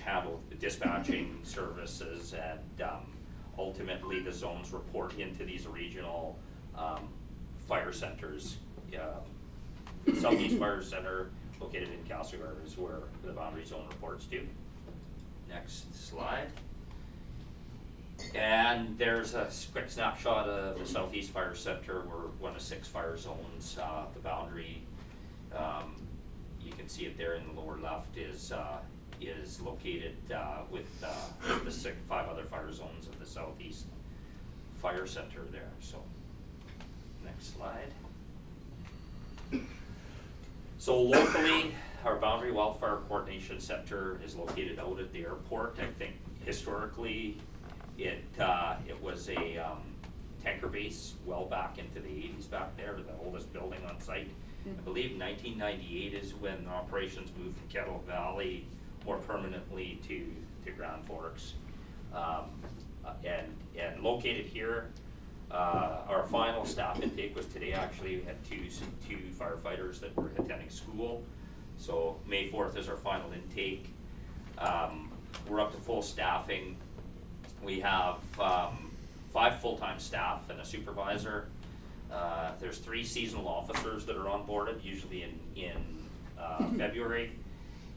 handle the dispatching services, and ultimately the zones report into these regional fire centers. Southeast Fire Center, located in Castlegar, is where the boundary zone reports to. Next slide. And there's a quick snapshot of the Southeast Fire Center. We're one of 6 fire zones. The boundary, you can see it there in the lower left, is located with the 5 other fire zones of the Southeast Fire Center there. So, next slide. So locally, our Boundary Wildfire Coordination Center is located out at the airport. I think historically, it was a tanker base well back into the 80s back there, the oldest building on site. I believe 1998 is when operations moved from Kettle Valley more permanently to Grand Forks. And located here, our final staff intake was today. Actually, we had two firefighters that were attending school. So May 4th is our final intake. We're up to full staffing. We have 5 full-time staff and a supervisor. There's 3 seasonal officers that are onboarded, usually in February.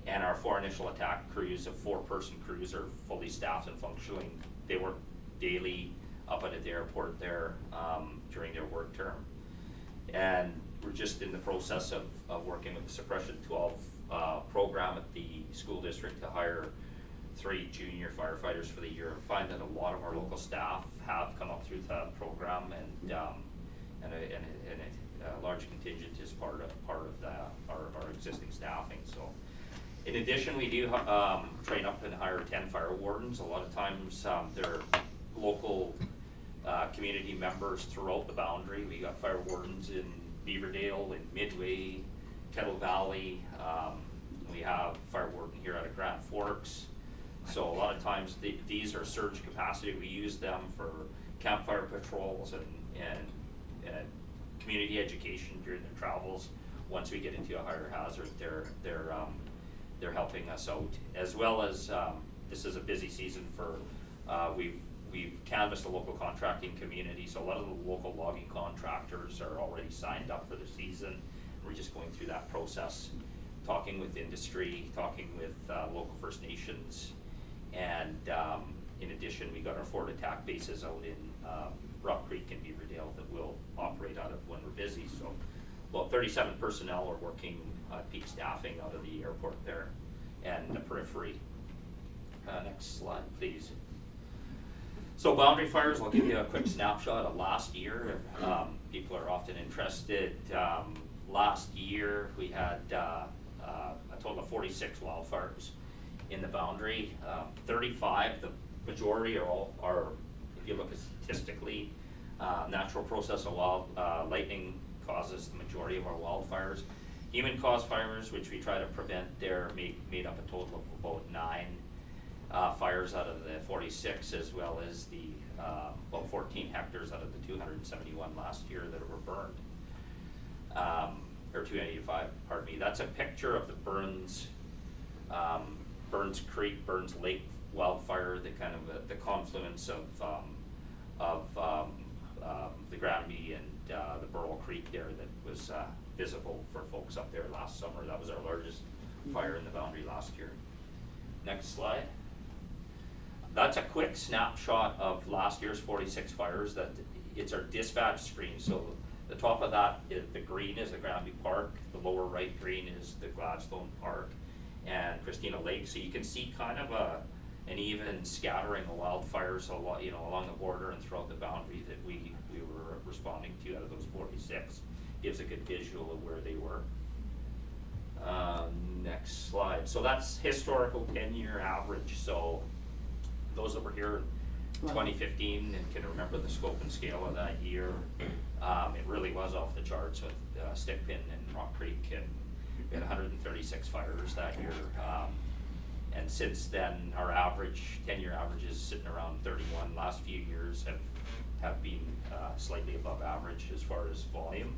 And our 4 initial attack crews of 4-person crews are fully staffed and functioning. They work daily up at the airport there during their work term. And we're just in the process of working with the Suppression 12 program at the school district to hire 3 junior firefighters for the year. I find that a lot of our local staff have come up through that program, and a large contingent is part of our existing staffing. So, in addition, we do train up and hire 10 fire wardens. A lot of times they're local community members throughout the boundary. We got fire wardens in Beaverdale, in Midway, Kettle Valley. We have fire warden here out of Grand Forks. So a lot of times these are surge capacity. We use them for campfire patrols and community education during their travels. Once we get into a higher hazard, they're helping us out, as well as this is a busy season for we've canvassed the local contracting community. So a lot of the local logging contractors are already signed up for the season. We're just going through that process, talking with industry, talking with local First Nations. And in addition, we got our 4 attack bases out in Rock Creek and Beaverdale that we'll operate out of when we're busy. So about 37 personnel are working peak staffing out of the airport there and the periphery. Next slide, please. So boundary fires, I'll give you a quick snapshot of last year. People are often interested. Last year we had a total of 46 wildfires in the boundary. 35, the majority are, if you look at statistically, natural process of lightning causes the majority of our wildfires. Human caused fires, which we try to prevent, they're made up a total of about 9 fires out of the 46, as well as the about 14 hectares out of the 271 last year that were burned. Or 285, pardon me. That's a picture of the Burns Creek, Burns Lake wildfire, the kind of the confluence of the Granby and the Burl Creek there that was visible for folks up there last summer. That was our largest fire in the boundary last year. Next slide. That's a quick snapshot of last year's 46 fires. That it's our dispatch screen. So the top of that, the green is the Granby Park. The lower right green is the Gladstone Park and Christina Lake. So you can see kind of an even scattering of wildfires along the border and throughout the boundary that we were responding to out of those 46. Gives a good visual of where they were. Next slide. So that's historical 10-year average. So those that were here in 2015 and can remember the scope and scale of that year, it really was off the charts with Stickpin and Rock Creek, and we had 136 fires that year. And since then, our average, 10-year average is sitting around 31. Last few years have been slightly above average as far as volume.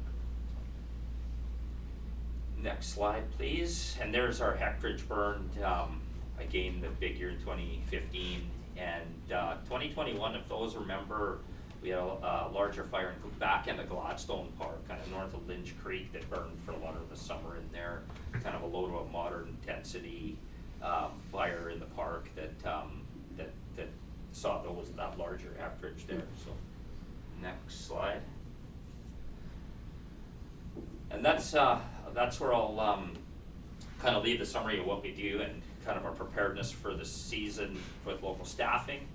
Next slide, please. And there's our hectarage burned. again, the big year in 2015. And 2021, if those remember, we had a larger fire back in the Gladstone Park, kind of north of Lynch Creek, that burned for a lot of the summer in there. Kind of a low to a moderate intensity fire in the park that saw those that larger acreage there. So next slide. And that's where I'll kind of leave the summary of what we do and kind of our preparedness for the season with local staffing.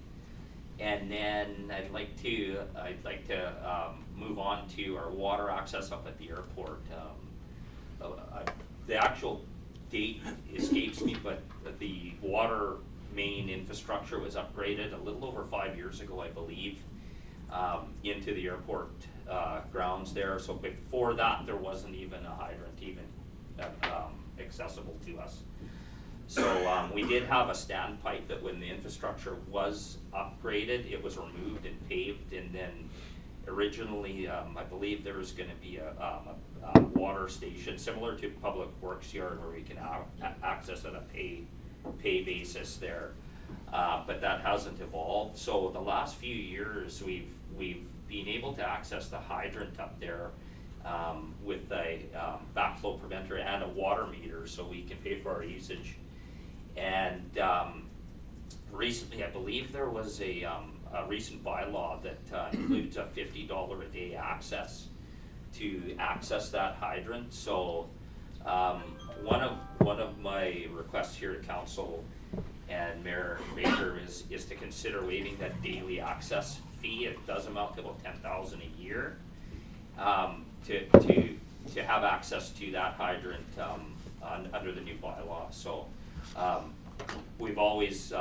And then I'd like to move on to our water access up at the airport. The actual date escapes me, but the water main infrastructure was upgraded a little over 5 years ago, I believe, into the airport grounds there. So before that, there wasn't even a hydrant even accessible to us. So we did have a standpipe that when the infrastructure was upgraded, it was removed and paved, and then originally I believe there was going to be a water station similar to Public Works Yard where we can access at a pay basis there, but that hasn't evolved. So the last few years we've been able to access the hydrant up there with a backflow preventer and a water meter, so we can pay for our usage. And recently, I believe there was a recent bylaw that includes a $50 a day access to access that hydrant. So one of my requests here to council and Mayor Baker is to consider waiving that daily access fee. It does amount to about $10,000 a year to have access to that hydrant under the new bylaw. So we've always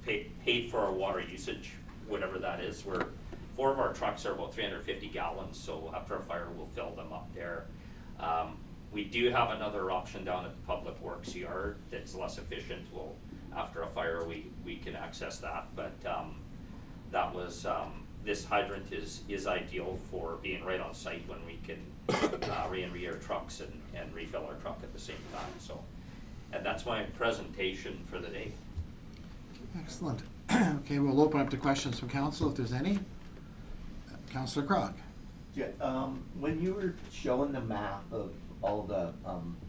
paid for our water usage, whatever that is. 4 of our trucks are about 350 gallons, so after a fire we'll fill them up there. We do have another option down at the Public Works Yard that's less efficient. Well, after a fire we can access that, but that was this hydrant is ideal for being right on site when we can re-enry our trucks and refill our truck at the same time. So, and that's my presentation for the day. Excellent. Okay, we'll open up to questions from council if there's any. Councillor Krog. Yeah, when you were showing the map of all the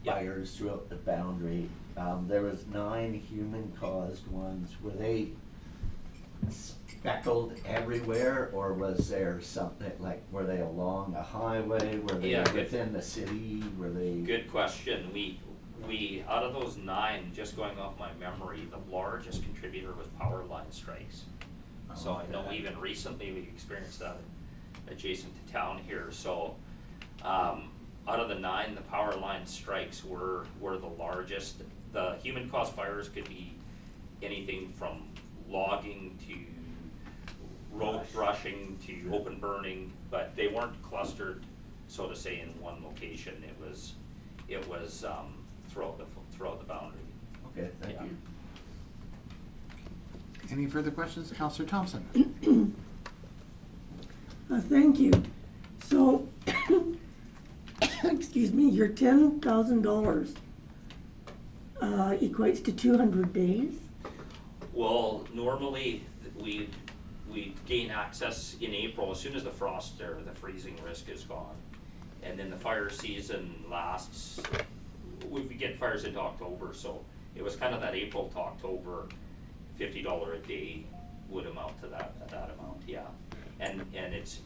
fires throughout the boundary, there was 9 human-caused ones. Were they speckled everywhere, or was there something like, were they along a highway? Were they within the city? Were they? Good question. We out of those 9, just going off my memory, the largest contributor was power line strikes. So I know even recently we experienced that adjacent to town here. So out of the 9, the power line strikes were the largest. The human caused fires could be anything from logging to road brushing to open burning, but they weren't clustered, so to say, in one location. It was throughout the boundary. Okay, thank you. Any further questions? Councillor Thompson. Thank you. So, excuse me, your $10,000 equates to 200 days? Well, normally we gain access in April as soon as the frost or the freezing risk is gone, and then the fire season lasts. We get fires into October, so it was kind of that April to October. $50 a day would amount to that amount, yeah. And it's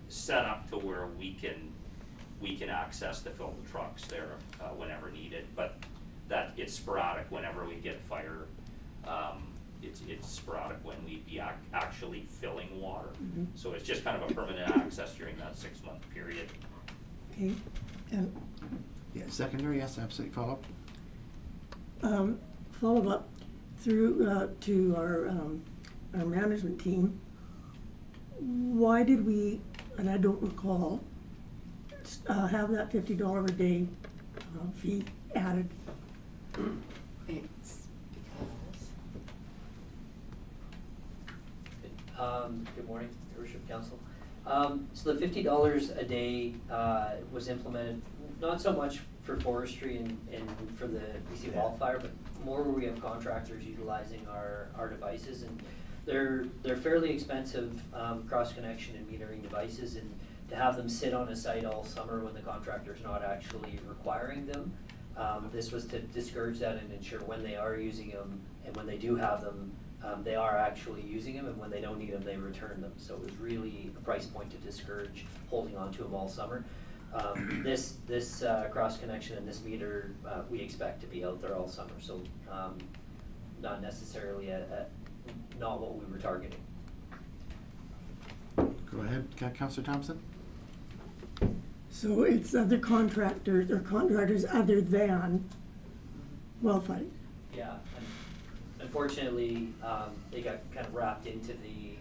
set up to where we can access to fill the trucks there whenever needed, but that it's sporadic whenever we get fire. It's sporadic when we'd be actually filling water. Mm-hmm. So it's just kind of a permanent access during that 6-month period. Okay. And Yeah, secondary, yes, absolutely. Follow up. follow up through to our management team. Why did we, and I don't recall, have that $50 a day fee added? It's because good morning, Your Worship Council. So the $50 a day was implemented not so much for forestry and for the BC wildfire, but more where we have contractors utilizing our devices, and they're fairly expensive, cross-connection and metering devices, and to have them sit on a site all summer when the contractor's not actually requiring them. This was to discourage that and ensure when they are using them, and when they do have them, they are actually using them, and when they don't need them, they return them. So it was really a price point to discourage holding on to them all summer. This cross connection and this meter, we expect to be out there all summer. So not necessarily not what we were targeting. Go ahead, Councillor Thompson. So it's other contractors or contractors other than wildfire. Yeah, unfortunately, they got kind of wrapped into the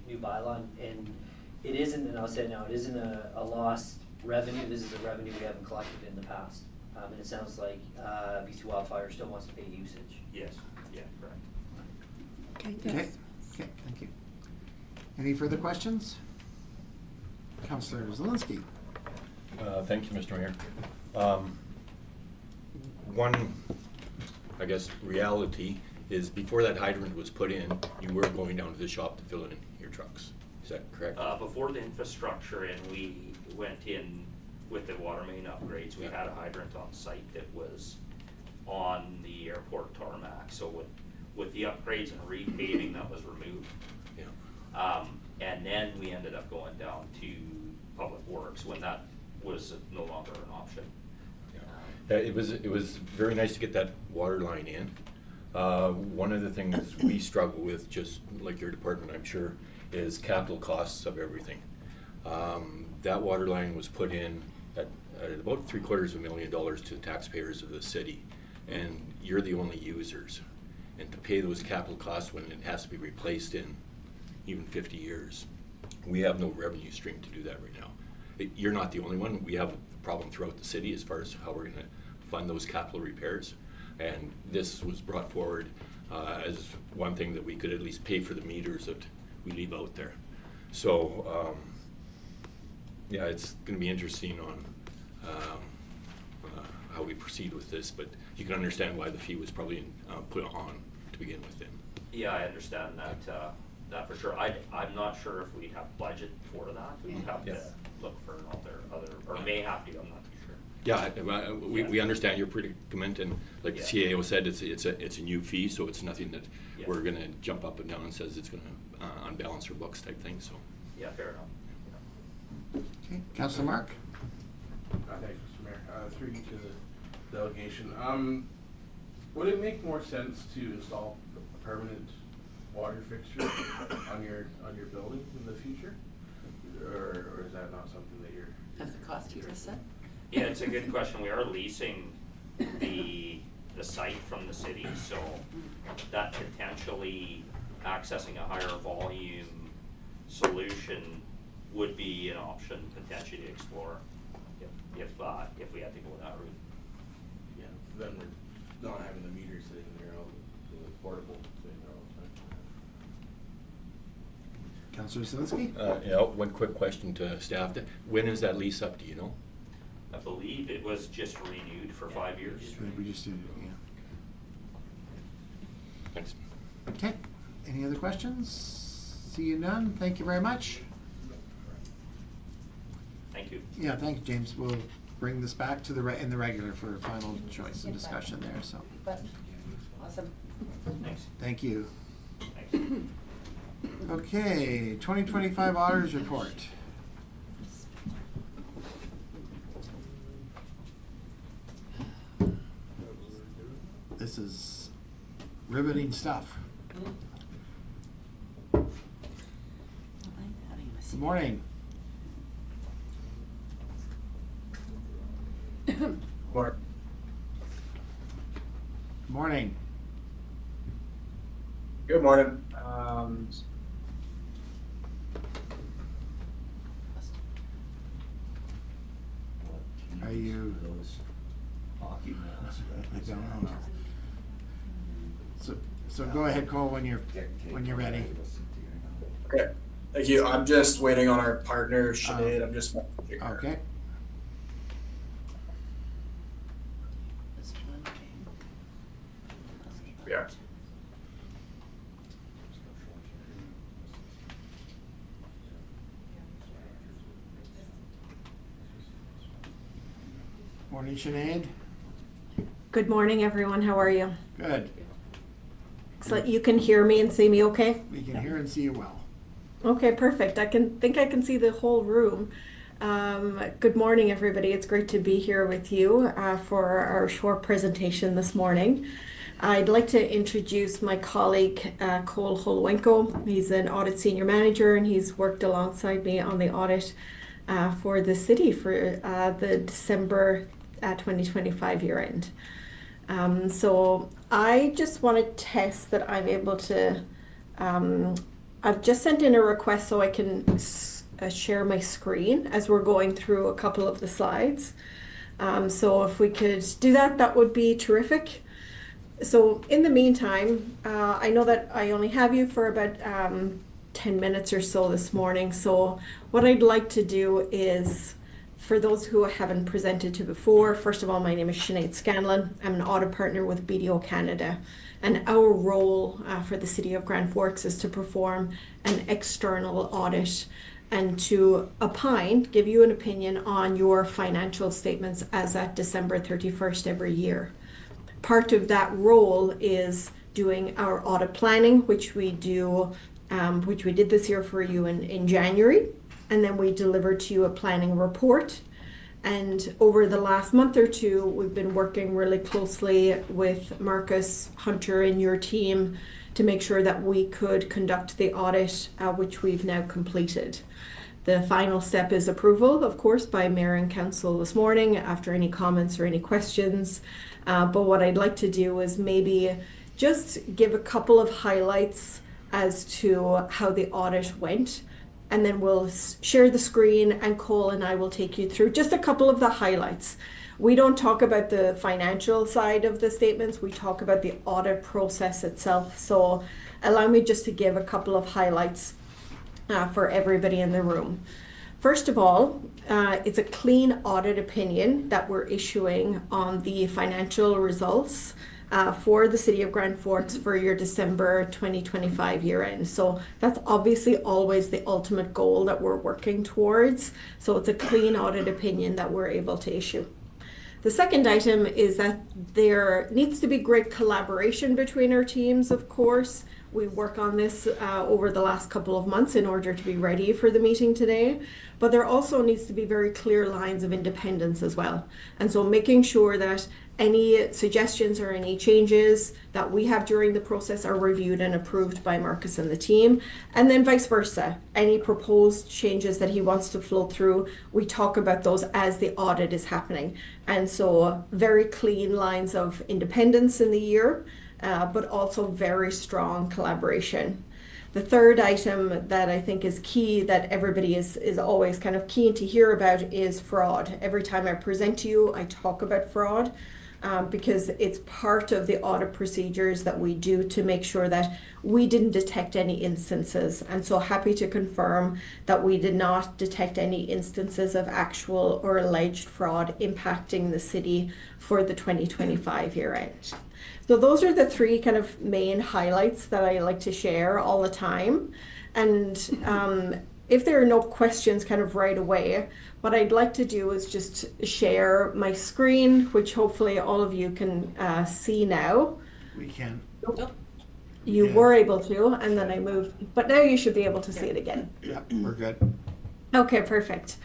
new bylaw, and it isn't, and I'll say it now, it isn't a lost revenue. This is a revenue we haven't collected in the past. And it sounds like BC Wildfire still wants to pay usage. Yes, yeah, correct. Okay, Okay, okay, thank you. Any further questions? Councillor Zelinski. Thank you, Mr. Mayor. One, I guess, reality is before that hydrant was put in, you were going down to the shop to fill in your trucks. Is that correct? Before the infrastructure and we went in with the water main upgrades, we had a hydrant on site that was on the airport tarmac. So with the upgrades and repaving, that was removed. Yeah. And then we ended up going down to Public Works when that was no longer an option. Yeah. It was very nice to get that water line in. One of the things we struggle with, just like your department, I'm sure, is capital costs of everything. That water line was put in at about $750,000 to the taxpayers of the city, and you're the only users. And to pay those capital costs when it has to be replaced in even 50 years, we have no revenue stream to do that right now. You're not the only one. We have a problem throughout the city as far as how we're going to fund those capital repairs. And this was brought forward as one thing that we could at least pay for the meters that we leave out there. So, yeah, it's going to be interesting on how we proceed with this, but you can understand why the fee was probably put on to begin with then. Yeah, I understand that for sure. I'm not sure if we'd have budget for that. We'd have to look for another, or may have to, I'm not too sure. Yeah, we understand your predicament, and like the CAO said, it's a new fee, so it's nothing that we're going to jump up and down and says it's going to unbalance our books type thing. So. Yeah, fair enough. Okay, Councillor Mark. Thanks, Mr. Mayor. Through you to the delegation. Would it make more sense to install a permanent water fixture on your building in the future, or is that not something that you're? As the cost you just said? Yeah, it's a good question. We are leasing the site from the city, so that potentially accessing a higher volume solution would be an option potentially to explore if we had to go that route. Yeah, then we're not having the meter sitting there all the portable sitting there all the time. Councillor Zelinski. Yeah, one quick question to staff. When is that lease up? Do you know? I believe it was just renewed for 5 years. We just did, yeah. Thanks. Okay, any other questions? See you none, thank you very much. Thank you. Yeah, thank you, James. We'll bring this back to in the regular for final choice and discussion there, so. But, awesome. Thanks. Thank you. Thanks. Okay, 2025 auditors report. This is riveting stuff. Good morning. Mark. Good morning. Good morning. Are you? Those hockey maps. I don't know. So go ahead, Cole, when you're ready. Okay. Thank you. I'm just waiting on our partner, Sinead. I'm just. Okay. Yeah. Morning, Sinead. Good morning, everyone. How are you? Good. So you can hear me and see me okay? We can hear and see you well. Okay, perfect. I can see the whole room. Good morning, everybody. It's great to be here with you for our short presentation this morning. I'd like to introduce my colleague, Cole Holwenko. He's an audit senior manager, and he's worked alongside me on the audit for the city for the December 2025 year end. So I just want to test that I'm able to, I've just sent in a request so I can share my screen as we're going through a couple of the slides. So if we could do that, that would be terrific. So in the meantime, I know that I only have you for about 10 minutes or so this morning. So what I'd like to do is, for those who I haven't presented to before, first of all, my name is Sinead Scanlon. I'm an audit partner with BDO Canada. And our role for the City of Grand Forks is to perform an external audit and to opine, give you an opinion on your financial statements as at December 31st every year. Part of that role is doing our audit planning, which we do, which we did this year for you in January. And then we deliver to you a planning report. And over the last month or two, we've been working really closely with Marcus Hunter and your team to make sure that we could conduct the audit, which we've now completed. The final step is approval, of course, by Mayor and Council this morning after any comments or any questions. But what I'd like to do is maybe just give a couple of highlights as to how the audit went. And then we'll share the screen and Cole and I will take you through just a couple of the highlights. We don't talk about the financial side of the statements, we talk about the audit process itself. So allow me just to give a couple of highlights for everybody in the room. First of all, it's a clean audit opinion that we're issuing on the financial results for the City of Grand Forks for your December 2025 year end. So that's obviously always the ultimate goal that we're working towards. So it's a clean audit opinion that we're able to issue. The second item is that there needs to be great collaboration between our teams, of course. We work on this over the last couple of months in order to be ready for the meeting today. But there also needs to be very clear lines of independence as well. And so making sure that any suggestions or any changes that we have during the process are reviewed and approved by Marcus and the team. And then vice versa. Any proposed changes that he wants to flow through, we talk about those as the audit is happening. And so very clean lines of independence in the year. But also very strong collaboration. The third item that I think is key that everybody is always kind of keen to hear about is fraud. Every time I present to you, I talk about fraud because it's part of the audit procedures that we do to make sure that we didn't detect any instances. And so happy to confirm that we did not detect any instances of actual or alleged fraud impacting the city for the 2025 year end. So those are the three kind of main highlights that I like to share all the time. And if there are no questions kind of right away, what I'd like to do is just share my screen, which hopefully all of you can see now. We can. You Yeah. were able to, and then I moved, but now you should be able to see it again. Yeah, we're good. Okay, perfect.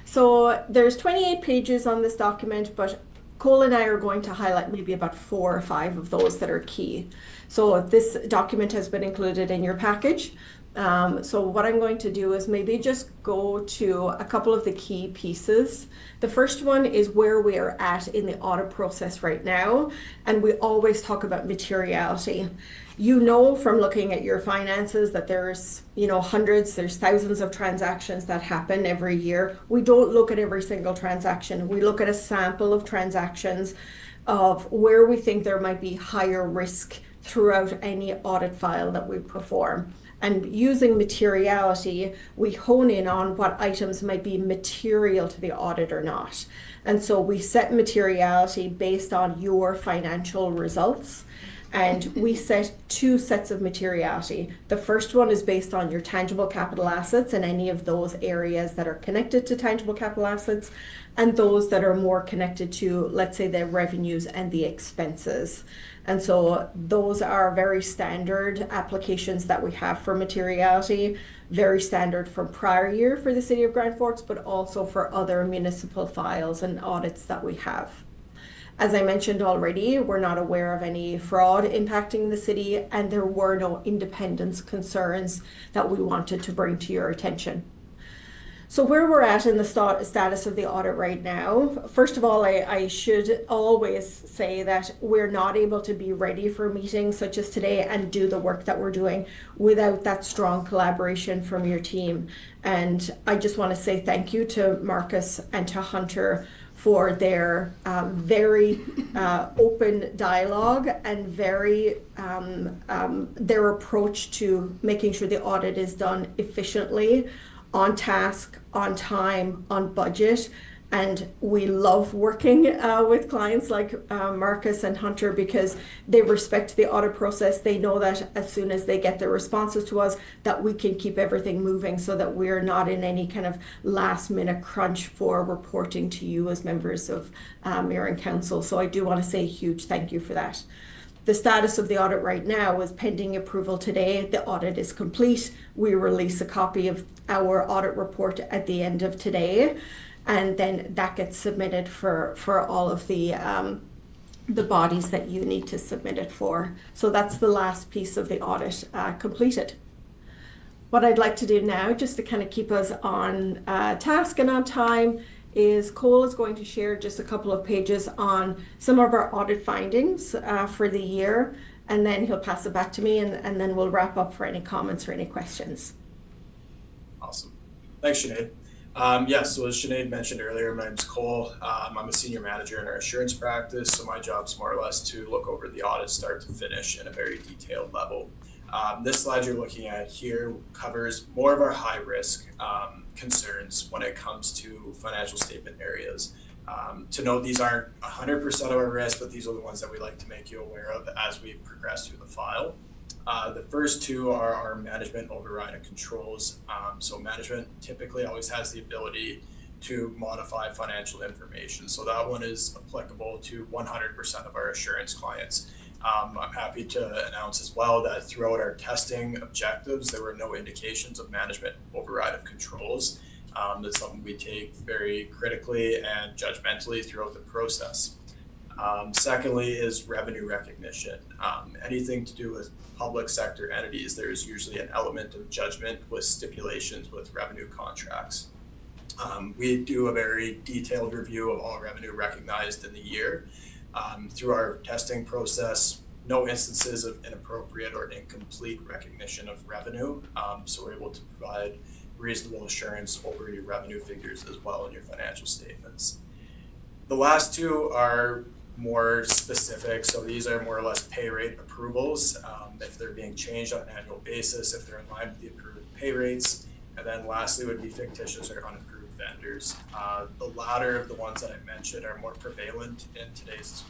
So there's 28 pages on this document, but Cole and I are going to highlight maybe about 4 or 5 of those that are key. So this document has been included in your package. So what I'm going to do is maybe just go to a couple of the key pieces. The first one is where we are at in the audit process right now. And we always talk about materiality. You know from looking at your finances that there's, hundreds, there's thousands of transactions that happen every year. We don't look at every single transaction. We look at a sample of transactions of where we think there might be higher risk throughout any audit file that we perform. And using materiality, we hone in on what items might be material to the audit or not. And so we set materiality based on your financial results. And we set 2 sets of materiality. The first one is based on your tangible capital assets and any of those areas that are connected to tangible capital assets, and those that are more connected to, let's say, the revenues and the expenses. And so those are very standard applications that we have for materiality, very standard from prior year for the City of Grand Forks, but also for other municipal files and audits that we have. As I mentioned already, we're not aware of any fraud impacting the city, and there were no independence concerns that we wanted to bring to your attention. So where we're at in the status of the audit right now, first of all, I should always say that we're not able to be ready for meetings such as today and do the work that we're doing without that strong collaboration from your team. And I just want to say thank you to Marcus and to Hunter for their very open dialogue and very their approach to making sure the audit is done efficiently, on task, on time, on budget. And we love working with clients like Marcus and Hunter because they respect the audit process. They know that as soon as they get their responses to us, that we can keep everything moving so that we're not in any kind of last minute crunch for reporting to you as members of Mayor and Council. So I do want to say a huge thank you for that. The status of the audit right now is pending approval today. The audit is complete. We release a copy of our audit report at the end of today, and then that gets submitted for all of the bodies that you need to submit it for. So that's the last piece of the audit completed. What I'd like to do now, just to kind of keep us on task and on time, is Cole is going to share just a couple of pages on some of our audit findings for the year, and then he'll pass it back to me, and then we'll wrap up for any comments or any questions. Awesome. Thanks, Sinead. So as Sinead mentioned earlier, my name's Cole. I'm a senior manager in our assurance practice, so my job's more or less to look over the audit start to finish in a very detailed level. This slide you're looking at here covers more of our high risk concerns when it comes to financial statement areas. To note, these aren't 100% of our risk, but these are the ones that we like to make you aware of as we progress through the file. The first 2 are our management override and controls. So management typically always has the ability to modify financial information. So that one is applicable to 100% of our assurance clients. I'm happy to announce as well that throughout our testing objectives, there were no indications of management override of controls. That's something we take very critically and judgmentally throughout the process. Secondly is revenue recognition. Anything to do with public sector entities, there's usually an element of judgment with stipulations with revenue contracts. We do a very detailed review of all revenue recognized in the year. Through our testing process, no instances of inappropriate or incomplete recognition of revenue. So we're able to provide reasonable assurance over your revenue figures as well in your financial statements. The last 2 are more specific. So these are more or less pay rate approvals, if they're being changed on an annual basis, if they're in line with the approved pay rates. And then lastly would be fictitious or unapproved vendors. The latter of the ones that I mentioned are more prevalent in today's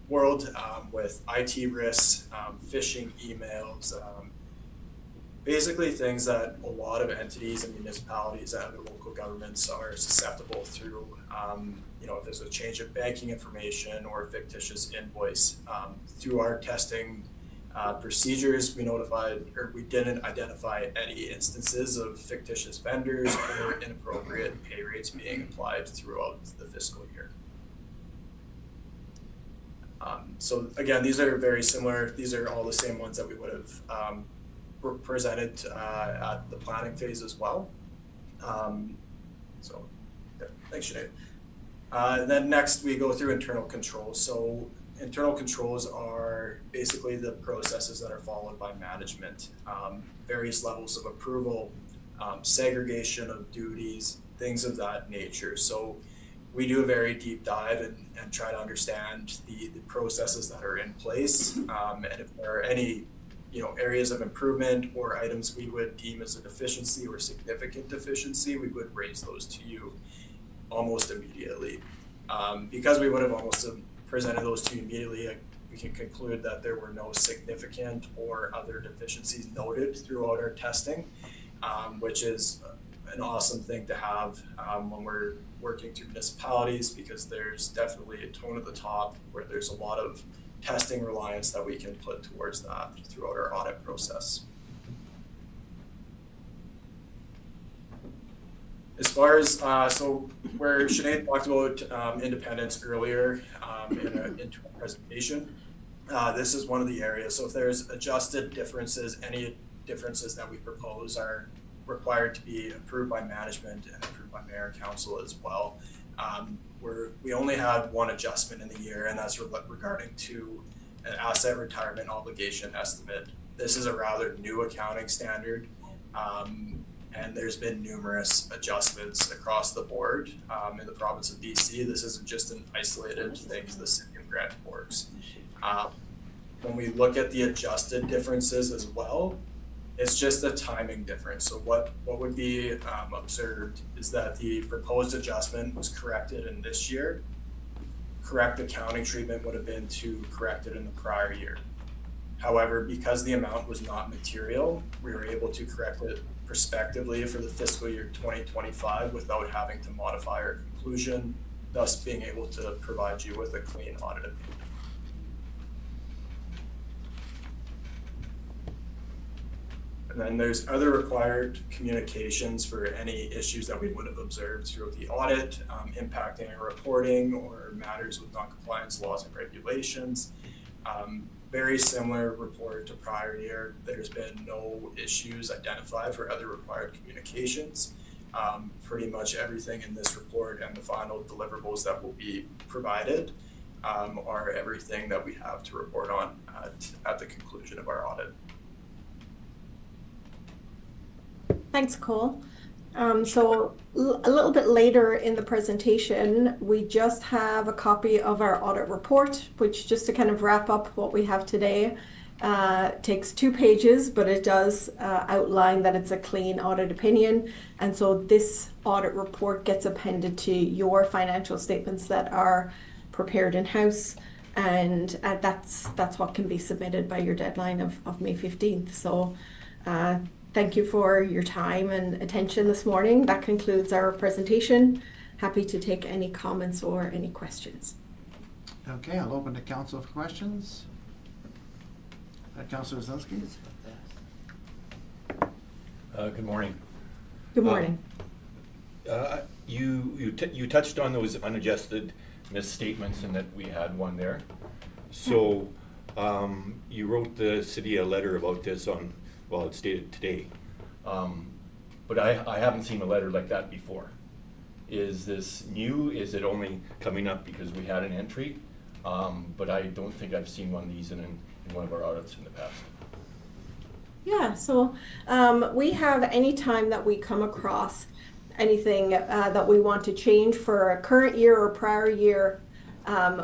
world with IT risks, phishing emails, basically things that a lot of entities and municipalities and other local governments are susceptible through. If there's a change of banking information or a fictitious invoice. Through our testing procedures, we didn't identify any instances of fictitious vendors or inappropriate pay rates being applied throughout the fiscal year. So again, these are very similar. These are all the same ones that we would have presented at the planning phase as well. Thanks, Sinead. And then next we go through internal controls. So internal controls are basically the processes that are followed by management, various levels of approval, segregation of duties, things of that nature. So we do a very deep dive and try to understand the processes that are in place, and if there are any areas of improvement or items we would deem as a deficiency or significant deficiency, we would raise those to you almost immediately. Because we would have almost presented those to you immediately, we can conclude that there were no significant or other deficiencies noted throughout our testing, which is an awesome thing to have when we're working through municipalities, because there's definitely a tone at the top where there's a lot of testing reliance that we can put towards that throughout our audit process. As far as, so where Sinead talked about independence earlier into our presentation, this is one of the areas. So if there's adjusted differences, any differences that we propose are required to be approved by management and approved by mayor and council as well. We only had one adjustment in the year, and that's regarding to an asset retirement obligation estimate. This is a rather new accounting standard. And there's been numerous adjustments across the board in the province of BC. This isn't just an isolated thing to the city of Grand Forks. When we look at the adjusted differences as well, it's just a timing difference. So what would be observed is that the proposed adjustment was corrected in this year. Correct accounting treatment would have been to correct it in the prior year. However, because the amount was not material, we were able to correct it prospectively for the fiscal year 2025 without having to modify our conclusion, thus being able to provide you with a clean audit opinion. And then there's other required communications for any issues that we would have observed throughout the audit, impacting our reporting or matters with non-compliance laws and regulations. Very similar report to prior year. There's been no issues identified for other required communications. Pretty much everything in this report and the final deliverables that will be provided are everything that we have to report on at the conclusion of our audit. Thanks, Cole. So a little bit later in the presentation, we just have a copy of our audit report, which, just to kind of wrap up what we have today, takes 2 pages, but it does outline that it's a clean audit opinion. And so this audit report gets appended to your financial statements that are prepared in-house. And that's what can be submitted by your deadline of May 15th. So thank you for your time and attention this morning. That concludes our presentation. Happy to take any comments or any questions. Okay, I'll open to council for questions. Councilor Zelensky. Good morning. Good morning. You touched on those unadjusted misstatements and that we had one there. So you wrote the city a letter about this on, well, it's dated today. But I haven't seen a letter like that before. Is this new? Is it only coming up because we had an entry? But I don't think I've seen one of these in one of our audits in the past. Yeah, so we have, any time that we come across anything that we want to change for a current year or prior year,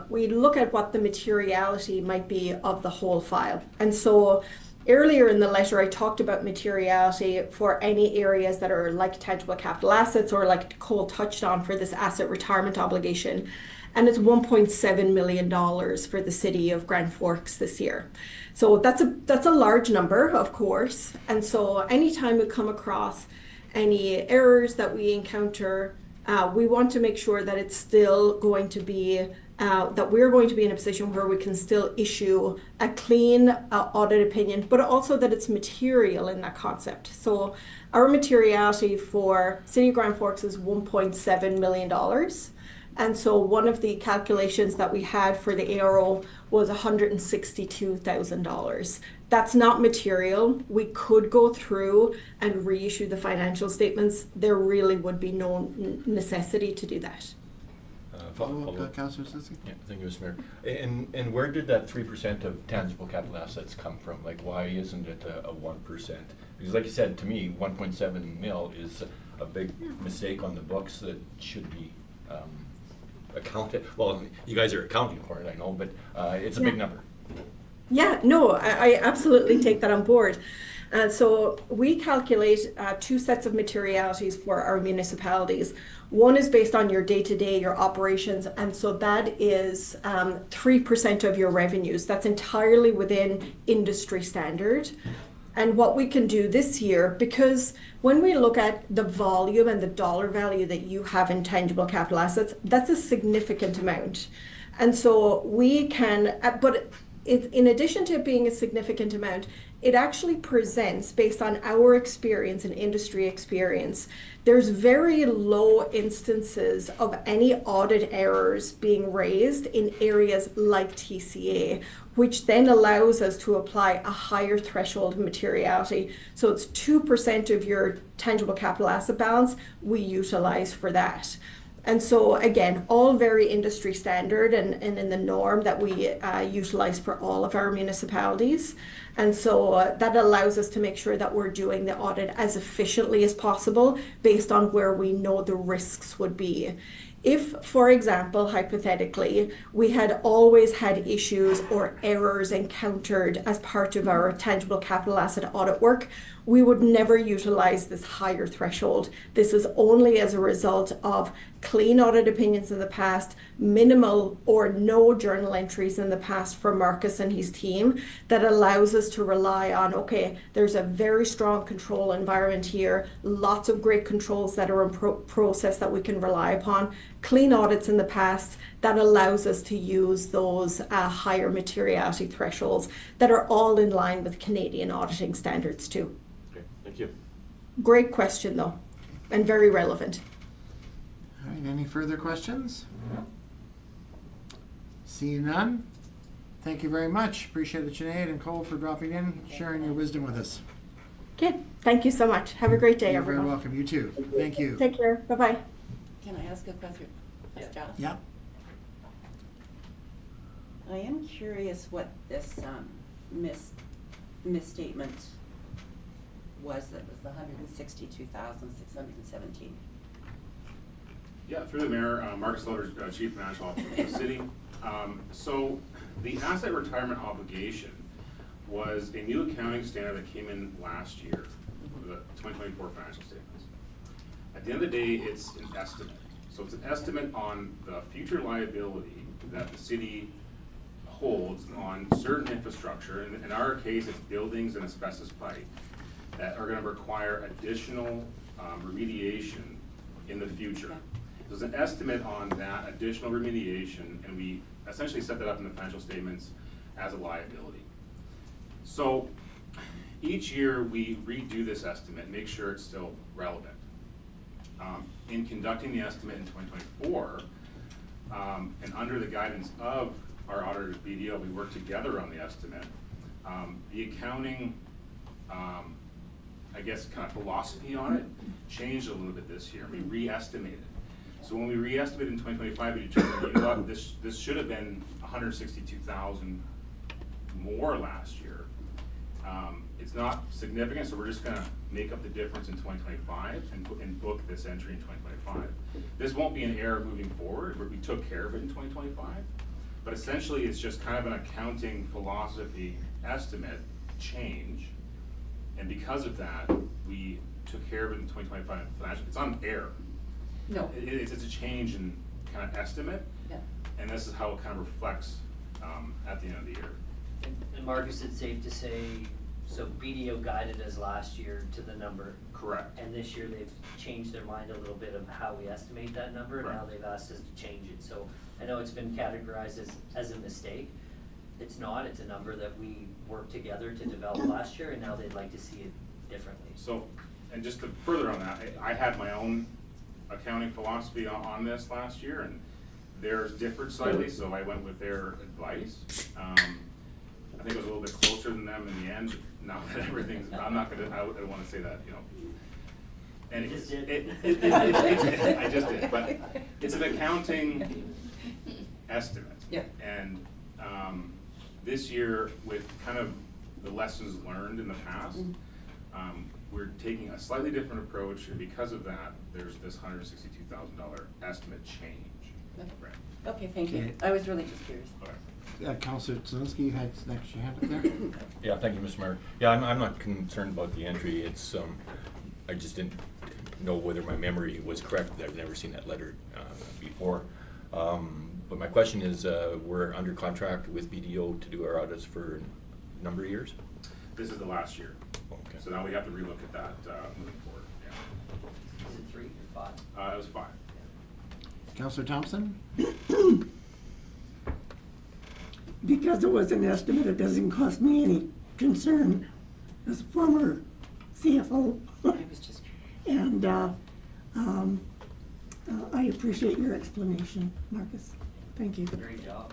we look at what the materiality might be of the whole file. And so earlier in the letter, I talked about materiality for any areas that are like tangible capital assets, or like Cole touched on for this asset retirement obligation. And it's $1.7 million for the city of Grand Forks this year. So that's a large number, of course. And so anytime we come across any errors that we encounter, we want to make sure that it's still going to be that we're going to be in a position where we can still issue a clean audit opinion, but also that it's material in that concept. So our materiality for City of Grand Forks is $1.7 million. And so one of the calculations that we had for the ARO was $162,000. That's not material. We could go through and reissue the financial statements. There really would be no necessity to do that. Councilor Zelensky. Yeah, thank you, Mr. Mayor. And where did that 3% of tangible capital assets come from? Like, why isn't it a 1%? Because like you said, to me, 1.7 mil is a big mistake on the books that should be accounted. Well, you guys are accounting for it, I know, but it's a big number. Yeah, no, I absolutely take that on board. So we calculate two sets of materialities for our municipalities. One is based on your day-to-day, your operations, and so that is 3% of your revenues. That's entirely within industry standard. And what we can do this year, because when we look at the volume and the dollar value that you have in tangible capital assets, that's a significant amount. And so we can, but in addition to it being a significant amount, it actually presents, based on our experience and industry experience, there's very low instances of any audit errors being raised in areas like TCA, which then allows us to apply a higher threshold of materiality. So it's 2% of your tangible capital asset balance we utilize for that. And so again, all very industry standard and in the norm that we utilize for all of our municipalities. And so that allows us to make sure that we're doing the audit as efficiently as possible based on where we know the risks would be. If, for example, hypothetically, we had always had issues or errors encountered as part of our tangible capital asset audit work, we would never utilize this higher threshold. This is only as a result of clean audit opinions in the past, minimal or no journal entries in the past from Marcus and his team that allows us to rely on, okay, there's a very strong control environment here, lots of great controls that are in process that we can rely upon, clean audits in the past that allows us to use those higher materiality thresholds that are all in line with Canadian auditing standards too. Okay, thank you. Great question though, and very relevant. All right, any further questions? Seeing none, thank you very much. Appreciate it, Sinead and Cole, for dropping in, sharing your wisdom with us. Okay, thank you so much. Have a great day, You're everyone. very welcome. You too. Thank you. Take care. Bye-bye. Can I ask a question? Yeah. Josh? Yeah. I am curious what this misstatement was that was the $162,617. Yeah, through the mayor, Marcus Loder's Chief Financial Officer of the city. So the asset retirement obligation was a new accounting standard that came in last year for the 2024 financial statements. At the end of the day, it's an estimate. So it's an estimate on the future liability that the city holds on certain infrastructure. In our case, it's buildings and asbestos pipe that are going to require additional remediation in the future. There's an estimate on that additional remediation, and we essentially set that up in the financial statements as a liability. So each year we redo this estimate, make sure it's still relevant. In conducting the estimate in 2024, and under the guidance of our auditors BDO, we worked together on the estimate. The accounting, I guess, kind of philosophy on it changed a little bit this year. We re-estimated. So when we re-estimated in 2025, we determined, you know what, this should have been 162,000 more last year. It's not significant, so we're just gonna make up the difference in 2025 and book this entry in 2025. This won't be an error moving forward, we took care of it in 2025. But essentially, it's just kind of an accounting philosophy estimate change. And because of that, we took care of it in 2025 financial. It's on air. No. It's a change in kind of estimate. Yeah. And this is how it kind of reflects at the end of the year. And Marcus, it's safe to say, so BDO guided us last year to the number. Correct. And this year they've changed their mind a little bit of how we estimate that number, and now they've asked us to change it. So I know it's been categorized as a mistake. It's not, it's a number that we worked together to develop last year, and now they'd like to see it differently. So, and just to further on that, I had my own accounting philosophy on this last year, and theirs differed slightly, so I went with their advice. I think it was a little bit closer than them in the end. Now that everything's, I don't want to say that, you know. Anyways, You just did. I just did, but it's an accounting estimate. Yeah. And this year, with kind of the lessons learned in the past, we're taking a slightly different approach, and because of that, there's this $162,000 estimate change. Okay. Right. Okay, thank you. Okay. I was really just curious. Okay. Councillor Zelinski, you had next your hand up there? Yeah, thank you, Mr. Mayor. Yeah, I'm not concerned about the entry. It's, I just didn't know whether my memory was correct. I've never seen that letter before. But my question is, we're under contract with BDO to do our audits for a number of years? This is the last year. Okay. So now we have to relook at that moving forward. Yeah. Is it 3 or 5? It was 5. Councillor Thompson? Because it was an estimate, it doesn't cause me any concern as a former CFO. I was just, And I appreciate your explanation, Marcus. Thank you. Great job.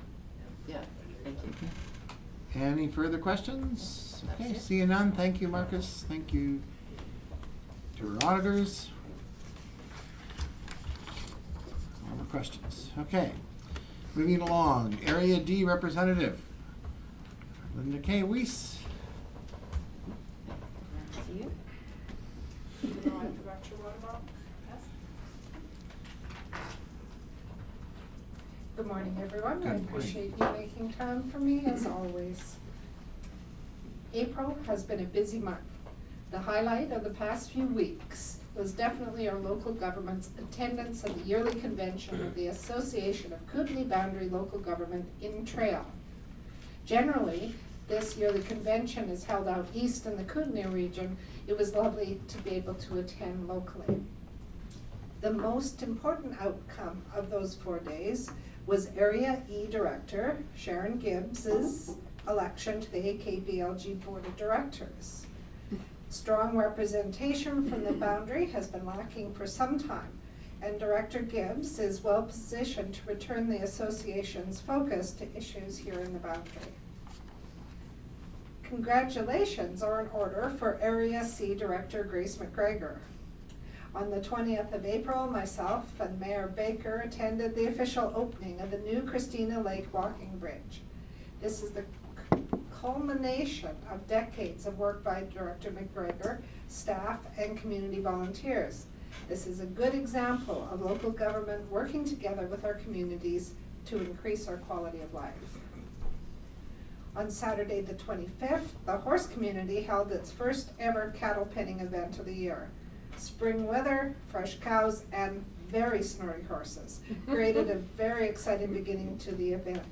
yeah, thank you. Any further questions? That's Okay, it. seeing none, thank you, Marcus. Thank you to our auditors. No more questions. Okay, moving along. Area D representative, Linda K. Weiss. That's you. Good morning, everyone. I Good morning. appreciate you making time for me, as always. April has been a busy month. The highlight of the past few weeks was definitely our local government's attendance at the yearly convention of the Association of Kootenai Boundary Local Government in Trail. Generally, this yearly convention is held out east in the Kootenai region. It was lovely to be able to attend locally. The most important outcome of those 4 days was Area E Director Sharon Gibbs's election to the AKBLG Board of Directors. Strong representation from the boundary has been lacking for some time, and Director Gibbs is well positioned to return the association's focus to issues here in the boundary. Congratulations are in order for Area C Director Grace McGregor. On the 20th of April, myself and Mayor Baker attended the official opening of the new Christina Lake Walking Bridge. This is the culmination of decades of work by Director McGregor, staff, and community volunteers. This is a good example of local government working together with our communities to increase our quality of life. On Saturday the 25th, the horse community held its first ever cattle penning event of the year. Spring weather, fresh cows, and very snorri horses created a very exciting beginning to the event.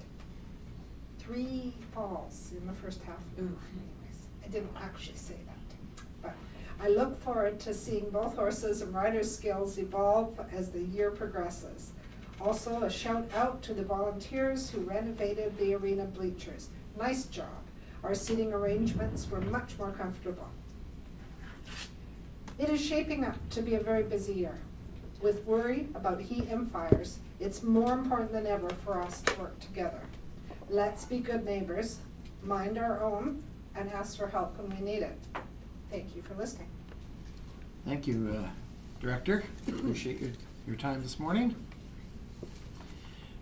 3 falls in the first half. Anyways, I didn't actually say that. But I look forward to seeing both horses and riders' skills evolve as the year progresses. Also, a shout out to the volunteers who renovated the arena bleachers. Nice job. Our seating arrangements were much more comfortable. It is shaping up to be a very busy year. With worry about heat and fires, it's more important than ever for us to work together. Let's be good neighbors, mind our own, and ask for help when we need it. Thank you for listening. Thank you, Director. Appreciate your time this morning.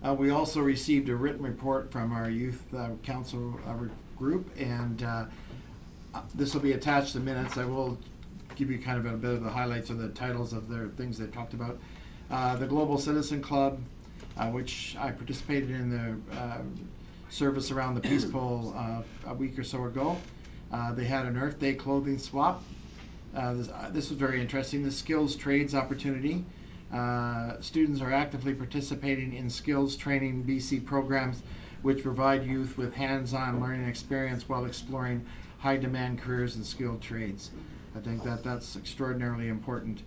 We also received a written report from our youth council group, and this will be attached to minutes. I will give you kind of a bit of the highlights of the titles of the things they talked about. The Global Citizen Club, which I participated in the service around the Peace Pole a week or so ago. They had an Earth Day clothing swap. This was very interesting. The skills trades opportunity. Students are actively participating in skills training BC programs which provide youth with hands-on learning experience while exploring high-demand careers and skilled trades. I think that's extraordinarily important.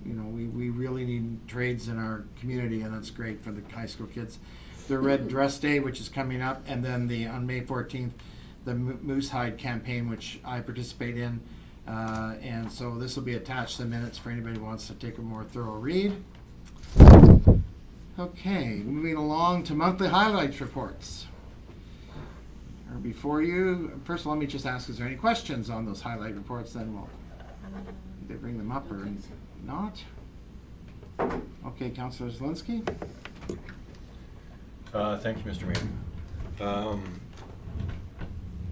We really need trades in our community, and that's great for the high school kids. The Red Dress Day, which is coming up, and then on May 14th, the Moose Hide campaign, which I participate in. And so this will be attached to the minutes for anybody who wants to take a more thorough read. Okay, moving along to monthly highlights reports. Before you, first of all, let me just ask, is there any questions on those highlight reports? Then we'll either bring them up or not. Okay, Councillor Zelinski. Thank you, Mr. Mayor.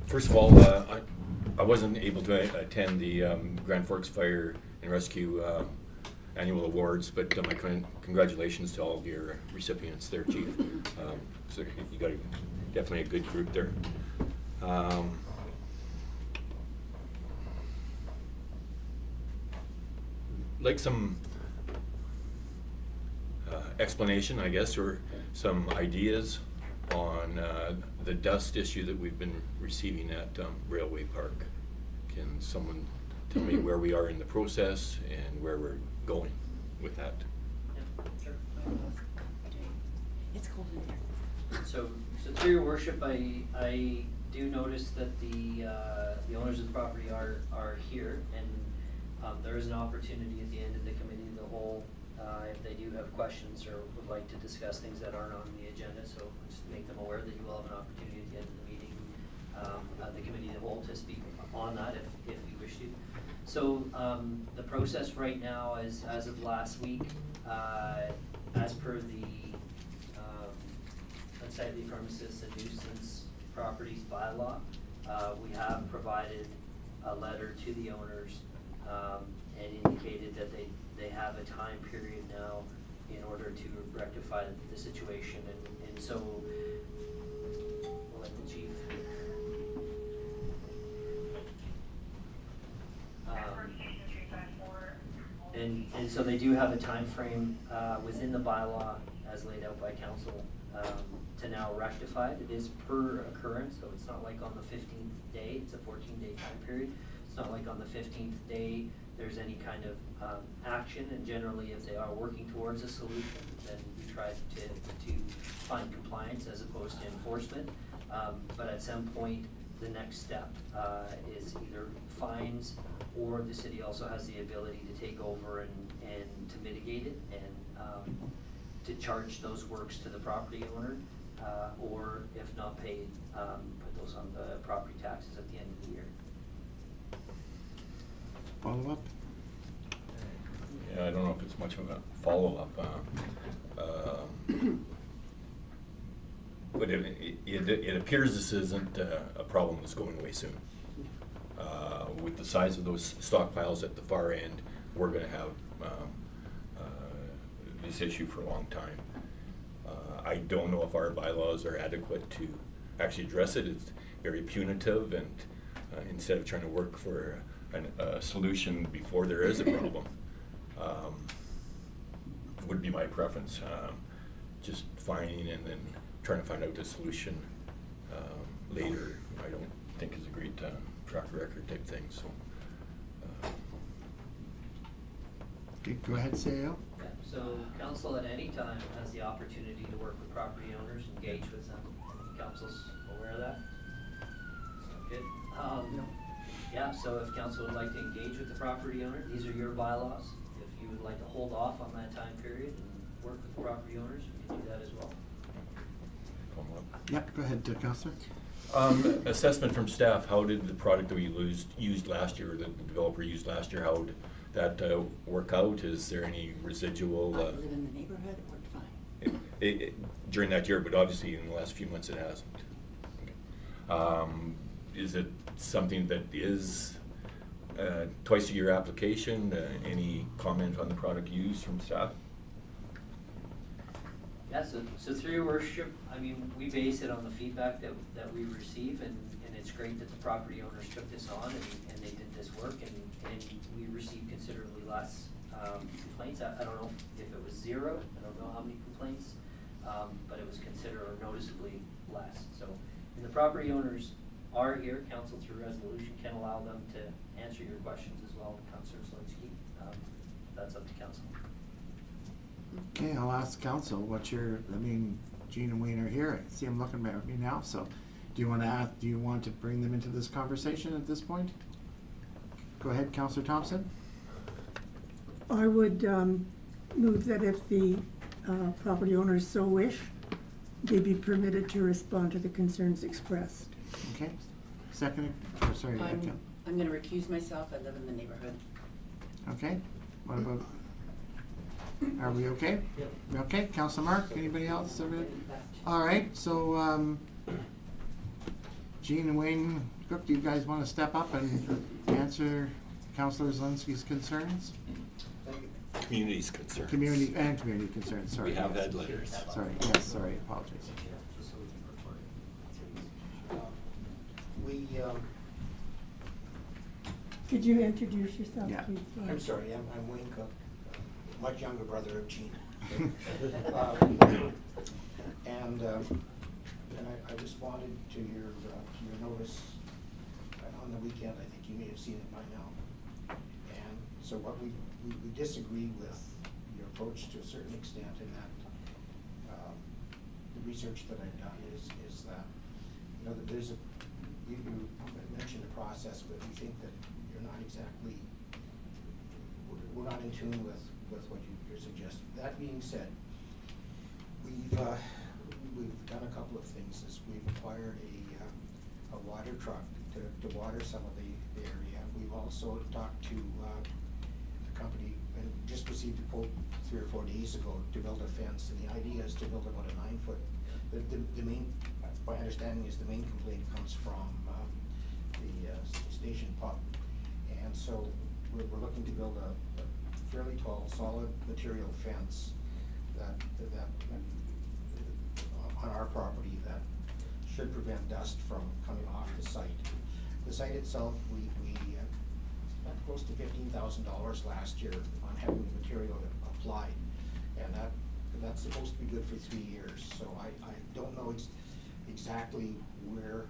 First of all, I wasn't able to attend the Grand Forks Fire and Rescue annual awards, but my congratulations to all of your recipients there, Chief. So you got definitely a good group there. Like some explanation, I guess, or some ideas on the dust issue that we've been receiving at Railway Park. Can someone tell me where we are in the process and where we're going with that? Yeah, sure. It's cold in there. So through your worship, I do notice that the owners of the property are here, and there is an opportunity at the end of the committee of the whole, if they do have questions or would like to discuss things that aren't on the agenda, so just make them aware that you will have an opportunity at the end of the meeting, the committee of the whole to speak on that if you wish to. So the process right now is, as of last week, as per the unsightly premises and nuisance properties bylaw, we have provided a letter to the owners and indicated that they have a time period now in order to rectify the situation, and so we'll let the chief. And so they do have a time frame within the bylaw as laid out by council to now rectify it. It is per occurrence, so it's not like on the 15th day, it's a 14-day time period. It's not like on the 15th day there's any kind of action, and generally if they are working towards a solution, then we try to find compliance as opposed to enforcement. But at some point, the next step is either fines, or the city also has the ability to take over and to mitigate it and to charge those works to the property owner, or if not paid, put those on the property taxes at the end of the year. Follow up? Yeah, I don't know if it's much of a follow-up. But it appears this isn't a problem that's going away soon. With the size of those stockpiles at the far end, we're going to have this issue for a long time. I don't know if our bylaws are adequate to actually address it. It's very punitive, and instead of trying to work for a solution before there is a problem, would be my preference. Just finding and then trying to find out a solution later, I don't think is a great track record type thing. So. Okay, go ahead, CEO. Yeah, so council at any time has the opportunity to work with property owners, engage with them. Council's aware of that? Sound good? Yeah, so if council would like to engage with the property owner, these are your bylaws. If you would like to hold off on that time period and work with the property owners, you can do that as well. Yep, go ahead, Councillor. Assessment from staff, how did the product that we used last year, or the developer used last year, how would that work out? Is there any residual? I live in the neighborhood, it worked fine. During that year, but obviously in the last few months it hasn't. Okay. Is it something that is twice a year application? Any comment on the product used from staff? Yeah, so through your worship, I mean, we base it on the feedback that we receive, and it's great that the property owners took this on and they did this work, and we received considerably less complaints. I don't know if it was zero, I don't know how many complaints, but it was considerably noticeably less. So, and the property owners are here, council through resolution can allow them to answer your questions as well, Councillor Slinsky. That's up to council. Okay, I'll ask council, Gene and Wayne are here, I see them looking at me now, so do you want to bring them into this conversation at this point? Go ahead, Councillor Thompson. I would move that if the property owners so wish, they be permitted to respond to the concerns expressed. Okay, second, sorry. I'm gonna recuse myself, I live in the neighborhood. Okay, what about, are we okay? Yep. Okay, Councillor Mark, anybody else? All right, so Gene and Wayne Cook, do you guys want to step up and answer Councillor Zelinsky's concerns? Community's concerned. Community concerns, sorry. We have yes. had letters. Sorry, yes, sorry, apologies. Just so we can record We, Could you introduce yourself, Yeah. please? I'm sorry, I'm Wayne Cook, much younger brother of Gene. And I responded to your notice on the weekend. I think you may have seen it by now. And so what we disagree with your approach to a certain extent in that the research that I've done is that, you know, that there's you mentioned a process, but we think that you're not exactly, we're not in tune with what you're suggesting. That being said, we've done a couple of things. Is we've acquired a water truck to water some of the area. We've also talked to a company and just received a quote 3 or 4 days ago to build a fence, and the idea is to build about a 9-foot. The main, my understanding is the main complaint comes from the station pub, and so we're looking to build a fairly tall, solid material fence that on our property that should prevent dust from coming off the site. The site itself, we spent close to $15,000 last year on having the material applied, and that's supposed to be good for 3 years. So I don't know exactly where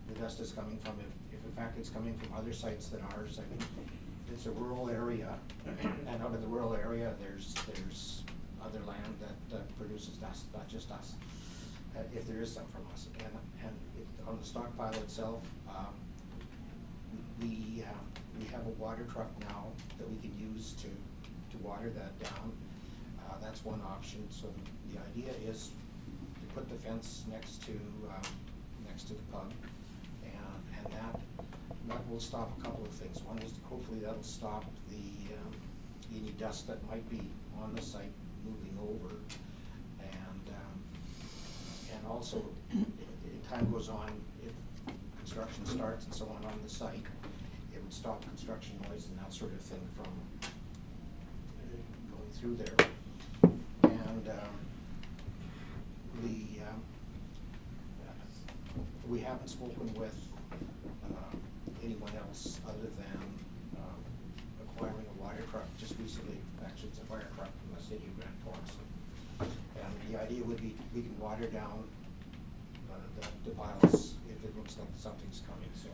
the dust is coming from, if in fact it's coming from other sites than ours. I mean, it's a rural area, and out of the rural area, there's other land that produces dust, not just us, if there is some from us. And on the stockpile itself, we have a water truck now that we can use to water that down. That's one option. So the idea is to put the fence next to the pub, and that will stop a couple of things. One is hopefully that'll stop any dust that might be on the site moving over, and also as time goes on, if construction starts and so on the site, it would stop construction noise and that sort of thing from going through there. And we haven't spoken with anyone else other than acquiring a water truck just recently. Actually, it's a fire truck from the city of Grand Forks. And the idea would be we can water down the piles if it looks like something's coming. So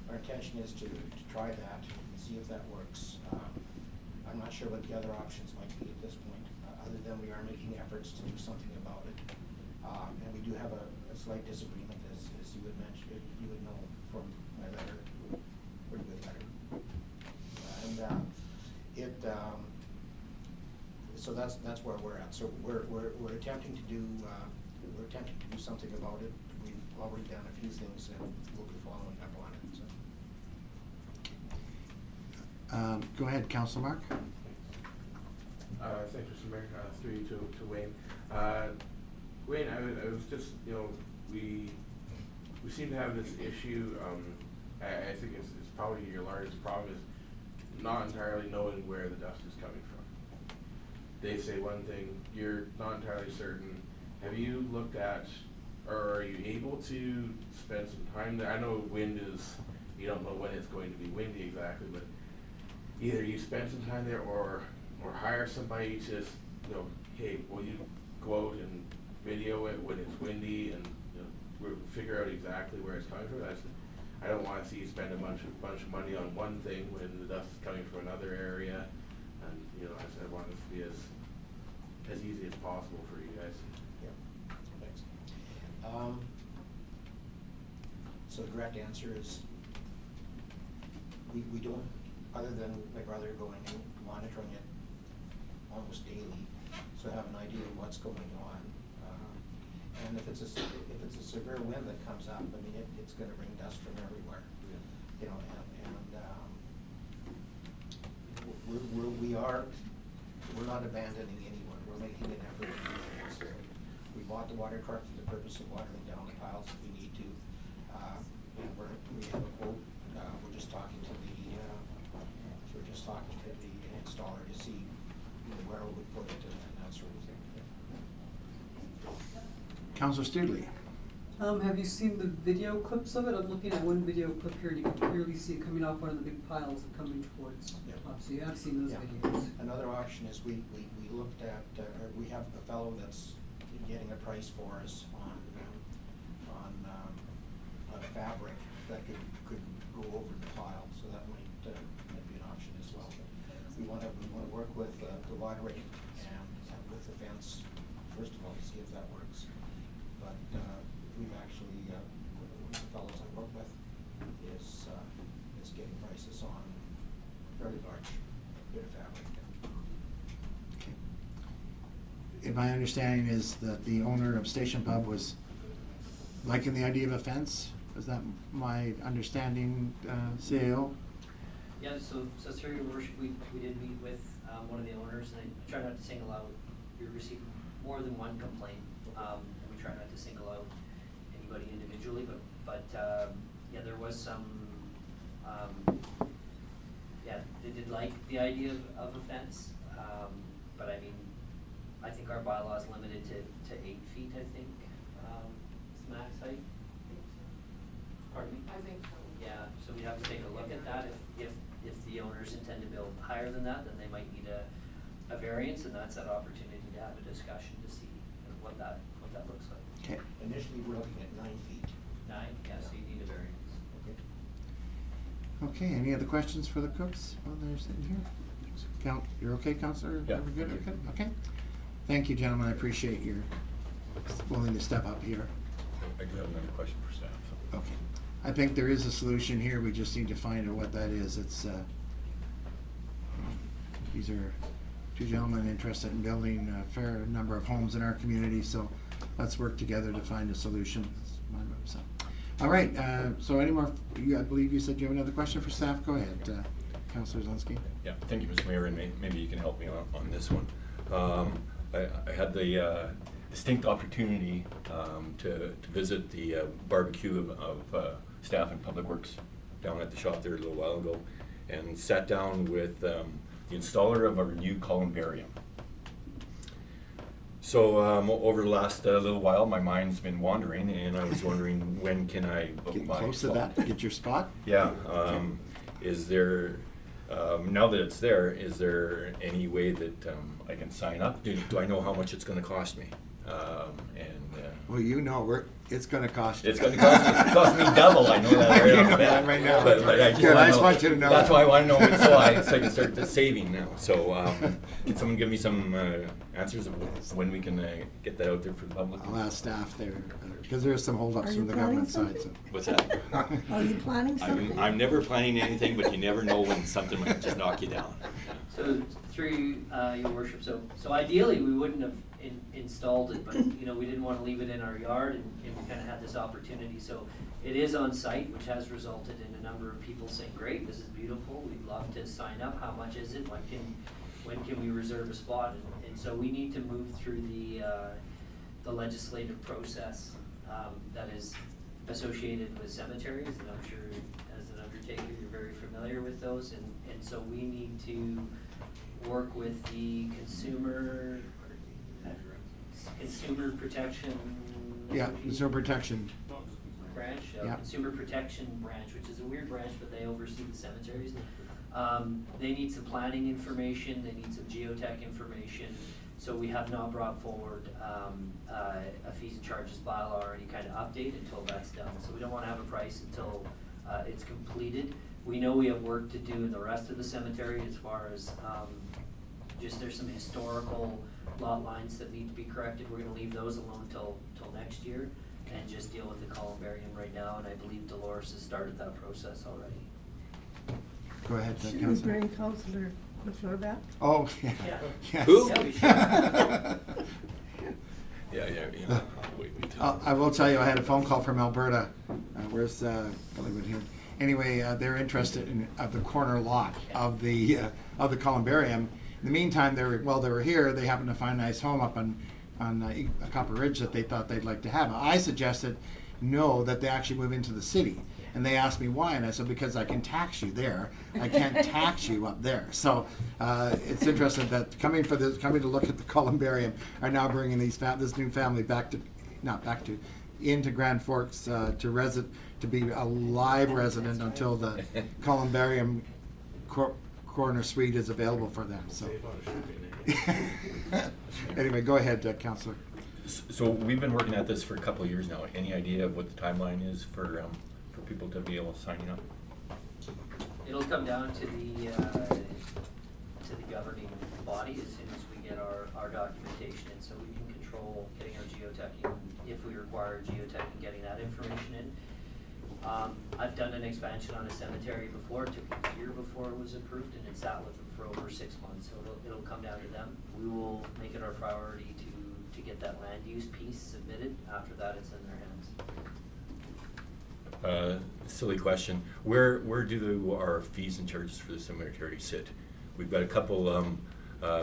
our intention is to try that and see if that works. I'm not sure what the other options might be at this point, other than we are making efforts to do something about it. And we do have a slight disagreement, as you would mention, you would know from my letter, pretty good letter. So that's where we're at. So we're attempting to do something about it. We've already done a few things, and we'll be following up on it. So. Go ahead, Councilor Mark. Thanks, Mr. Mayor. Through you to Wayne. Wayne, I was just, you know, we seem to have this issue. I think it's probably your largest problem is not entirely knowing where the dust is coming from. They say one thing, you're not entirely certain. Have you looked at, or are you able to spend some time there? I know wind is, you don't know when it's going to be windy exactly, but either you spend some time there or hire somebody to, you know, hey, will you go out and video it when it's windy and, you know, figure out exactly where it's coming from? I don't want to see you spend a bunch of money on one thing when the dust is coming from another area, and you know, I want it to be as easy as possible for you guys. Yeah, thanks. So the direct answer is we don't, other than my brother going and monitoring it almost daily, so have an idea of what's going on. And if it's a severe wind that comes up, I mean, it's going to bring dust from everywhere. Yeah. You know, and we're not abandoning anyone. We're making an effort to do things. So we bought the water truck for the purpose of watering down the piles if we need to. And we have a quote. We're just talking to the installer to see, you know, where we would put it and that sort of thing. Councilor Studley. Have you seen the video clips of it? I'm looking at one video clip here, and you can clearly see it coming off one of the big piles and coming towards Yeah. up. So you have seen those Yeah. videos. Another option is we looked at, we have a fellow that's getting a price for us on fabric that could go over the pile, so that might be an option as well. But we wanna work with the lottery and with the fence, first of all, to see if that works. But we've actually, one of the fellows I work with is getting prices on a very large bit of fabric. And my understanding is that the owner of Station Pub was liking the idea of a fence. Is that my understanding, CAO? Yeah, so through your worship, we did meet with one of the owners, and I try not to single out. We received more than one complaint, and we try not to single out anybody individually, but yeah, there was some, yeah, they did like the idea of a fence, but I mean, I think our bylaw is limited to 8 feet, I think, is the max height. Pardon me? I think so. Yeah, so we have to take a look at that. If the owners intend to build higher than that, then they might need a variance, and that's that opportunity to have a discussion to see what that looks like. Okay. Initially, we're looking at 9 feet. 9, yeah, so you need a variance. Okay, any other questions for the cooks while they're sitting here? You're okay, Counselor? Yeah. We're good? Okay. Okay. Thank you, gentlemen. I appreciate your willing to step up here. I do have another question for staff. Okay. I think there is a solution here. We just need to find out what that is. It's, these are two gentlemen interested in building a fair number of homes in our community, so let's work together to find a solution. That's my move, so. All right, so any more, I believe you said you have another question for staff? Go ahead, Councilor Zelinsky. Yeah, thank you, Mr. Mayor, and maybe you can help me on this one. I had the distinct opportunity to visit the barbecue of staff in Public Works down at the shop there a little while ago, and sat down with the installer of our new columbarium. So over the last little while, my mind's been wandering, and I was wondering, when can I book Get my close to slot? that, get your spot? Yeah, is there, now that it's there, is there any way that I can sign up? Do I know how much it's gonna cost me? Well, you know, it's gonna cost you. It's gonna cost me double, I know that right off the bat. Right now. But I just Good, wanna I just know- want you to know. That's why I wanna know so I can start saving now. So, can someone give me some answers of when we can get that out there for the public? I'll ask staff there, because there's some holdups Are from you the planning government side, so. something? What's that? Are you planning something? I'm never planning anything, but you never know when something might just knock you down. So through your worship, so ideally we wouldn't have installed it, but you know, we didn't want to leave it in our yard, and we kind of had this opportunity. So it is on site, which has resulted in a number of people saying, great, this is beautiful, we'd love to sign up, how much is it, when can we reserve a spot? And so we need to move through the legislative process that is associated with cemeteries, and I'm sure as an undertaker you're very familiar with those, and so we need to work with the consumer protection. Yeah, consumer protection. Branch, Yeah. consumer protection branch, which is a weird branch, but they oversee the cemeteries. They need some planning information, they need some geotech information, so we have not brought forward a fees and charges bylaw or any kind of update until that's done. So we don't wanna have a price until it's completed. We know we have work to do in the rest of the cemetery as far as just there's some historical lot lines that need to be corrected. We're gonna leave those alone till next year and just deal with the columbarium right now, and I believe Dolores has started that process already. Go ahead, Should we Councilor. bring Councilor LaFleur back? Oh, yeah. Yeah. Yes. Who? Yeah, we should. Yeah. Wait. I will tell you, I had a phone call from Alberta. Where's Hollywood here? Anyway, they're interested in the corner lot of the columbarium. In the meantime, they were here. They happened to find a nice home up on a Copper Ridge that they thought they'd like to have. I suggested no, that they actually move into the city. And they asked me why, and I said, because I can tax you there. I can't tax you up there. So it's interesting that coming to look at the columbarium are now bringing this new family into Grand Forks to be a live resident until the columbarium corner suite is available for them. So anyway, go ahead, Councillor. So we've been working at this for a couple of years now. Any idea of what the timeline is for people to be able to sign up? It'll come down to the governing body as soon as we get our documentation in, so we can control getting our geoteching, if we require geoteching, getting that information in. I've done an expansion on a cemetery before. It took a year before it was approved, and it sat with them for over 6 months, so it'll come down to them. We will make it our priority to get that land use piece submitted. After that, it's in their hands. Silly question. Where do our fees and charges for the cemetery sit? We've got a couple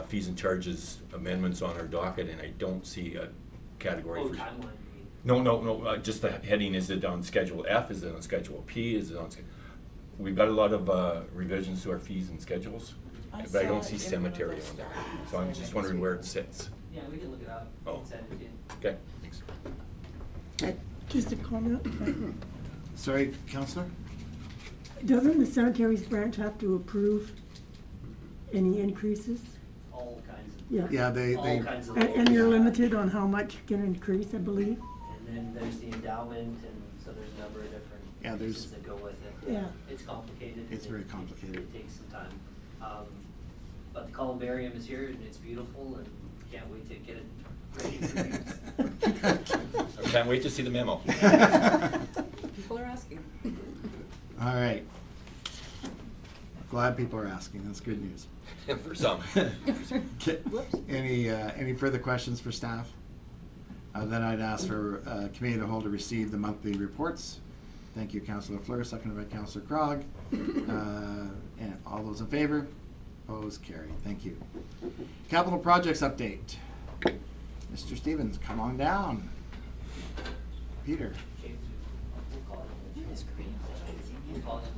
fees and charges amendments on our docket, and I don't see a category for. Timeline. No. Just the heading. Is it on Schedule F? Is it on Schedule P? Is it on? We've got a lot of revisions to our fees and schedules, but I don't see cemetery on there. So I'm just wondering where it sits. Yeah, we can look it up. Oh. And send it to you. Okay. Thanks. Just a comment. Sorry, Councillor? Doesn't the cemeteries branch have to approve any increases? All kinds of. Yeah. Yeah, they All kinds of. And you're limited on how much you can increase, I believe? And then there's the endowment, and so there's a number of different Yeah, pieces that go with it. Yeah. It's complicated. It's and very complicated. It takes some time. But the columbarium is here, and it's beautiful, and can't wait to get it ready for use. I can't wait to see the memo. People are asking. All right. Glad people are asking. That's good news. For some. Okay. Any further questions for staff? Then I'd ask for committee to hold to receive the monthly reports. Thank you, Councillor Fleur, seconded by Councillor Krog. And all those in favor? Opposed? Carried. Thank you. Capital projects update. Mr. Stevens, come on down. Peter. James, we'll call him. That is great. We'll call him.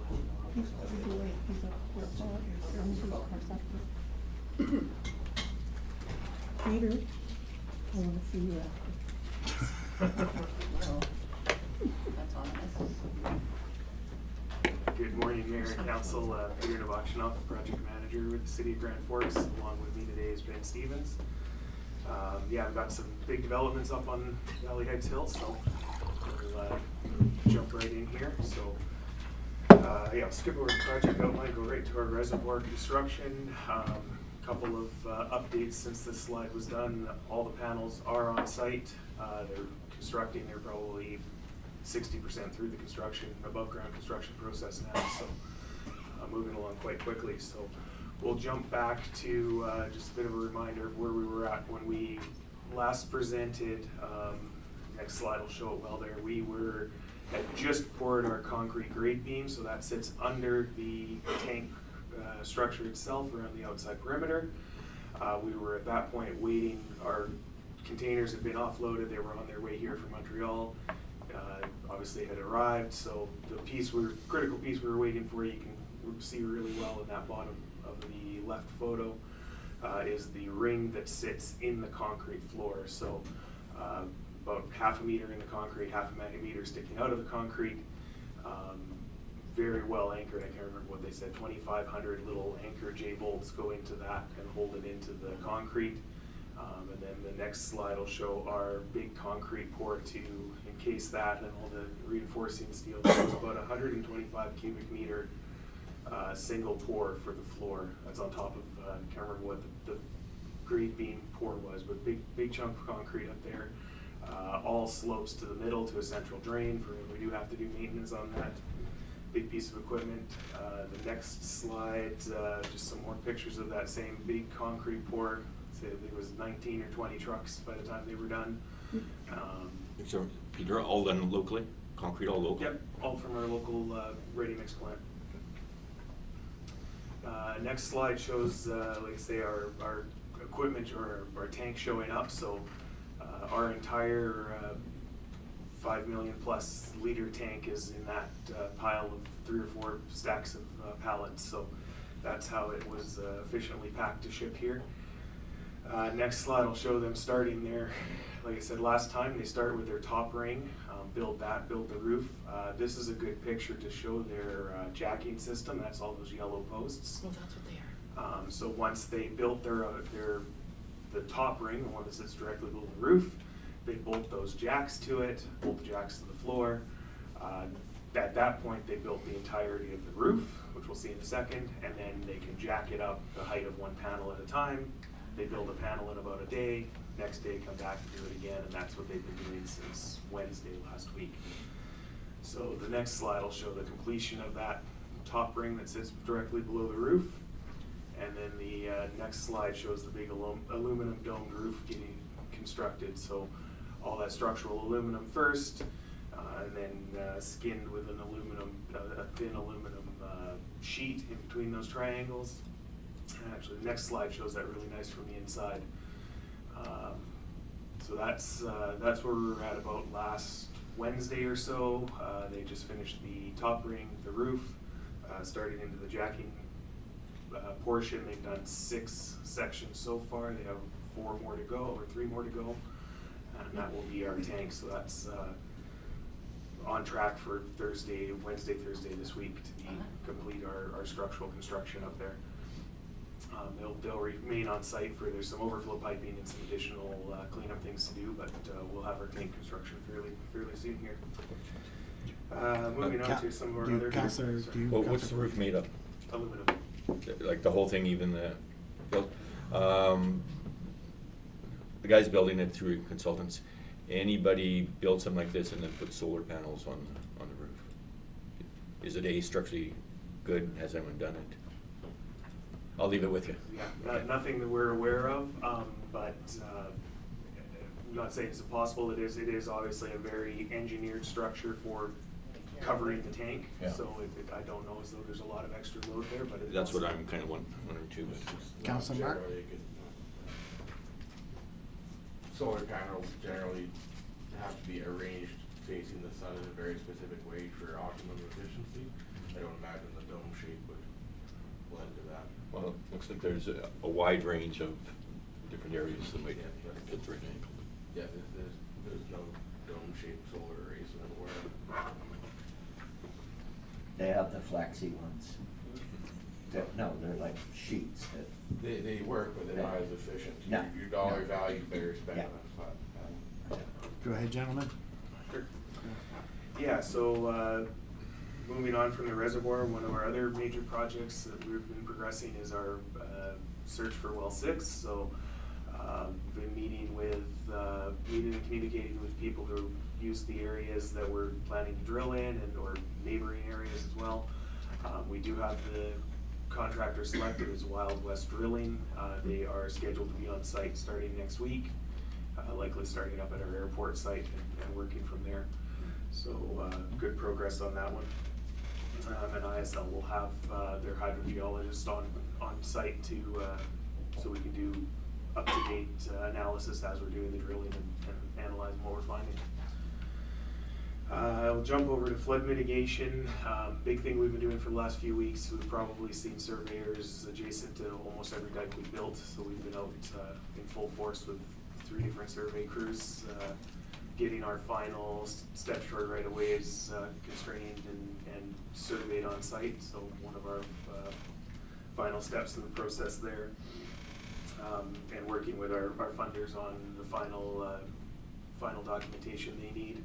Peter, I wanna see you after. That's ominous. Good morning, Mayor and Council. Peter Novakshinoff, Project Manager with the City of Grand Forks. Along with me today is Ben Stevens. Yeah, we've got some big developments up on Valley Heights Hill, so we'll jump right in here. So, yeah, I'll skip over the project outline, go right to our reservoir construction. Couple of updates since this slide was done. All the panels are on site. They're constructing. They're probably 60% through the construction, above ground construction process now, so moving along quite quickly. So we'll jump back to just a bit of a reminder of where we were at when we last presented. Next slide will show it well there. We had just poured our concrete grade beam, so that sits under the tank structure itself around the outside perimeter. We were at that point waiting. Our containers had been offloaded. They were on their way here from Montreal. Obviously had arrived, so the critical piece we were waiting for, you can see really well in that bottom of the left photo, is the ring that sits in the concrete floor. So about 1/2 a meter in the concrete, 1/2 meter sticking out of the concrete. Very well anchored. I can't remember what they said, 2,500 little anchor J-bolts go into that and hold it into the concrete. And then the next slide will show our big concrete pour to encase that and all the reinforcing steel. So it's about 125 cubic meter single pour for the floor. That's on top of, I can't remember what the grade beam pour was, but big chunk of concrete up there. All slopes to the middle to a central drain we do have to do maintenance on that big piece of equipment. The next slide, just some more pictures of that same big concrete pour. Say it was 19 or 20 trucks by the time they were done. So, Peter, all done locally? Concrete all local? Yep, all from our local ready mix plant. Next slide shows, like I say, our equipment or our tank showing up. So our entire 5 million plus liter tank is in that pile of 3 or 4 stacks of pallets. So that's how it was efficiently packed to ship here. Next slide will show them starting there. Like I said last time, they start with their top ring, build the roof. This is a good picture to show their jacking system. That's all those yellow posts. Well, that's what they are. So once they built the top ring, the one that sits directly below the roof, they bolt those jacks to it, bolt the jacks to the floor. At that point, they built the entirety of the roof, which we'll see in a second, and then they can jack it up the height of one panel at a time. They build a panel in about a day, next day come back and do it again, and that's what they've been doing since Wednesday last week. So the next slide will show the completion of that top ring that sits directly below the roof. And then the next slide shows the big aluminum domed roof getting constructed. So all that structural aluminum first, and then skinned with an a thin aluminum sheet in between those triangles. And actually, the next slide shows that really nice from the inside. So that's where we were at about last Wednesday or so. They just finished the top ring, the roof, starting into the jacking portion. They've done 6 sections so far. They have 4 more to go, or 3 more to go, and that will be our tank. So that's on track for Wednesday, Thursday this week to be complete our structural construction up there. They'll remain on site there's some overflow piping and some additional cleanup things to do, but we'll have our tank construction fairly soon here. Moving on to some of our other. What's the roof made of? Aluminum. Like the whole thing, even the built? The guy's building it through consultants. Anybody build something like this and then put solar panels on the roof? Is it structurally good? Has anyone done it? I'll leave it with you. Yeah, nothing that we're aware of, but I'm not saying it's impossible. It is obviously a very engineered structure for covering the tank. Yeah. So I don't know as though there's a lot of extra load there, but That's what I'm kind of wondering too. Councilor Mark? Solar panels generally have to be arranged facing the sun in a very specific way for optimum efficiency. I don't imagine the dome shape would blend to that. Well, it looks like there's a wide range of different areas that might fit the right angle. Yeah, there's no dome-shaped solar arrays that I'm aware of. They have the flexi ones. No, they're like sheets that. They work, but they're not as efficient. No. Your dollar No. value better spent Yeah. on a flat panel. Go ahead, gentlemen. Sure. Yeah, so moving on from the reservoir, one of our other major projects that we've been progressing is our search for well 6. So been meeting and communicating with people who use the areas that we're planning to drill in or neighboring areas as well. We do have the contractor selected as Wild West Drilling. They are scheduled to be on site starting next week, likely starting up at our airport site and working from there. So good progress on that one. And ISL will have their hydrogeologist on site so we can do up-to-date analysis as we're doing the drilling and analyzing what we're finding. We'll jump over to flood mitigation. Big thing we've been doing for the last few weeks. We've probably seen surveyors adjacent to almost every dike we've built. So we've been out in full force with 3 different survey crews, getting our final statutory right-of-ways constrained and surveyed on site. So one of our final steps in the process there. And working with our funders on the final documentation they need.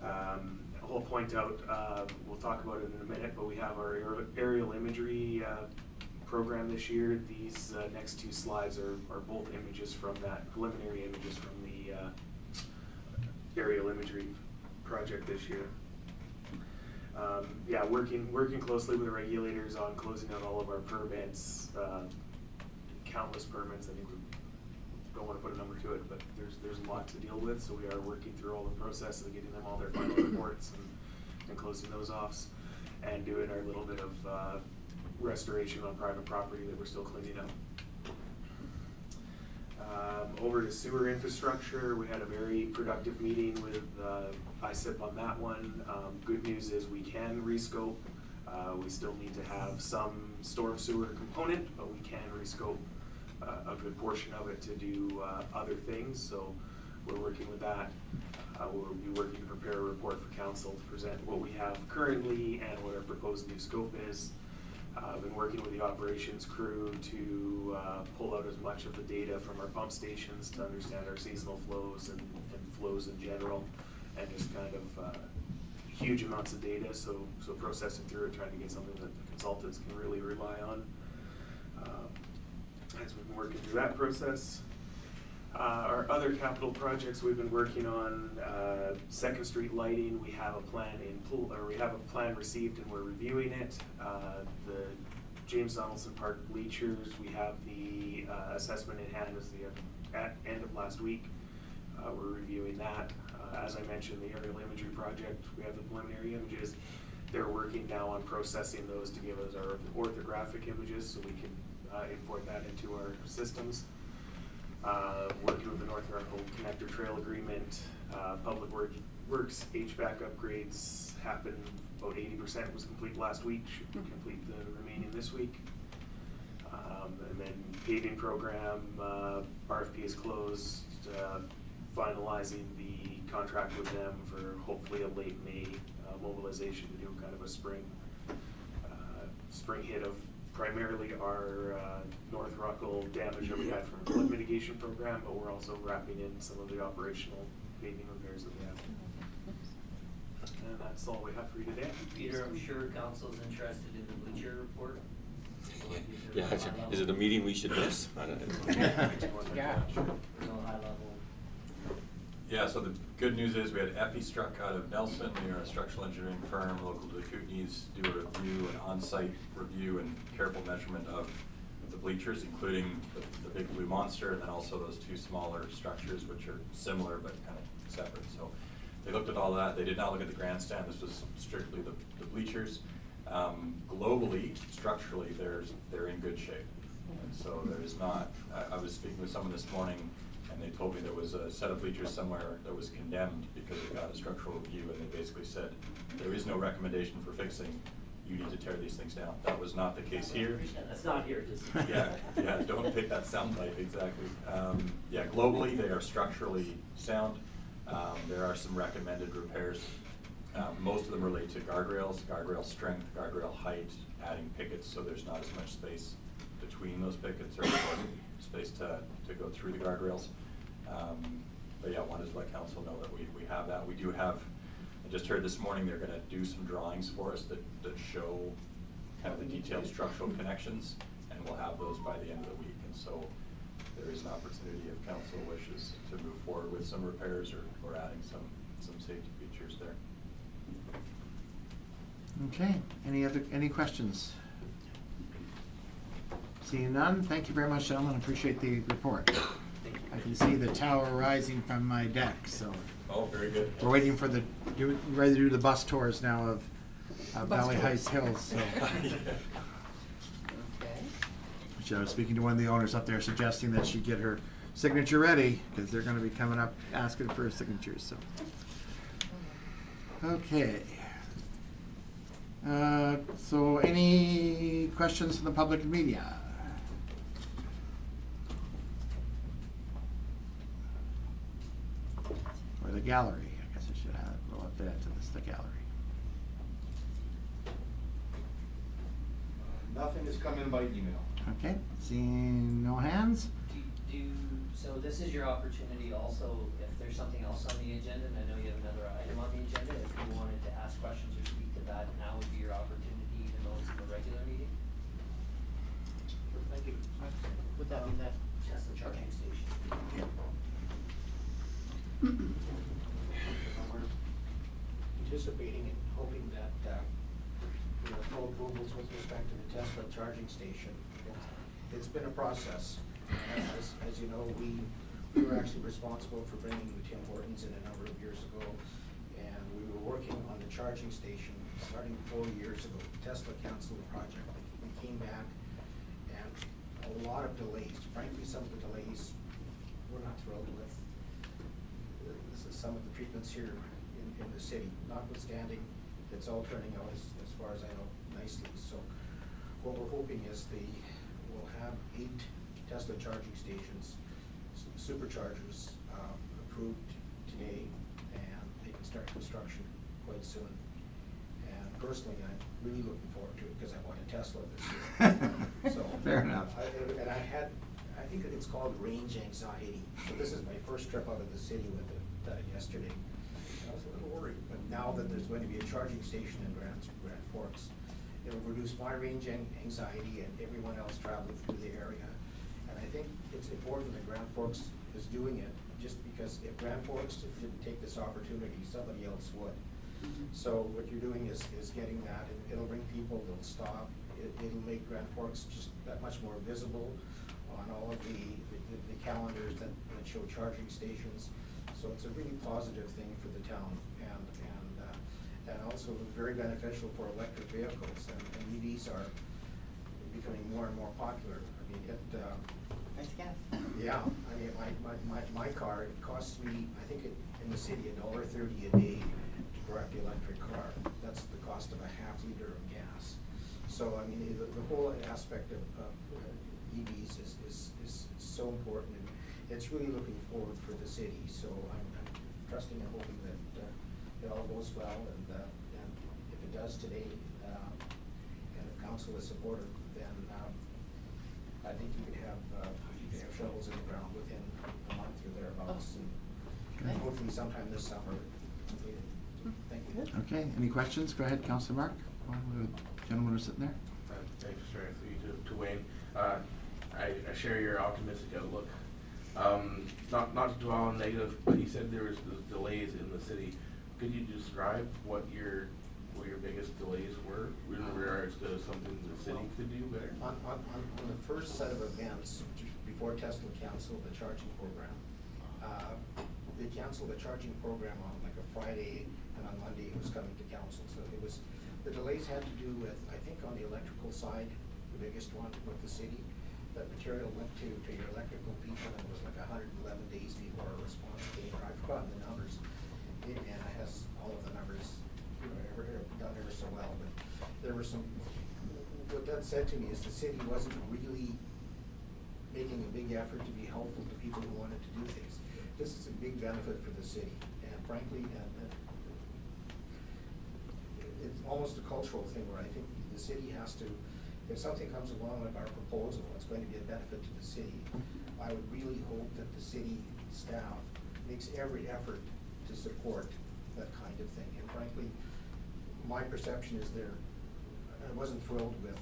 I'll point out, we'll talk about it in a minute, but we have our aerial imagery program this year. These next 2 slides are both images from that, preliminary images from the aerial imagery project this year. Yeah, working closely with the regulators on closing out all of our permits, countless permits. I think we don't want to put a number to it, but there's a lot to deal with, so we are working through all the process of getting them all their final reports and closing those off, and doing our little bit of restoration on private property that we're still cleaning up. Over to sewer infrastructure, we had a very productive meeting with ISIP on that one. Good news is we can rescope. We still need to have some storm sewer component, but we can rescope a good portion of it to do other things, so we're working with that. We'll be working to prepare a report for council to present what we have currently and what our proposed new scope is. I've been working with the operations crew to pull out as much of the data from our pump stations to understand our seasonal flows and flows in general, and just kind of huge amounts of data, so processing through it, trying to get something that the consultants can really rely on. As we've been working through that process. Our other capital projects we've been working on, 2nd Street lighting, we have a plan received and we're reviewing it. The James Donaldson Park bleachers, we have the assessment in hand as the end of last week. We're reviewing that. As I mentioned, the aerial imagery project, we have the preliminary images. They're working now on processing those to give us our orthographic images so we can import that into our systems. Working with the North Ruckle Connector Trail Agreement, Public Works HVAC upgrades happened, about 80% was complete last week, should complete the remaining this week. And then paving program, RFP is closed, finalizing the contract with them for hopefully a late May mobilization to do kind of a spring hit of primarily our North Ruckle damage that we had from a flood mitigation program, but we're also wrapping in some of the operational paving repairs that we have. And that's all we have for you today. Peter, I'm sure council's interested in the bleacher report. Yeah, is it a meeting we should miss? I don't know. Yeah. No high level. Yeah, so the good news is we had Effie Struck out of Nelson. We are a structural engineering firm local to the Kootenays, do a review, an on-site review and careful measurement of the bleachers, including the big blue monster and then also those two smaller structures which are similar but kind of separate. So they looked at all that. They did not look at the grandstand. This was strictly the bleachers. Globally, structurally, they're in good shape. And so there is not, I was speaking with someone this morning and they told me there was a set of bleachers somewhere that was condemned because it got a structural review and they basically said there is no recommendation for fixing, you need to tear these things down. That was not the case here. That's not here, just. Yeah, don't take that soundbite, exactly. Yeah, globally they are structurally sound. There are some recommended repairs. Most of them relate to guardrails, guardrail strength, guardrail height, adding pickets so there's not as much space between those pickets or space to go through the guardrails. But yeah, wanted to let council know that we have that. We do have, I just heard this morning they're gonna do some drawings for us that show kind of the detailed structural connections, and we'll have those by the end of the week. And so there is an opportunity if council wishes to move forward with some repairs or adding some safety features there. Okay, any questions? Seeing none, thank you very much, gentlemen, appreciate the report. I can see the tower rising from my deck, so. Oh, very good. We're waiting for ready to do the bus tours now of Valley Heights Hills, so. Okay. Which I was speaking to one of the owners up there suggesting that she get her signature ready, because they're gonna be coming up asking for signatures, so. Okay. So any questions from the public and media? Or the gallery, I guess I should have it go up there to the gallery. Nothing has come in by email. Okay, seeing no hands? So this is your opportunity also, if there's something else on the agenda, and I know you have another item on the agenda, if you wanted to ask questions or speak to that, now would be your opportunity, even though it's in the regular meeting. Thank you. Would that be that, that's the charging station? We're anticipating and hoping that, full approvals with respect to the Tesla charging station. It's been a process. As you know, we were actually responsible for bringing Tim Hortons in a number of years ago, and we were working on the charging station starting 4 years ago. Tesla canceled the project. We came back, and a lot of delays. Frankly, some of the delays we're not thrilled with. This is some of the treatments here in the city, notwithstanding, it's all turning out as far as I know nicely. So what we're hoping is we'll have 8 Tesla charging stations, superchargers, approved today, and they can start construction quite soon. And personally, I'm really looking forward to it because I want a Tesla this year. So Fair enough. I think it's called range anxiety. So this is my first trip out of the city with it yesterday. I was a little worried, but now that there's going to be a charging station in Grand Forks, it'll reduce my range anxiety and everyone else traveling through the area. And I think it's important that Grand Forks is doing it, just because if Grand Forks didn't take this opportunity, somebody else would. So what you're doing is getting that, and it'll bring people, they'll stop, it'll make Grand Forks just that much more visible on all of the calendars that show charging stations. So it's a really positive thing for the town, and also very beneficial for electric vehicles, and EVs are becoming more and more popular. I mean, Nice gas. yeah, I mean, my car, it costs me, I think in the city, $1.30 a day to drive the electric car. That's the cost of a half liter of gas. So, I mean, the whole aspect of EVs is so important, and it's really looking forward for the city. So I'm trusting and hoping that it all goes well, and if it does today, and if council is supportive, then I think you can have shovels in the ground within a month or thereabouts, and hopefully sometime this summer completed. Thank you. Okay, any questions? Go ahead, Councillor Mark. One of the gentlemen are sitting there. Thanks, Mr. Anthony, to Wayne. I share your optimistic outlook. Not to dwell on negative, but you said there was delays in the city. Could you describe what your biggest delays were in regards to something the city could do better? On the first set of events, before Tesla canceled the charging program, they canceled the charging program on like a Friday, and on Monday it was coming to council. So the delays had to do with, I think on the electrical side, the biggest one with the city, that material went to your electrical people, and it was like 111 days before a response came, or I've forgotten the numbers. And it has all of the numbers, done ever so well, but there were some, what that said to me is the city wasn't really making a big effort to be helpful to people who wanted to do things. This is a big benefit for the city, and frankly, it's almost a cultural thing where I think the city has to, if something comes along like our proposal, it's going to be a benefit to the city. I would really hope that the city staff makes every effort to support that kind of thing. And frankly, my perception is I wasn't thrilled with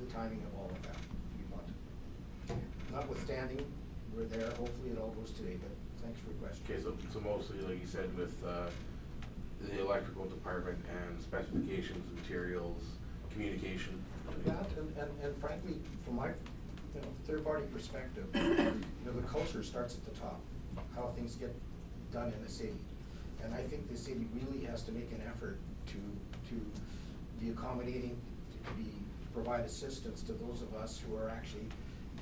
the timing of all of that. Notwithstanding, we're there. Hopefully it all goes today, but thanks for your question. Okay, so mostly, like you said, with the electrical department and specifications, materials, communication. That, and frankly, from my third-party perspective, the culture starts at the top, how things get done in the city. And I think the city really has to make an effort to be accommodating, to provide assistance to those of us who are actually,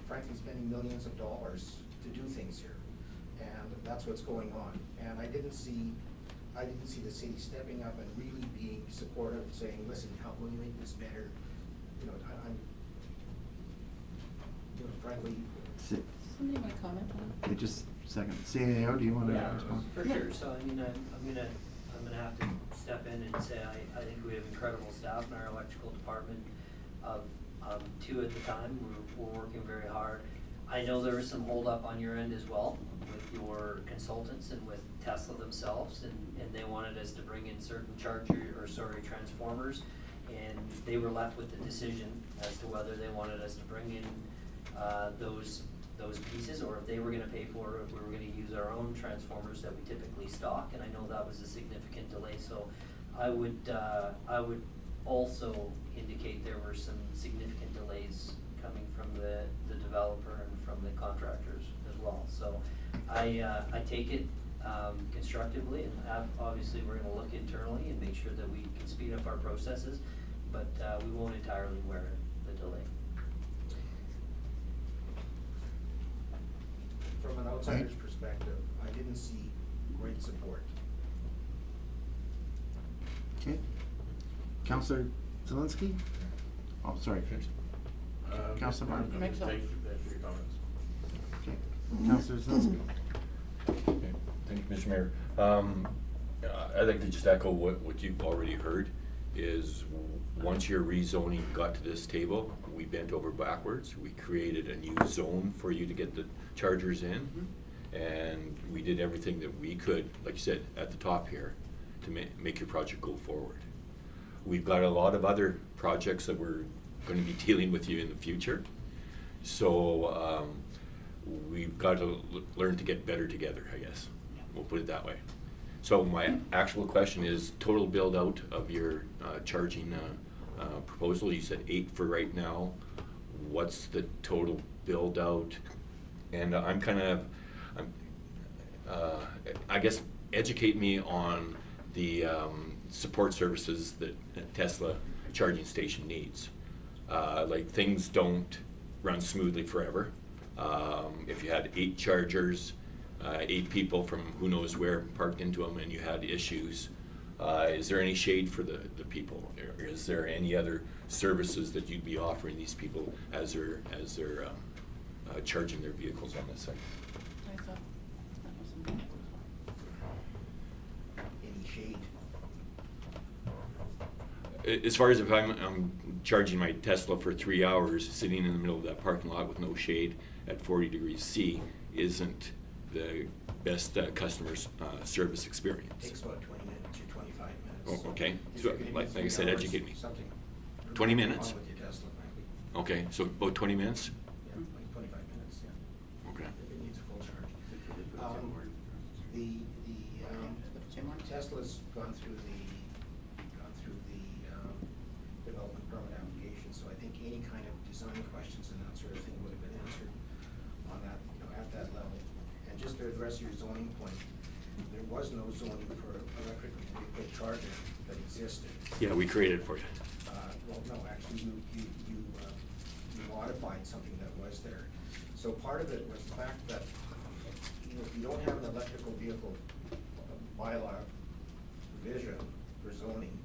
frankly, spending millions of dollars to do things here. And that's what's going on. And I didn't see the city stepping up and really being supportive, saying, listen, how will you make this better? I'm frankly. Somebody want to comment on that? Okay, just a second. CAO, do you want to respond? For sure. So I mean, I'm gonna have to step in and say I think we have incredible staff in our electrical department. Two at the time, we're working very hard. I know there was some hold up on your end as well with your consultants and with Tesla themselves, and they wanted us to bring in certain transformers, and they were left with the decision as to whether they wanted us to bring in those pieces, or if they were gonna pay for it, if we were gonna use our own transformers that we typically stock, and I know that was a significant delay. So I would also indicate there were some significant delays coming from the developer and from the contractors as well. So I take it constructively, and obviously we're gonna look internally and make sure that we can speed up our processes, but we won't entirely wear the delay. From an outsider's perspective, I didn't see great support. Okay. Councillor Zelinski? Oh, sorry, finish. Councillor Martin. Thank you for your comments. Councillor Zelski. Okay. Thank you, Mr. Mayor. I'd like to just echo what you've already heard, is once your rezoning got to this table, we bent over backwards. We created a new zone for you to get the chargers in, and we did everything that we could, like you said, at the top here, to make your project go forward. We've got a lot of other projects that we're going to be dealing with you in the future, so we've got to learn to get better together, I guess. We'll put it that way. So my actual question is total build out of your charging proposal. You said 8 for right now. What's the total build out? And I guess educate me on the support services that a Tesla charging station needs. Like things don't run smoothly forever. If you had 8 chargers, 8 people from who knows where parked into them and you had issues, is there any shade for the people? Or is there any other services that you'd be offering these people as they're charging their vehicles on this site? I thought that was Any shade? As far as if I'm charging my Tesla for 3 hours, sitting in the middle of that parking lot with no shade at 40 degrees C isn't the best customer service experience. It takes about 20 minutes or 25 minutes. Oh, okay. If So, you're gonna do like I 3 said, hours, educate me. something 20 minutes? wrong with your Tesla, frankly. Okay, so about 20 minutes? Yeah, like 25 minutes, yeah. Okay. If it needs a full charge. Tesla's gone through the development permit application, so I think any kind of design questions and that sort of thing would have been answered on that, at that level. And just to address your zoning point, there was no zoning for electric vehicle charging that existed. Yeah, we created it for you. Well, no, actually, you modified something that was there. So part of it was the fact that, if you don't have an electrical vehicle bylaw provision for zoning,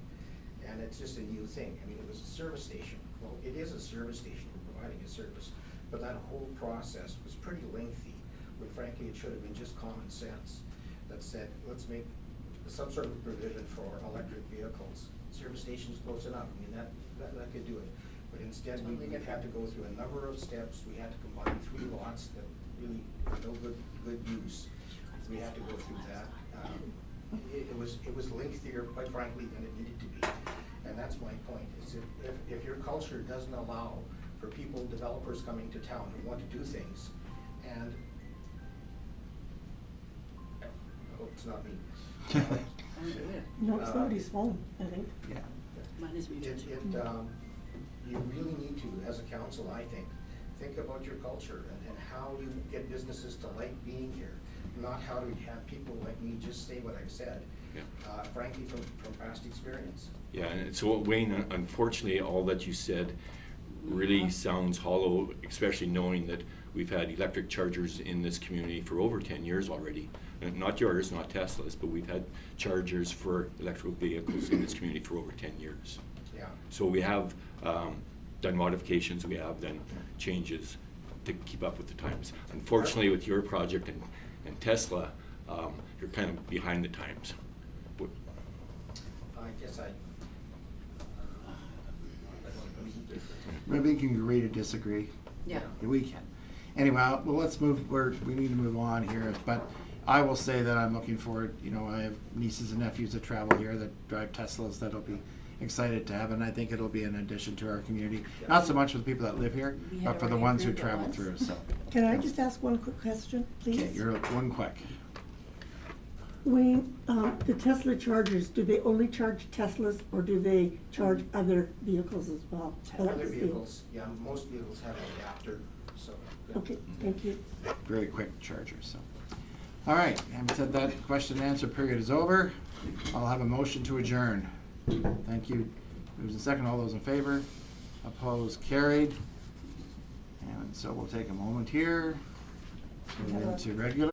and it's just a new thing. I mean, it was a service station. Well, it is a service station, we're providing a service, but that whole process was pretty lengthy, when frankly, it should have been just common sense that said, let's make some sort of provision for electric vehicles. Service station's close enough, I mean, that could do it. But instead, we had to go through a number of steps. We had to combine 3 lots that really were no good use. We had to go through that. It was lengthier, quite frankly, than it needed to be. And that's my point, is if your culture doesn't allow for people, developers coming to town who want to do things, and, I hope it's not me. No, it's nobody's phone, I think. Yeah. Mine is muted. You really need to, as a council, I think about your culture and how you get businesses to like being here, not how to have people like me just say what I've said, Yeah. Frankly, from past experience. Yeah, and so Wayne, unfortunately, all that you said really sounds hollow, especially knowing that we've had electric chargers in this community for over 10 years already. And not yours, not Tesla's, but we've had chargers for electrical vehicles in this community for over 10 years. Yeah. So we have done modifications, we have done changes to keep up with the times. Unfortunately, with your project and Tesla, you're kind of behind the times. I guess Maybe we can agree to disagree. Yeah. We can. Anyway, well, let's move, we need to move on here, but I will say that I'm looking forward, I have nieces and nephews that travel here that drive Teslas that'll be excited to have, and I think it'll be an addition to our community. Not so much for the people that live here, We had but for the already ones who approved it travel once. through, so. Can I just ask one quick question, please? Okay, you're one quick. Wayne, the Tesla chargers, do they only charge Teslas or do they charge other vehicles as well? other vehicles, yeah, most vehicles have an adapter, so. yeah. Okay, thank you. Very quick charger, so. All right, having said that, question and answer period is over. I'll have a motion to adjourn. Thank you. Who's in second? All those in favor? Opposed? Carried. And so we'll take a moment here. Move into regular.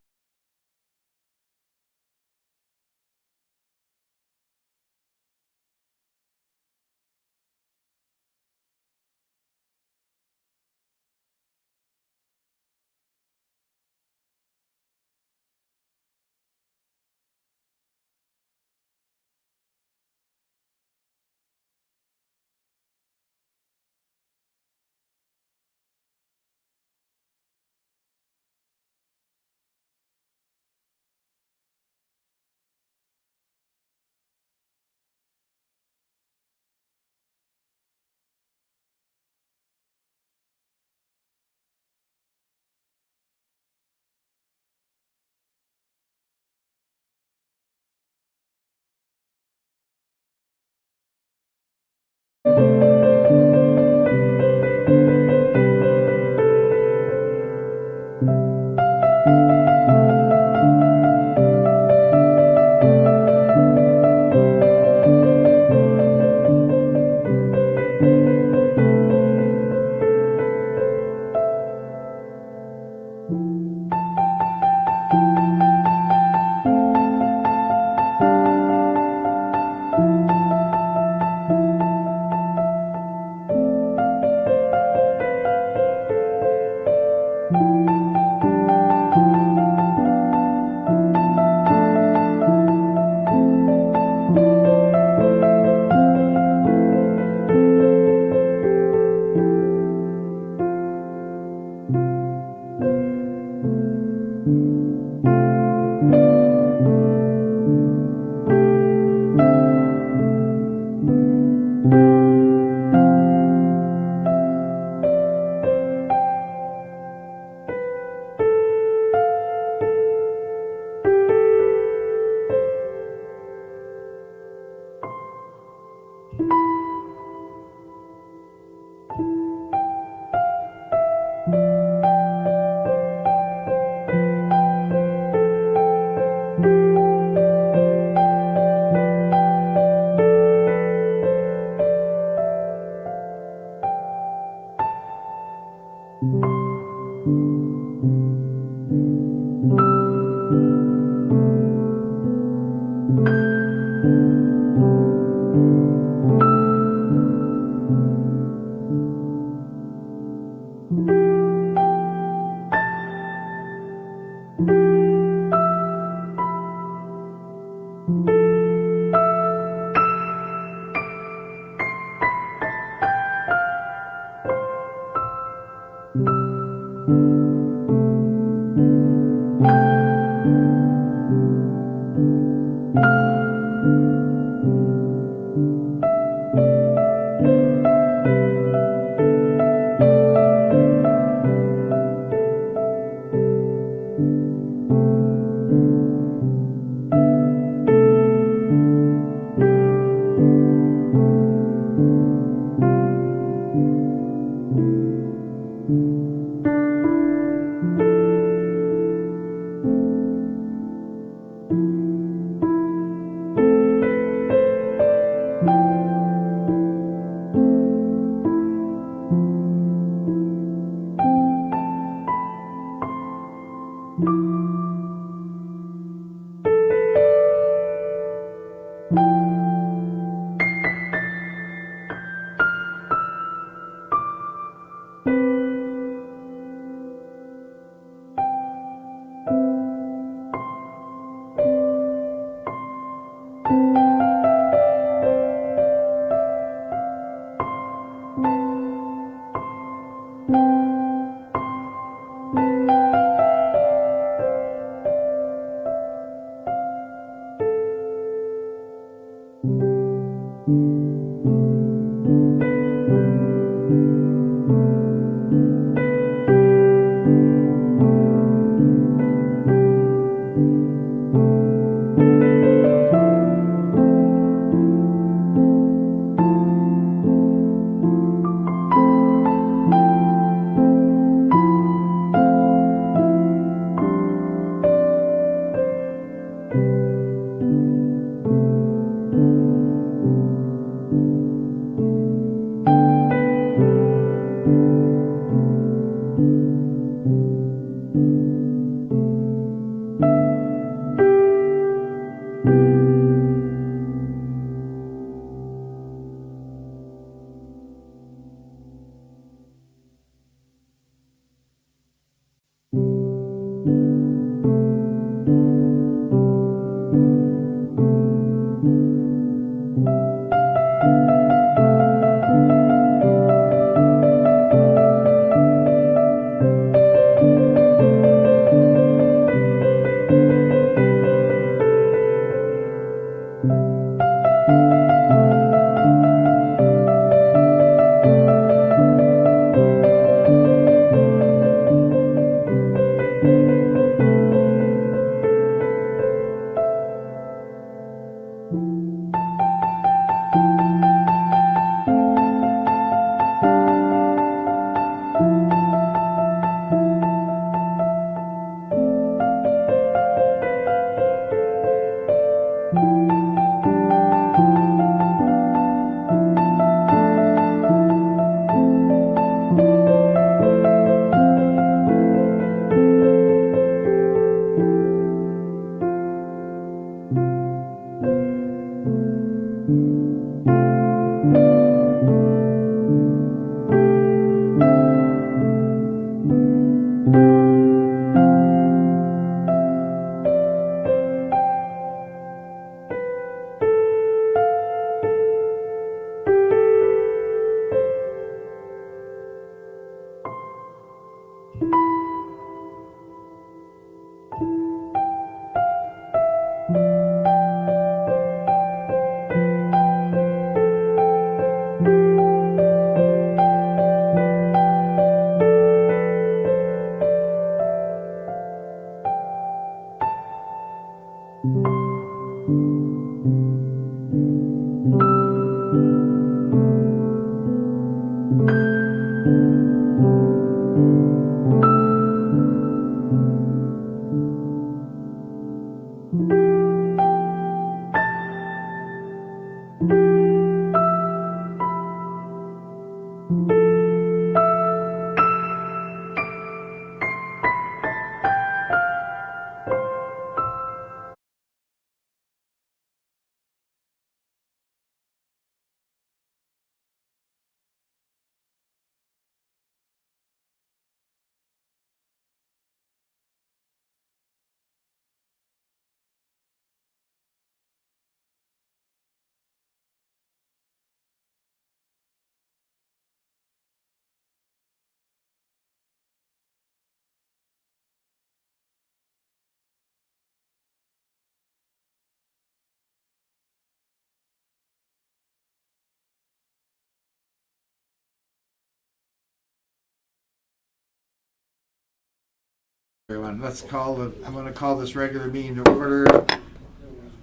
Everyone, I'm going to call this regular meeting to order.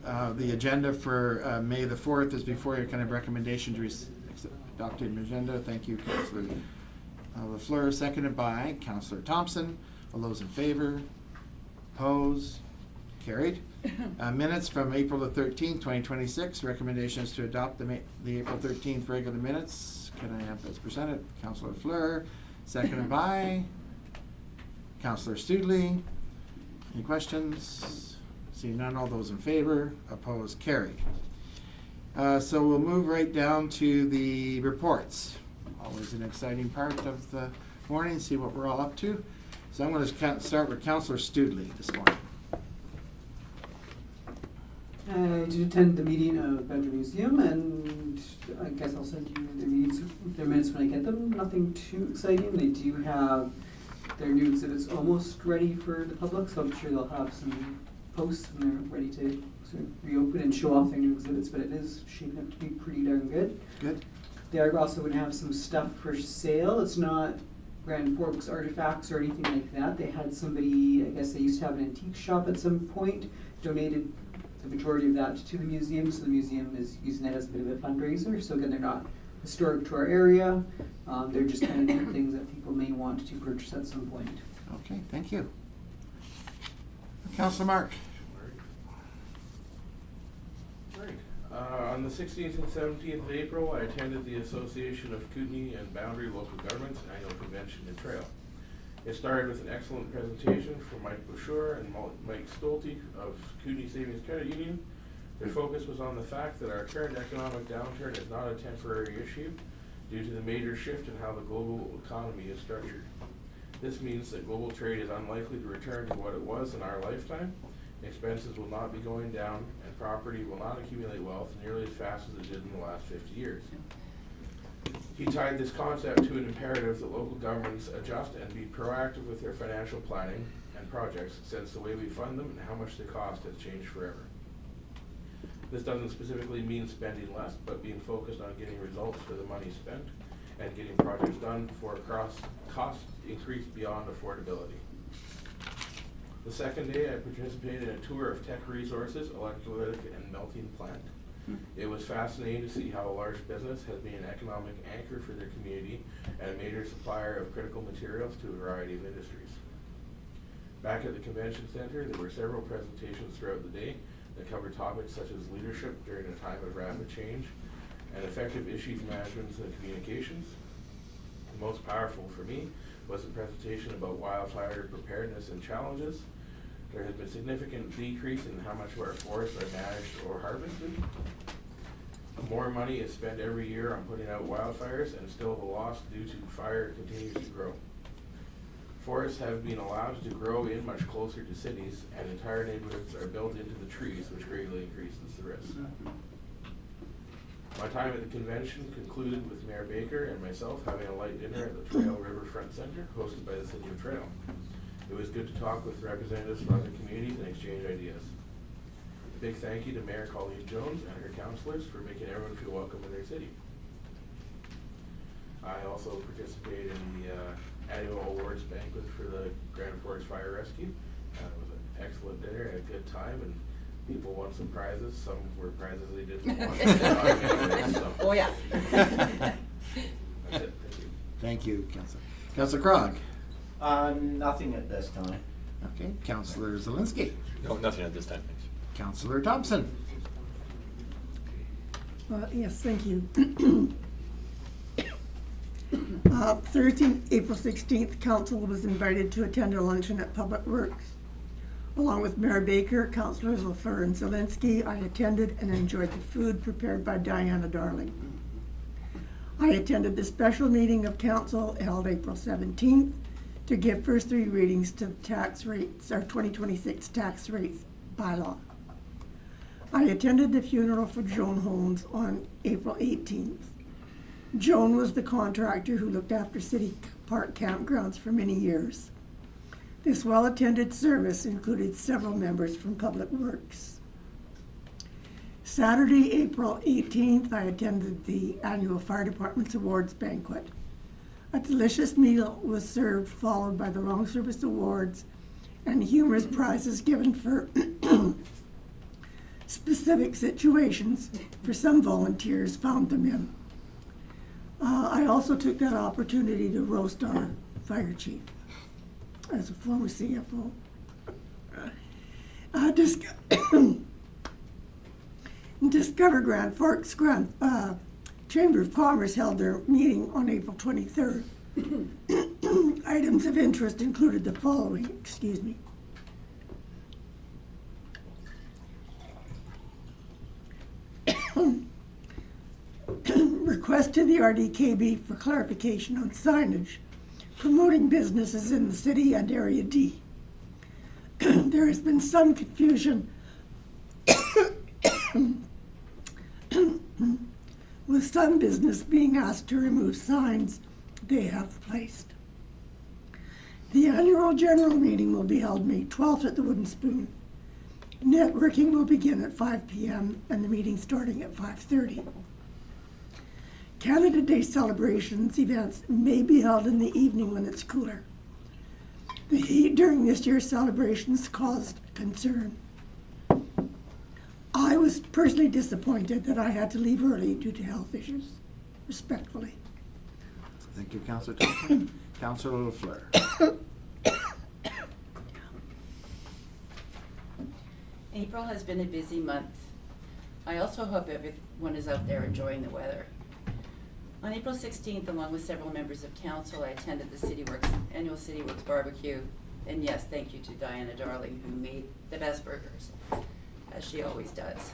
The agenda for May the 4th is before your kind of recommendation to adopt an agenda. Thank you, Councillor LaFleur, seconded by Councillor Thompson. All those in favor? Opposed? Carried. Minutes from April the 13th, 2026. Recommendations to adopt the April 13th regular minutes. Can I have those presented? Councillor Fleur, seconded by Councillor Studley. Any questions? Seeing none, all those in favor? Opposed? Carried. So we'll move right down to the reports. Always an exciting part of the morning, see what we're all up to. So I'm going to start with Councillor Studley this morning. I did attend the meeting of Boundary Museum, and I guess I'll send you their minutes when I get them. Nothing too exciting. They do have their new exhibits almost ready for the public, so I'm sure they'll have some posts when they're ready to sort of reopen and show off their new exhibits, but it is shaping up to be pretty darn good. Good. They are also going to have some stuff for sale. It's not Grand Forks artifacts or anything like that. They had somebody, I guess they used to have an antique shop at some point, donated the majority of that to the museum, so the museum is using it as a bit of a fundraiser. So again, they're not historic to our area. They're just kind of neat things that people may want to purchase at some point. Okay, thank you. Councillor Mark. On the 16th and 17th of April, I attended the Association of Kootenay and Boundary Local Governments Annual Convention and Trail. It started with an excellent presentation from Mike Bouchard and Mike Stolte of Kootenay Savings Credit Union. Their focus was on the fact that our current economic downturn is not a temporary issue due to the major shift in how the global economy is structured. This means that global trade is unlikely to return to what it was in our lifetime. Expenses will not be going down, and property will not accumulate wealth nearly as fast as it did in the last 50 years. He tied this concept to an imperative that local governments adjust and be proactive with their financial planning and projects, since the way we fund them and how much they cost has changed forever. This doesn't specifically mean spending less, but being focused on getting results for the money spent and getting projects done before costs increase beyond affordability. The second day, I participated in a tour of Tech Resources, electrolytic and melting plant. It was fascinating to see how a large business has been an economic anchor for their community and a major supplier of critical materials to a variety of industries. Back at the convention center, there were several presentations throughout the day that covered topics such as leadership during a time of rapid change and effective issues management and communications. The most powerful for me was a presentation about wildfire preparedness and challenges. There has been a significant decrease in how much of our forests are managed or harvested. More money is spent every year on putting out wildfires, and still the loss due to fire continues to grow. Forests have been allowed to grow in much closer to cities, and entire neighborhoods are built into the trees, which greatly increases the risk. My time at the convention concluded with Mayor Baker and myself having a light dinner at the Trail Riverfront Center, hosted by the City of Trail. It was good to talk with representatives from other communities and exchange ideas. A big thank you to Mayor Colleen Jones and her councillors for making everyone feel welcome in their city. I also participated in the annual awards banquet for the Grand Forks Fire Rescue. It was an excellent dinner and a good time, and people won some prizes. Some were prizes they didn't want. So. Oh, yeah. That's it. Thank you. Thank you, Councillor. Councillor Krog. Nothing at this time. Okay, Councillor Zelinski. No, nothing at this time, thanks. Councillor Thompson. Yes, thank you. Thursday, April 16th, council was invited to attend a luncheon at Public Works. Along with Mayor Baker, Councillors LaFleur and Zelinski, I attended and enjoyed the food prepared by Diana Darling. I attended the special meeting of council held April 17th to give first three readings to tax rates, our 2026 tax rates bylaw. I attended the funeral for Joan Holmes on April 18th. Joan was the contractor who looked after City Park campgrounds for many years. This well-attended service included several members from Public Works. Saturday, April 18th, I attended the annual Fire Department's Awards banquet. A delicious meal was served, followed by the Long Service Awards and humorous prizes given for specific situations for some volunteers found them in. I also took that opportunity to roast our fire chief as a former CFO. Discover Grand Forks Chamber of Commerce held their meeting on April 23rd. Items of interest included the following, request to the RDKB for clarification on signage promoting businesses in the city and Area D. There has been some confusion with some business being asked to remove signs they have placed. The annual general meeting will be held May 12th at the Wooden Spoon. Networking will begin at 5 p.m. and the meeting starting at 5:30. Canada Day celebrations events may be held in the evening when it's cooler. The heat during this year's celebrations caused concern. I was personally disappointed that I had to leave early due to health issues. Respectfully. Thank you, Councillor Thompson. Councillor LaFleur. April has been a busy month. I also hope everyone is out there enjoying the weather. On April 16th, along with several members of council, I attended the annual City Works barbecue. And yes, thank you to Diana Darling, who made the best burgers, as she always does.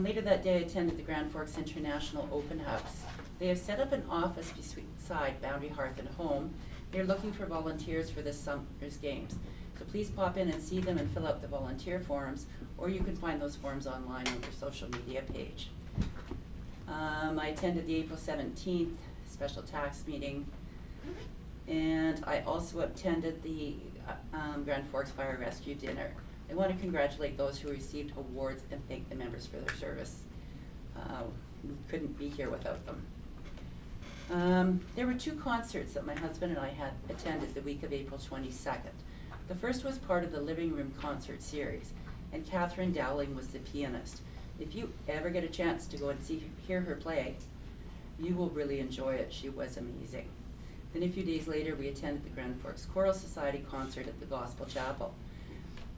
Later that day, I attended the Grand Forks International Open House. They have set up an office beside Boundary Hearth and Home. They're looking for volunteers for this summer's games. So please pop in and see them and fill out the volunteer forms, or you can find those forms online on their social media page. I attended the April 17th special tax meeting, and I also attended the Grand Forks Fire Rescue Dinner. I want to congratulate those who received awards and thank the members for their service. We couldn't be here without them. There were 2 concerts that my husband and I had attended the week of April 22nd. The first was part of the Living Room concert series, and Catherine Dowling was the pianist. If you ever get a chance to go and hear her play, you will really enjoy it. She was amazing. Then a few days later, we attended the Grand Forks Choral Society concert at the Gospel Chapel.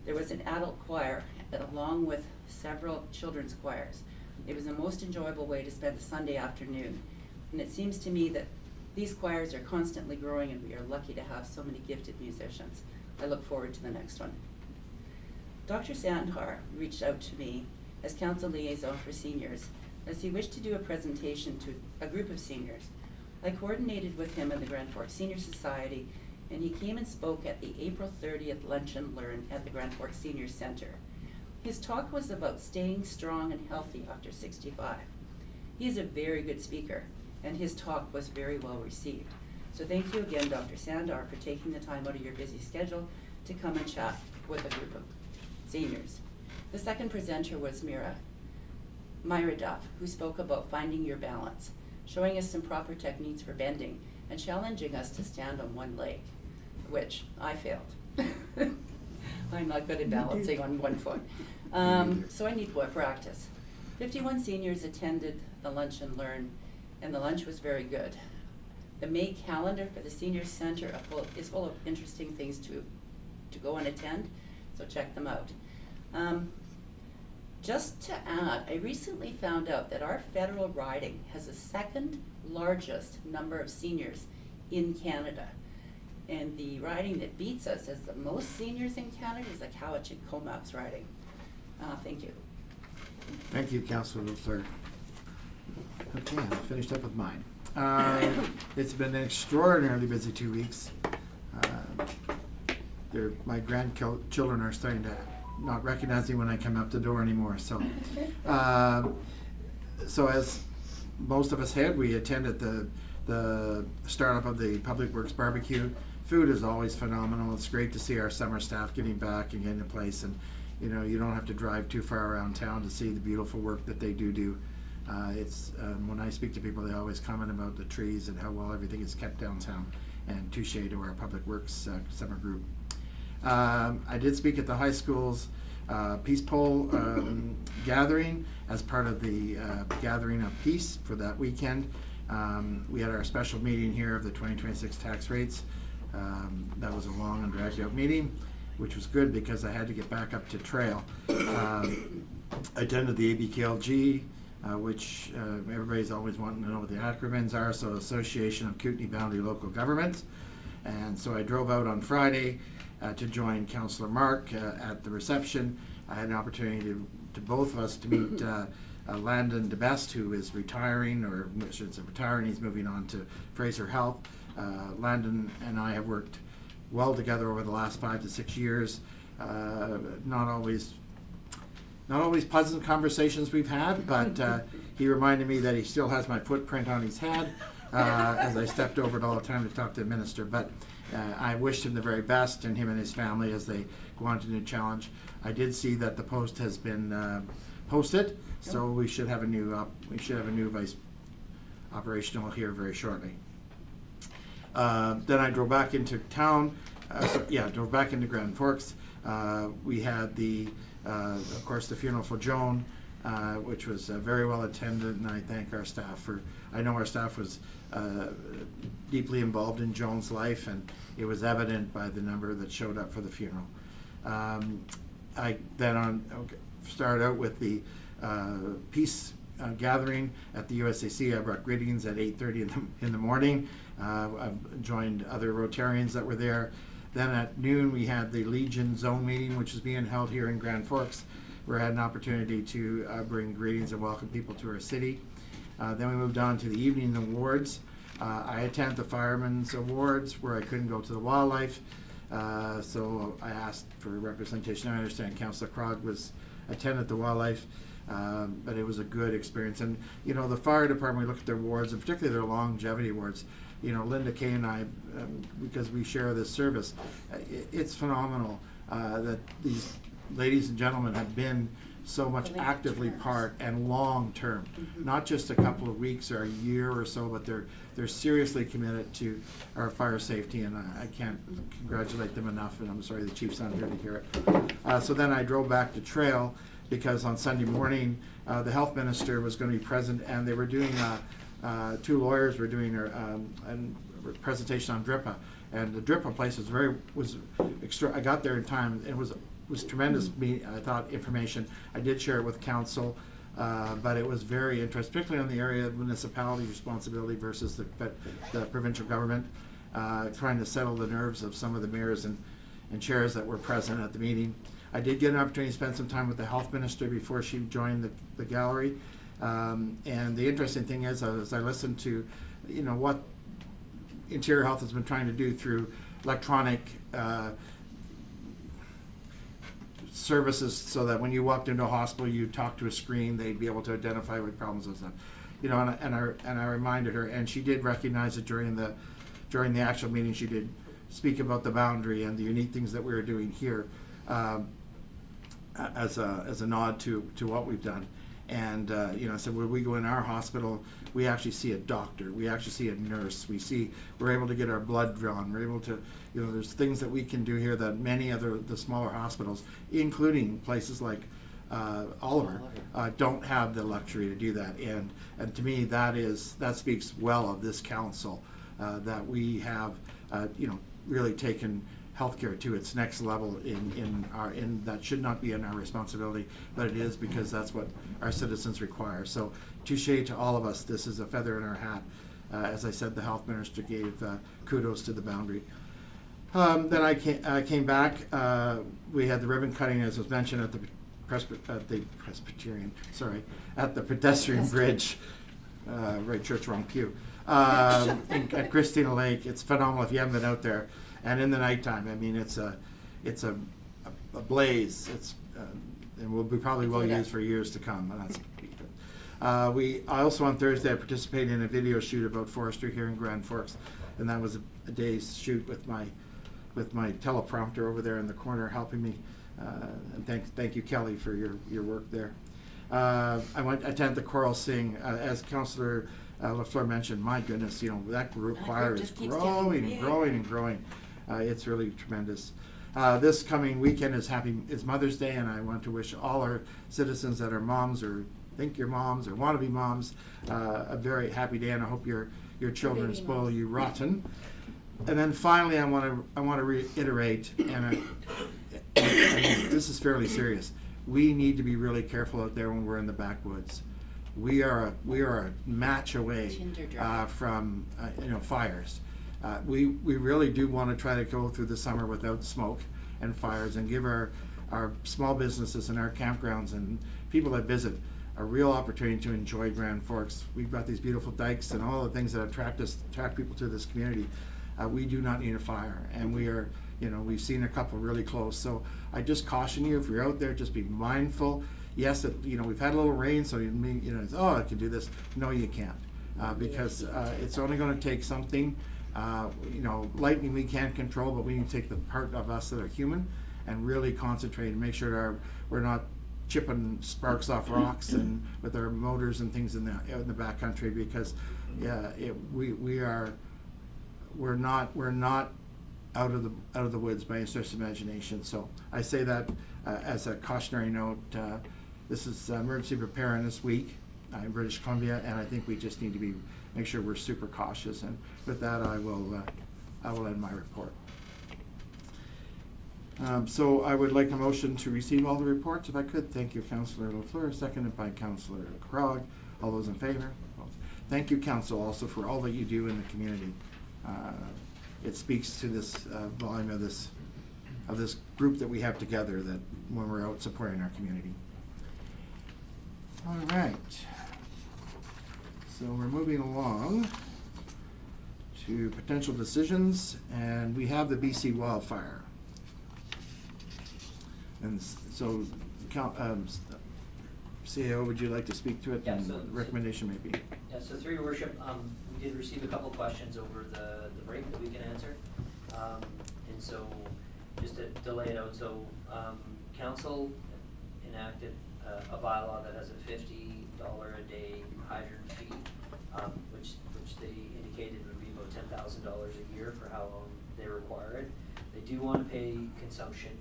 There was an adult choir along with several children's choirs. It was the most enjoyable way to spend a Sunday afternoon. And it seems to me that these choirs are constantly growing, and we are lucky to have so many gifted musicians. I look forward to the next one. Dr. Sandhar reached out to me as council liaison for seniors, as he wished to do a presentation to a group of seniors. I coordinated with him in the Grand Forks Senior Society, and he came and spoke at the April 30th Lunch and Learn at the Grand Forks Senior Center. His talk was about staying strong and healthy after 65. He is a very good speaker, and his talk was very well received. So thank you again, Dr. Sandar, for taking the time out of your busy schedule to come and chat with a group of seniors. The second presenter was Myra Duff, who spoke about finding your balance, showing us some proper techniques for bending, and challenging us to stand on one leg, which I failed. I'm not good at balancing on one foot. So I need more practice. 51 seniors attended the Lunch and Learn, and the lunch was very good. The May calendar for the Senior Center is full of interesting things to go and attend, so check them out. Just to add, I recently found out that our federal riding has the second largest number of seniors in Canada. And the riding that beats us as the most seniors in Canada is the Cowichan-Comox riding. Thank you. Thank you, Councillor LaFleur. Okay, I finished up with mine. It's been an extraordinarily busy 2 weeks. My grandchildren are starting to not recognize me when I come up the door anymore. So, so as most of us had, we attended the startup of the Public Works Barbecue. Food is always phenomenal. It's great to see our summer staff getting back and getting a place, and you don't have to drive too far around town to see the beautiful work that they do. It's when I speak to people, they always comment about the trees and how well everything is kept downtown, and touche to our Public Works summer group. I did speak at the high school's Peace Pole gathering as part of the gathering of peace for that weekend. We had our special meeting here of the 2026 tax rates. That was a long and dragged out meeting, which was good because I had to get back up to trail. I attended the ABKLG, which everybody's always wanting to know what the acronyms are, so Association of Kootenay Boundary Local Governments. And so I drove out on Friday to join Councillor Mark at the reception. I had an opportunity to both of us to meet Landon DeBest, who is retiring, or I should say retiring, he's moving on to Fraser Health. Landon and I have worked well together over the last 5 to 6 years. Not always pleasant conversations we've had, but he reminded me that he still has my footprint on his head as I stepped over it all the time to talk to the minister. But I wished him the very best, and him and his family as they go on to the new challenge. I did see that the post has been posted, so we should have a new vice operational here very shortly. Then I drove back into town. Drove back into Grand Forks. We had of course, the funeral for Joan, which was very well attended, and I thank our staff I know our staff was deeply involved in Joan's life, and it was evident by the number that showed up for the funeral. I then started out with the peace gathering at the USAC. I brought greetings at 8:30 in the morning. I joined other Rotarians that were there. Then at noon we had the Legion Zone meeting, which is being held here in Grand Forks, where I had an opportunity to bring greetings and welcome people to our city. Then we moved on to the evening awards. I attended the Firemen's Awards where I couldn't go to the wildlife, so I asked for representation. I understand Councillor Krog attended the wildlife, but it was a good experience. And the fire department, we looked at their awards, and particularly their longevity awards. Linda Kay and I, because we share this service, it's phenomenal that these ladies and gentlemen have been so much actively part and long term, not just a couple of weeks or a year or so, but they're seriously committed to our fire safety, and I can't congratulate them enough, and I'm sorry the chief's not here to hear it. So then I drove back to trail because on Sunday morning the health minister was going to be present, and they were doing 2 lawyers were doing a presentation on DRIPA, and the DRIPA place was extra. I got there in time. It was tremendous. I thought information. I did share it with council, but it was very interesting, particularly on the area of municipality responsibility versus the provincial government, trying to settle the nerves of some of the mayors and chairs that were present at the meeting. I did get an opportunity to spend some time with the health minister before she joined the gallery. And the interesting thing is, as I listened to, what Interior Health has been trying to do through electronic services, so that when you walked into a hospital, you talk to a screen, they'd be able to identify what problems and stuff. And I reminded her, and she did recognize it during the actual meeting. She did speak about the boundary and the unique things that we were doing here, as a nod to what we've done. And I said, when we go in our hospital, we actually see a doctor, we actually see a nurse, we're able to get our blood drawn, we're able to, there's things that we can do here that many the smaller hospitals, including places like Oliver, don't have the luxury to do that. And to me, that speaks well of this council, that we have, really taken healthcare to its next level in that should not be in our responsibility, but it is, because that's what our citizens require. So touche to all of us. This is a feather in our hat. As I said, the health minister gave kudos to the boundary. Then I came back. We had the ribbon cutting, as was mentioned, at the pedestrian bridge. Right church, wrong pew. At Christina Lake. It's phenomenal if you haven't been out there. And in the nighttime, I mean, it's a blaze. And will be probably well used for years to come. I also on Thursday I participated in a video shoot about forestry here in Grand Forks, and that was a day's shoot with my teleprompter over there in the corner helping me. And thank you, Kelly, for your work there. I attended the choral sing, as Councillor LaFleur mentioned. My goodness, that group choir is growing and growing and growing. It's really tremendous. This coming weekend is Mother's Day, and I want to wish all our citizens that are moms or think you're moms or want to be moms a very happy day, and I hope your children Baby spoil moms. you rotten. And then finally, I want to reiterate, and this is fairly serious. We need to be really careful out there when we're in the backwoods. We are a match away Tinder dry. from fires. We really do want to try to go through the summer without smoke and fires, and give our small businesses and our campgrounds and people that visit a real opportunity to enjoy Grand Forks. We've got these beautiful dikes and all the things that attract people to this community. We do not need a fire, and we've seen a couple really close. So I just caution you, if you're out there, just be mindful. Yes, we've had a little rain, so I can do this. No, you can't, because it's only going to take something. Lightning we can't control, but we can take the part of us that are human and really concentrate and make sure we're not chipping sparks off rocks and with our motors and things in the backcountry, because we're not out of the woods by any stretch of imagination. So I say that as a cautionary note. This is emergency preparedness week in British Columbia, and I think we just need to make sure we're super cautious. And with that, I will end my report. So I would like a motion to receive all the reports, if I could. Thank you, Councillor Lafleur, seconded by Councillor Krog. All those in favor? Thank you, Council, also for all that you do in the community. It speaks to this volume of this group that we have together, that when we're out supporting our community. All right. So we're moving along to potential decisions, and we have the BC wildfire. And so, CAO, would you like to speak to it? Yeah, and so- what the recommendation may be? Yeah, so through your worship, we did receive a couple questions over the break that we can answer. And so, just to lay it out, so, council enacted a bylaw that has a $50 a day hydrant fee, which they indicated would be about $10,000 a year for how long they require it. They do want to pay consumption.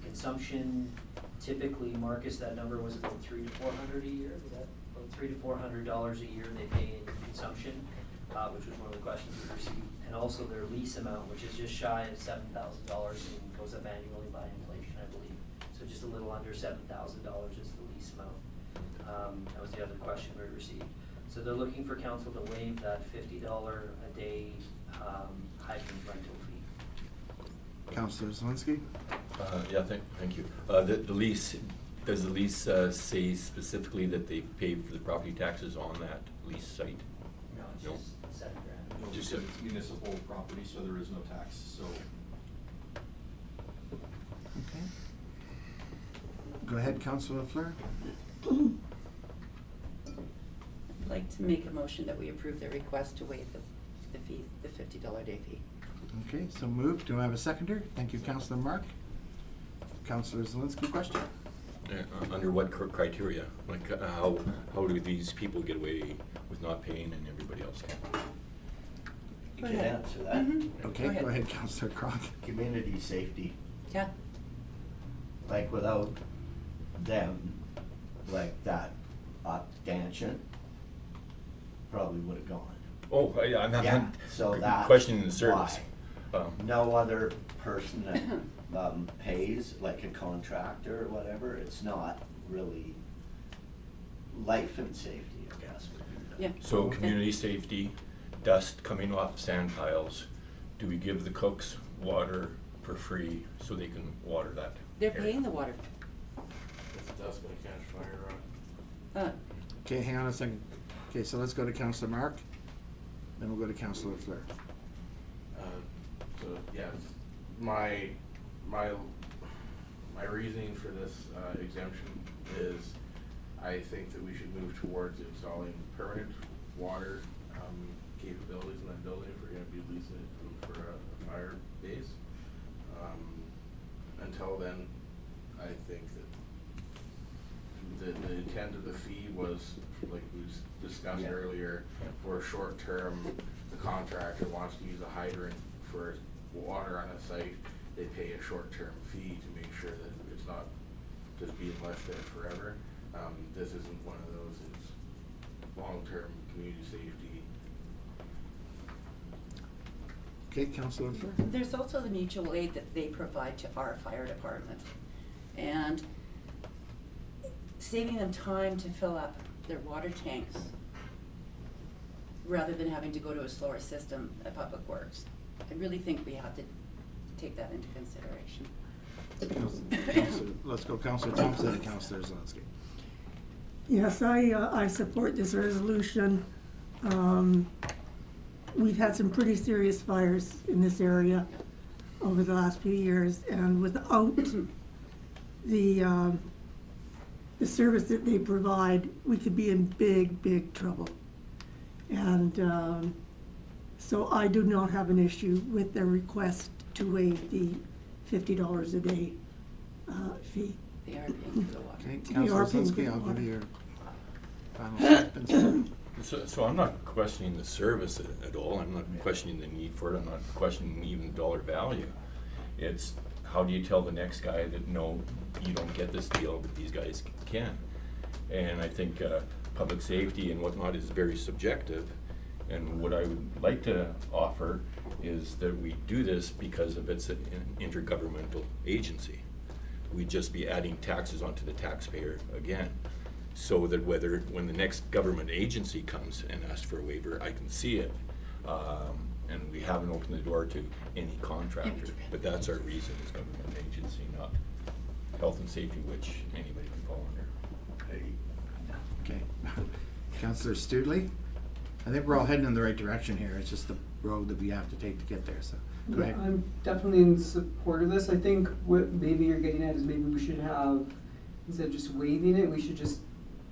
Consumption, typically, Marcus, that number was about $300 to $400 a year. Was that about $300 to $400 a year they pay in consumption, which was one of the questions we received, and also their lease amount, which is just shy of $7,000 and goes up annually by inflation, I believe. So just a little under $7,000 is the lease amount. That was the other question we received. So they're looking for council to waive that $50 a day hydrant rental fee. Councillor Zelinski? Yeah, thank you. The lease, does the lease say specifically that they pay for the property taxes on that lease site? No, it's No. just $7,000. No, just a municipal property, so there is no tax, so. Okay. Go ahead, Councillor Lafleur. I'd like to make a motion that we approve the request to waive the fee, the $50 day fee. Okay, so moved. Do I have a seconder? Thank you, Councillor Mark. Councillor Zelinski, question? Under what criteria? Like, how do these people get away with not paying and everybody else can? You Go can ahead. answer that. Mhm. Okay, go ahead, Councillor Krog. Community safety, Yeah, like without them, like that stanchion probably would have gone. Oh, I'm not Yeah, so that's questioning the service. why. No other person that pays, like a contractor or whatever, it's not really life and safety, I guess. would be the- yeah. So Okay. community safety, dust coming off sand piles, do we give the cooks water for free so they can water that? They're area? paying the water. If that's gonna catch fire, right? Okay, hang on a second. Okay, so let's go to Councillor Mark, then we'll go to Councillor Lafleur. So, yeah, my reasoning for this exemption is I think that we should move towards installing permanent water capabilities in that building if we're gonna be leasing it for a fire base. Until then, I think that the intent of the fee was, like we discussed Yeah. earlier, for a short term, the contractor wants to use a hydrant for water on a site, they pay a short-term fee to make sure that it's not just being left there forever. This isn't one of those, it's long-term community safety. Okay, Councillor Fur. There's also the mutual aid that they provide to our fire department. And saving them time to fill up their water tanks rather than having to go to a slower system at Public Works. I really think we have to take that into consideration. Let's go Councillor Thompson and Councillor Zelinski. Yes, I support this resolution. We've had some pretty serious fires in this area over the last few years, and without the service that they provide, we could be in big, big trouble. And so I do not have an issue with their request to waive the $50 a day fee. They are paying for the water. Okay, We are Councillor paying for Zelinski, the I'll give water. you your final statements. So I'm not questioning the service at all, I'm not questioning the need for it, I'm not questioning even the dollar value. It's how do you tell the next guy that no, you don't get this deal, but these guys can? And I think public safety and whatnot is very subjective. And what I would like to offer is that we do this because of it's an intergovernmental agency. We'd just be adding taxes onto the taxpayer again. So that when the next government agency comes and asks for a waiver, I can see it. And we haven't opened the door to any contractor, but that's our reason as government agency, not health and safety, which anybody can fall under. Okay. Councillor Studley? I think we're all heading in the right direction here. It's just the road that we have to take to get there, so go ahead. I'm definitely in support of this. I think what maybe you're getting at is maybe we should have, instead of just waiving it, we should just,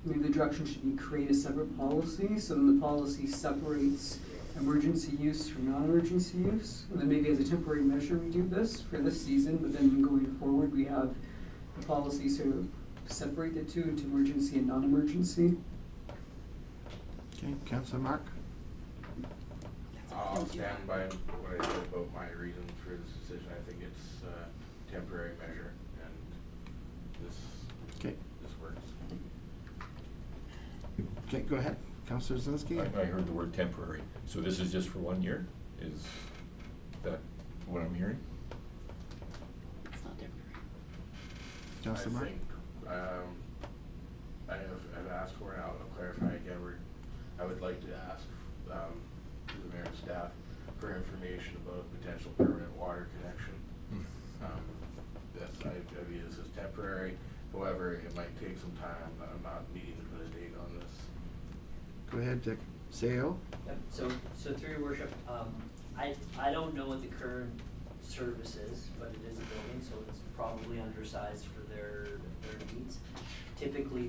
maybe the direction should be create a separate policy, so then the policy separates emergency use from non-emergency use. And then maybe as a temporary measure we do this for this season, but then going forward we have the policy sort of separate the two into emergency and non-emergency. Okay, Councillor Mark? I'll stand by what I said about my reasons for this decision. I think it's a temporary measure, and this works. Okay, go ahead. Councillor Zelinski? I heard the word temporary, so this is just for 1 year? Is that what I'm hearing? It's not temporary. Councillor Mark? I think, I've asked for it, and I'll clarify again, I would like to ask, the mayor and staff for information about a potential permanent water connection. I view this as temporary, however, it might take some time, I'm not needing to put a date on this. Go ahead, Dick. Sale? Yep, so through your worship, I don't know what the current service is, but it is a building, so it's probably undersized for their needs. Typically,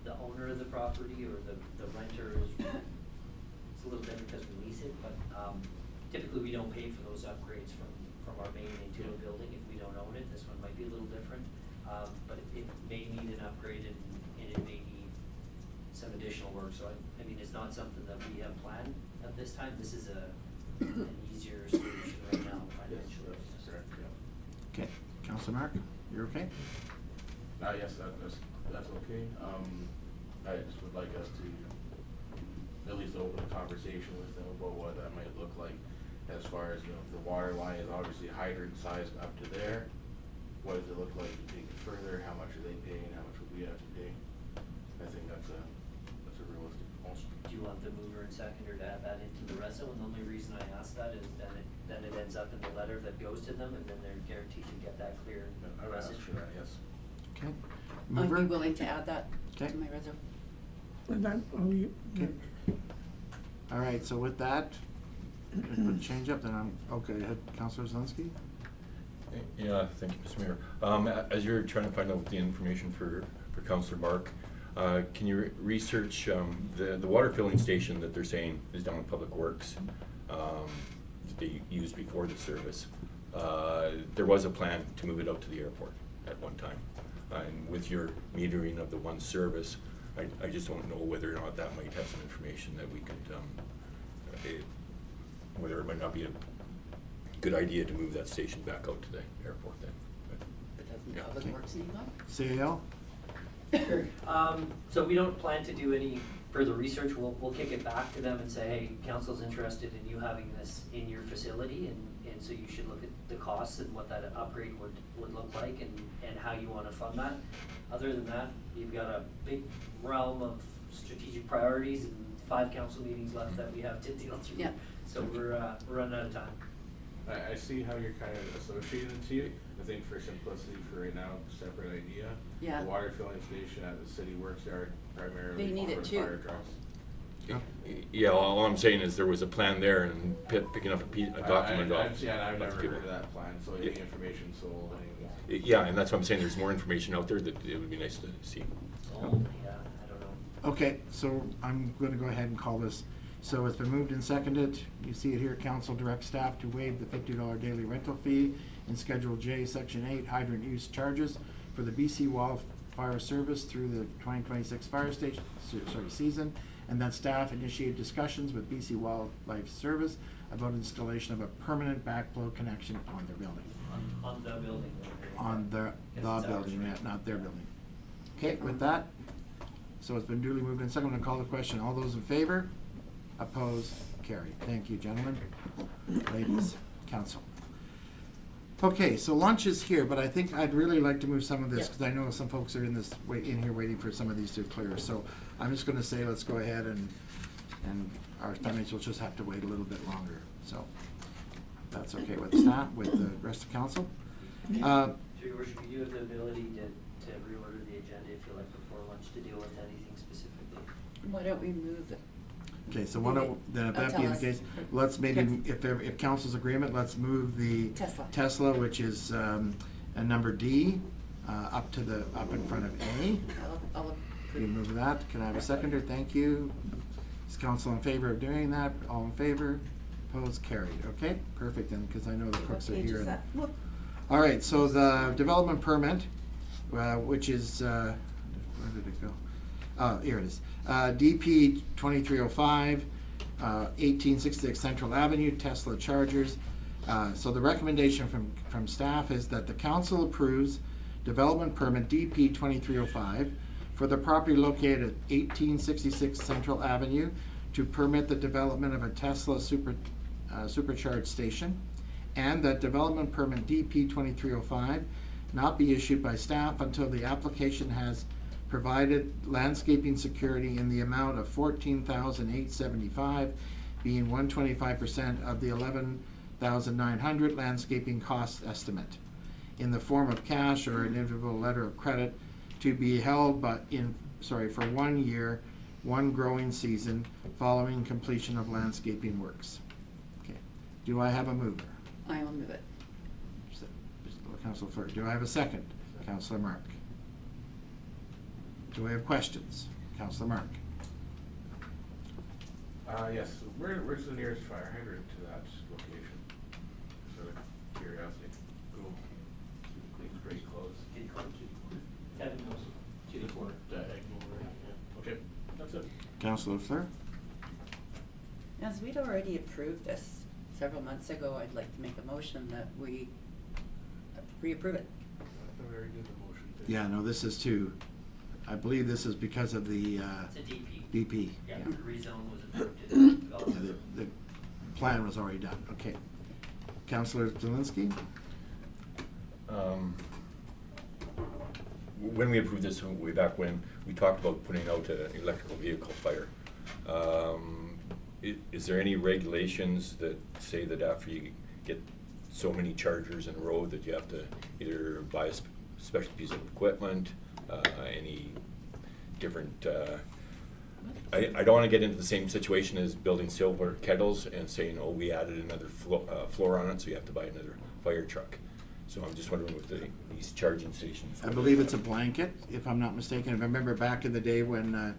the owner of the property or the renter is, it's a little different because we lease it, but typically we don't pay for those upgrades from our main into a building if we don't own it. This one might be a little different, but it may need an upgrade and it may need some additional work. So I mean, it's not something that we have planned at this time. This is an easier solution right now financially. Yes, correct, yeah. Okay. Councillor Mark, you're okay? Yes, that's okay. I just would like us to at least open a conversation with them about what that might look like as far as, if the water line is obviously hydrant sized up to there, what does it look like to take it further? How much are they paying? How much would we have to pay? I think that's a realistic proposal. Do you want the mover and seconder to add that into the reso? And the only reason I ask that is then it ends up in the letter that goes to them, and then they're guaranteed to get that clear I would ask message. for that, yes. Okay. I'd Mover? be willing to add that to Okay. my resume. And then, Okay. All right, so with that, put a change up, then I'm, okay, Councillor Zelinski? Yeah, thank you, Mr. Mayor. As you're trying to find out the information for Councillor Mark, can you research the water filling station that they're saying is down in Public Works that they used before the service? There was a plan to move it out to the airport at one time. And with your metering of the one service, I just don't know whether or not that might have some information that we could, whether it might not be good idea to move that station back out to the airport then. But doesn't Yeah. Public Works need one? CAL? Sure. So we don't plan to do any further research. We'll kick it back to them and say, hey, council's interested in you having this in your facility, and so you should look at the costs and what that upgrade would look like and how you wanna fund that. Other than that, you've got a big realm of strategic priorities and 5 council meetings left that we have to deal through. Yeah. So we're running out of time. I see how you're kind of associated to it. I think for simplicity for right now, separate idea. Yeah. The water filling station at the city works yard primarily They need for it too. fire trucks. Yeah, all I'm saying is there was a plan there and picking up a document off. I've never left heard people. of that plan, so any information sold, anything. Yeah, and that's what I'm saying, there's more information out there that it would be nice to see. Oh, yeah, I don't know. Okay, so I'm gonna go ahead and call this. So it's been moved and seconded. You see it here, council directs staff to waive the $50 daily rental fee in Schedule J, Section 8, hydrant use charges for the BC Wildfire Service through the 2026 fire station, season, and that staff initiate discussions with BC Wildlife Service about installation of a permanent backflow connection on their building. On the building. On the Yes, it's ours, building, right? not their building. Okay, with that, so it's been duly moved and seconded. I'm gonna call the question. All those in favor? Opposed? Carried. Thank you, gentlemen, ladies, council. Okay, so lunch is here, but I think I'd really like to move some of this, because I know some folks are in here waiting for some of these to clear. So I'm just gonna say, let's go ahead and our stomachs will just have to wait a little bit longer. So that's okay with staff, with the rest of council. Through your worship, you do have the ability to reorder the agenda if you like before lunch to deal with anything specifically. Why don't we move it? Okay, so why don't, then if Oh, that tell being the us. case, let's maybe, if council's agreement, let's move the Tesla, which is a number D, up in front of A. I'll Can you move that? Can I have a seconder? Thank you. Is council in favor of doing that? All in favor? Opposed? Carried. Okay, perfect then, because I know the cooks are What page here. is that? Whoop. All right, so the development permit, which is, where did it go? Here it is. DP 2305, 1866 Central Avenue, Tesla Chargers. So the recommendation from staff is that the council approves development permit DP 2305 for the property located at 1866 Central Avenue to permit the development of a Tesla supercharged station, and that development permit DP 2305 not be issued by staff until the application has provided landscaping security in the amount of $14,875, being 125% of the $11,900 landscaping cost estimate, in the form of cash or an individual letter of credit to be held for 1 year, 1 growing season following completion of landscaping works. Okay. Do I have a mover? I will move it. Councilor Fleur. Do I have a second? Councilor Mark. Do I have questions? Councilor Mark. Yes, where's the nearest fire hydrant to that location? Sort of curiosity. Cool. Seems pretty close. Kevin knows. Kitty corner, diagonal, right? Yeah. Okay, that's it. Councilor Fleur. As we'd already approved this several months ago, I'd like to make a motion that we reapprove it. I thought we already did the motion. Yeah, no, this is I believe this is because of the It's a DP. DP. Yeah, Yeah. the rezone was approved in the Yeah, the plan was already done. Okay. Councilor Zelinski? When we approved this way back when, we talked about putting out an electrical vehicle fire. Is there any regulations that say that after you get so many chargers in a row that you have to either buy a special piece of equipment, any different, I don't want to get into the same situation as building silver kettles and saying, oh, we added another floor on it, so you have to buy another fire truck. So I'm just wondering with these charging stations. I believe it's a blanket, if I'm not mistaken. I remember back in the day when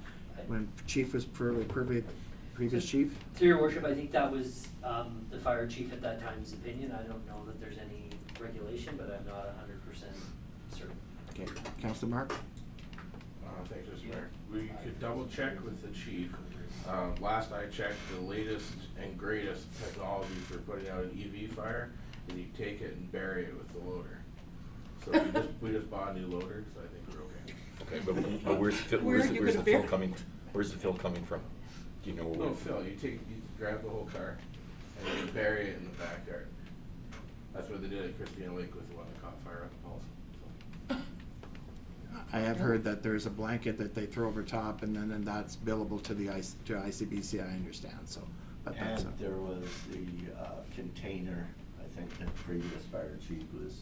Chief was previous chief. Through your worship, I think that was the fire chief at that time's opinion. I don't know that there's any regulation, but I'm not 100% certain. Okay, Councilor Mark? Thanks, Mr. Mayor. We could double check with the chief. Last I checked, the latest and greatest technology for putting out an EV fire and you take it and bury it with the loader. So we just bought a new loader, so I think we're okay. Okay, but where's the fill, Where are you where's the gonna fill bury- coming, where's the fill coming from? Do you know where? No, Phil, you grab the whole car and you bury it in the backyard. That's what they did at Christina Lake with the one that caught fire up also. I have heard that there's a blanket that they throw over top, and then that's billable to the to ICBC, I understand, so. But that's And there was the container, I think the previous fire chief was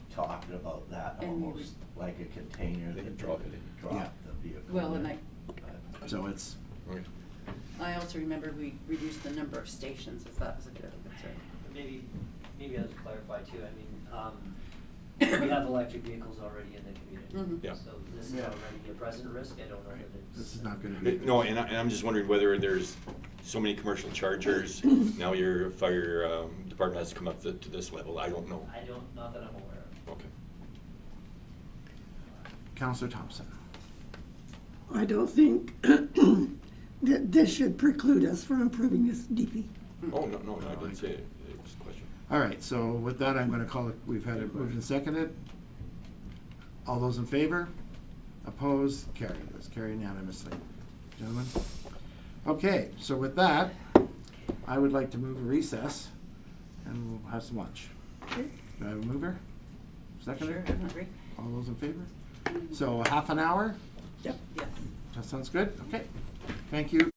talking about that, And you almost like a container. They that can drop it in. Drop the vehicle. Well, and in. So it's, Okay. I also remember we reduced the number of stations, as that was a bit of a concern. Maybe I'll just clarify too, I mean, we have electric vehicles already in the community. Mhm. Yeah. So this is already a present risk, I don't know if it's. this is not gonna be. No, and I'm just wondering whether there's so many commercial chargers, now your fire department has to come up to this level, I don't know. Not that I'm aware of. Okay. Counselor Thompson. I don't think that this should preclude us from improving this DP. Oh, no, I didn't say it, it was a question. All right, so with that, I'm gonna call it, we've had it moved and seconded. All those in favor? Opposed? Carried. Let's carry unanimously. Gentlemen? Okay, so with that, I would like to move a recess and we'll have some lunch. Okay. Do I have a mover? Seconder? Sure, I'm hungry. All those in favor? So half an hour? Yep. Yes. That sounds good? Okay. Thank you.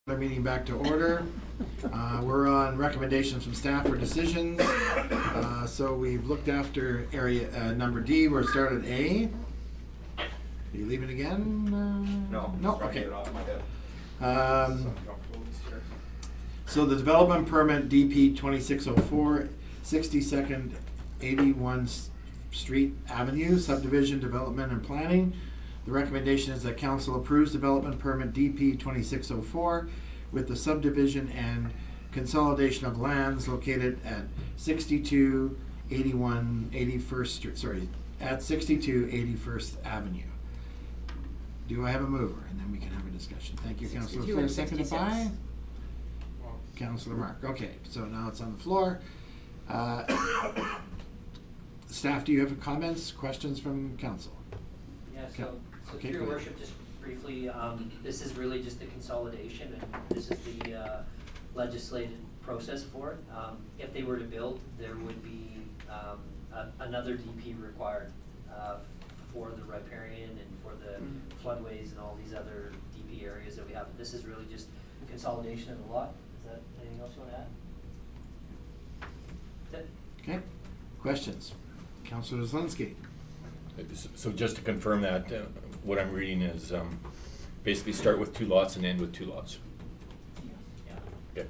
Our meeting back to order. We're on recommendations from staff for decisions. So we've looked after area number D. We're started A. Are you leaving again? No. No. Trying to Okay. get it off my head. So the development permit DP 2604, 62nd 81 Street Avenue, subdivision development and planning. The recommendation is that council approves development permit DP 2604 with the subdivision and consolidation of lands located at 6281 81st Street, at 62 81st Avenue. Do I have a mover? And then we can have a discussion. Thank you, Councilor 62 Fleur. and Seconded 66. by Councilor Mark. Okay, so now it's on the floor. Staff, do you have comments, questions from council? Yeah, Okay. so Okay, through go your ahead. worship, just briefly, this is really just the consolidation, and this is the legislated process for it. If they were to build, there would be another DP required for the riparian and for the floodways and all these other DP areas that we have. This is really just consolidation of the lot. Is that anything else you want to add? That's it. Okay, questions? Councilor Zelinski. So just to confirm that, what I'm reading is basically start with 2 lots and end with 2 lots. Yeah. Okay.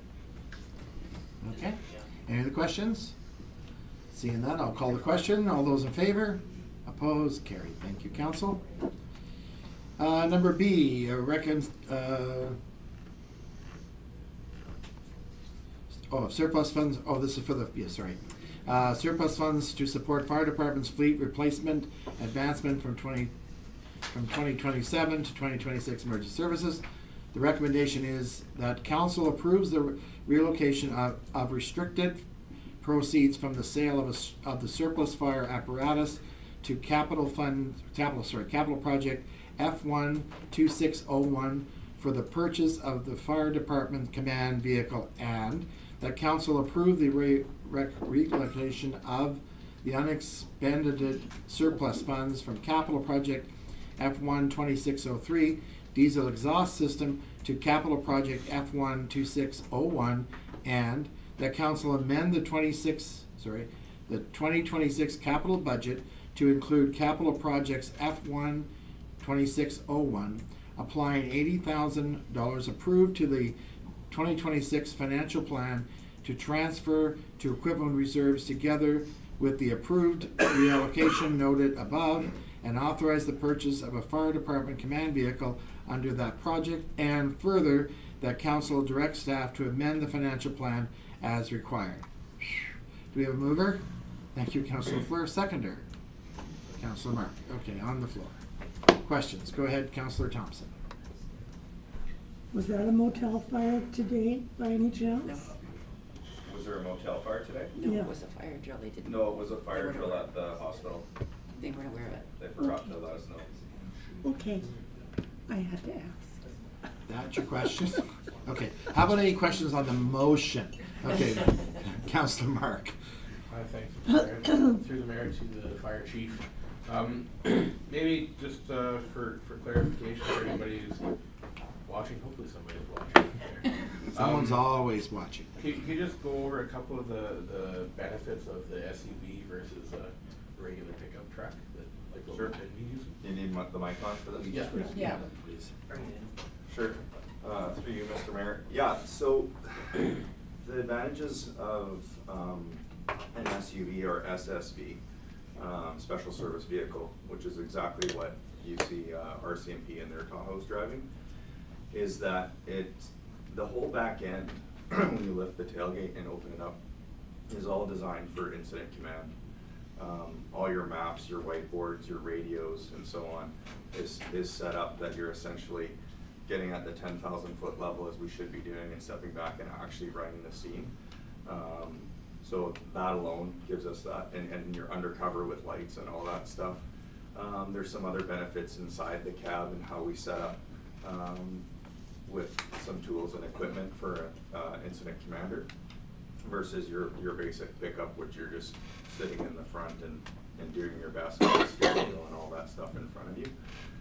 Okay, Yeah. any other questions? Seeing none, I'll call the question. All those in favor? Opposed? Carried. Thank you, council. Number B, surplus funds, this is for the, surplus funds to support fire department's fleet replacement advancement from 2027 to 2026 emergency services. The recommendation is that council approves the relocation of restricted proceeds from the sale of the surplus fire apparatus to capital project F12601 for the purchase of the fire department command vehicle, and that council approve the relocation of the unexpended surplus funds from capital project F12603 diesel exhaust system to capital project F12601, and that council amend the 2026 capital budget to include capital projects F12601, applying $80,000 approved to the 2026 financial plan to transfer to equivalent reserves together with the approved reallocation noted above, and authorize the purchase of a fire department command vehicle under that project, and further, that council direct staff to amend the financial plan as required. Do we have a mover? Thank you, Councilor Fleur. Seconder? Councilor Mark. Okay, on the floor. Questions? Go ahead, Councilor Thompson. Was that a motel fire today, by any chance? No, Was there a motel fire today? no, Yeah. it was a fire drill. They didn't. No, it was a fire weren't drill aware. at the hospital. They weren't aware of it. They forgot to let us know. Okay, I had to ask. That's your question? Okay, how about any questions on the motion? Okay, Councilor Mark. Thanks, Mr. Mayor. Through the mayor to the fire chief. Maybe just for clarification for anybody who's watching, hopefully somebody's watching there. Someone's always watching. Can you just go over a couple of the benefits of the SUV versus a regular pickup truck that like what Sure. we've been using? You need the mic on for this? Yeah. Yeah. Please. Bring it in. Sure. Through you, Mr. Mayor. Yeah, so the advantages of an SUV or SSV, special service vehicle, which is exactly what you see RCMP and their Tahoe's driving, is that the whole back end, when you lift the tailgate and open it up, is all designed for incident command. All your maps, your whiteboards, your radios, and so on is set up that you're essentially getting at the 10,000 foot level as we should be doing, and stepping back and actually running the scene. So that alone gives us that, and you're undercover with lights and all that stuff. There's some other benefits inside the cab and how we set up with some tools and equipment for incident commander versus your basic pickup, which you're just sitting in the front and doing your best with the steering wheel and all that stuff in front of you.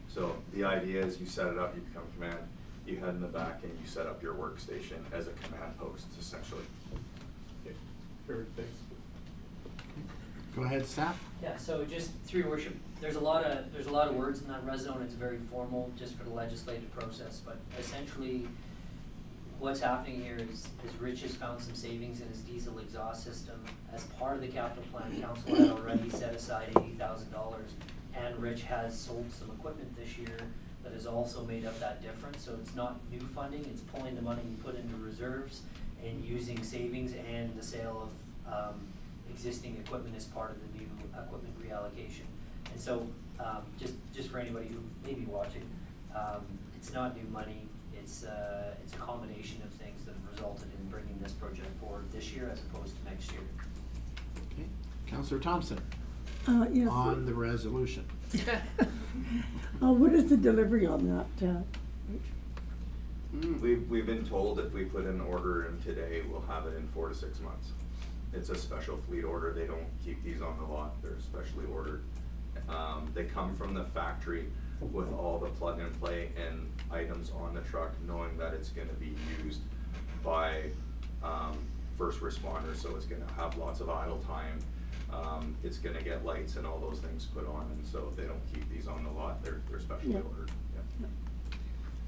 So the idea is you set it up, you become command, you head in the back and you set up your workstation as a command post, essentially. Okay, perfect, thanks. Go ahead, staff. Yeah, so just through your worship, there's a lot of words in that res zone. It's very formal just for the legislative process, but essentially what's happening here is Rich has found some savings in his diesel exhaust system. As part of the capital plan, council had already set aside $80,000, and Rich has sold some equipment this year that has also made up that difference. So it's not new funding, it's pulling the money you put into reserves and using savings and the sale of existing equipment as part of the new equipment reallocation. And so just for anybody who may be watching, it's not new money. It's a combination of things that have resulted in bringing this project forward this year as opposed to next year. Okay. Councillor Thompson, Yes. on the resolution. What is the delivery on that? We've been told if we put an order in today, we'll have it in 4 to 6 months. It's a special fleet order. They don't keep these on the lot. They're specially ordered. They come from the factory with all the plug and play and items on the truck, knowing that it's gonna be used by first responders, so it's gonna have lots of idle time. It's gonna get lights and all those things put on, and so they don't keep these on the lot. They're specially ordered. Yeah.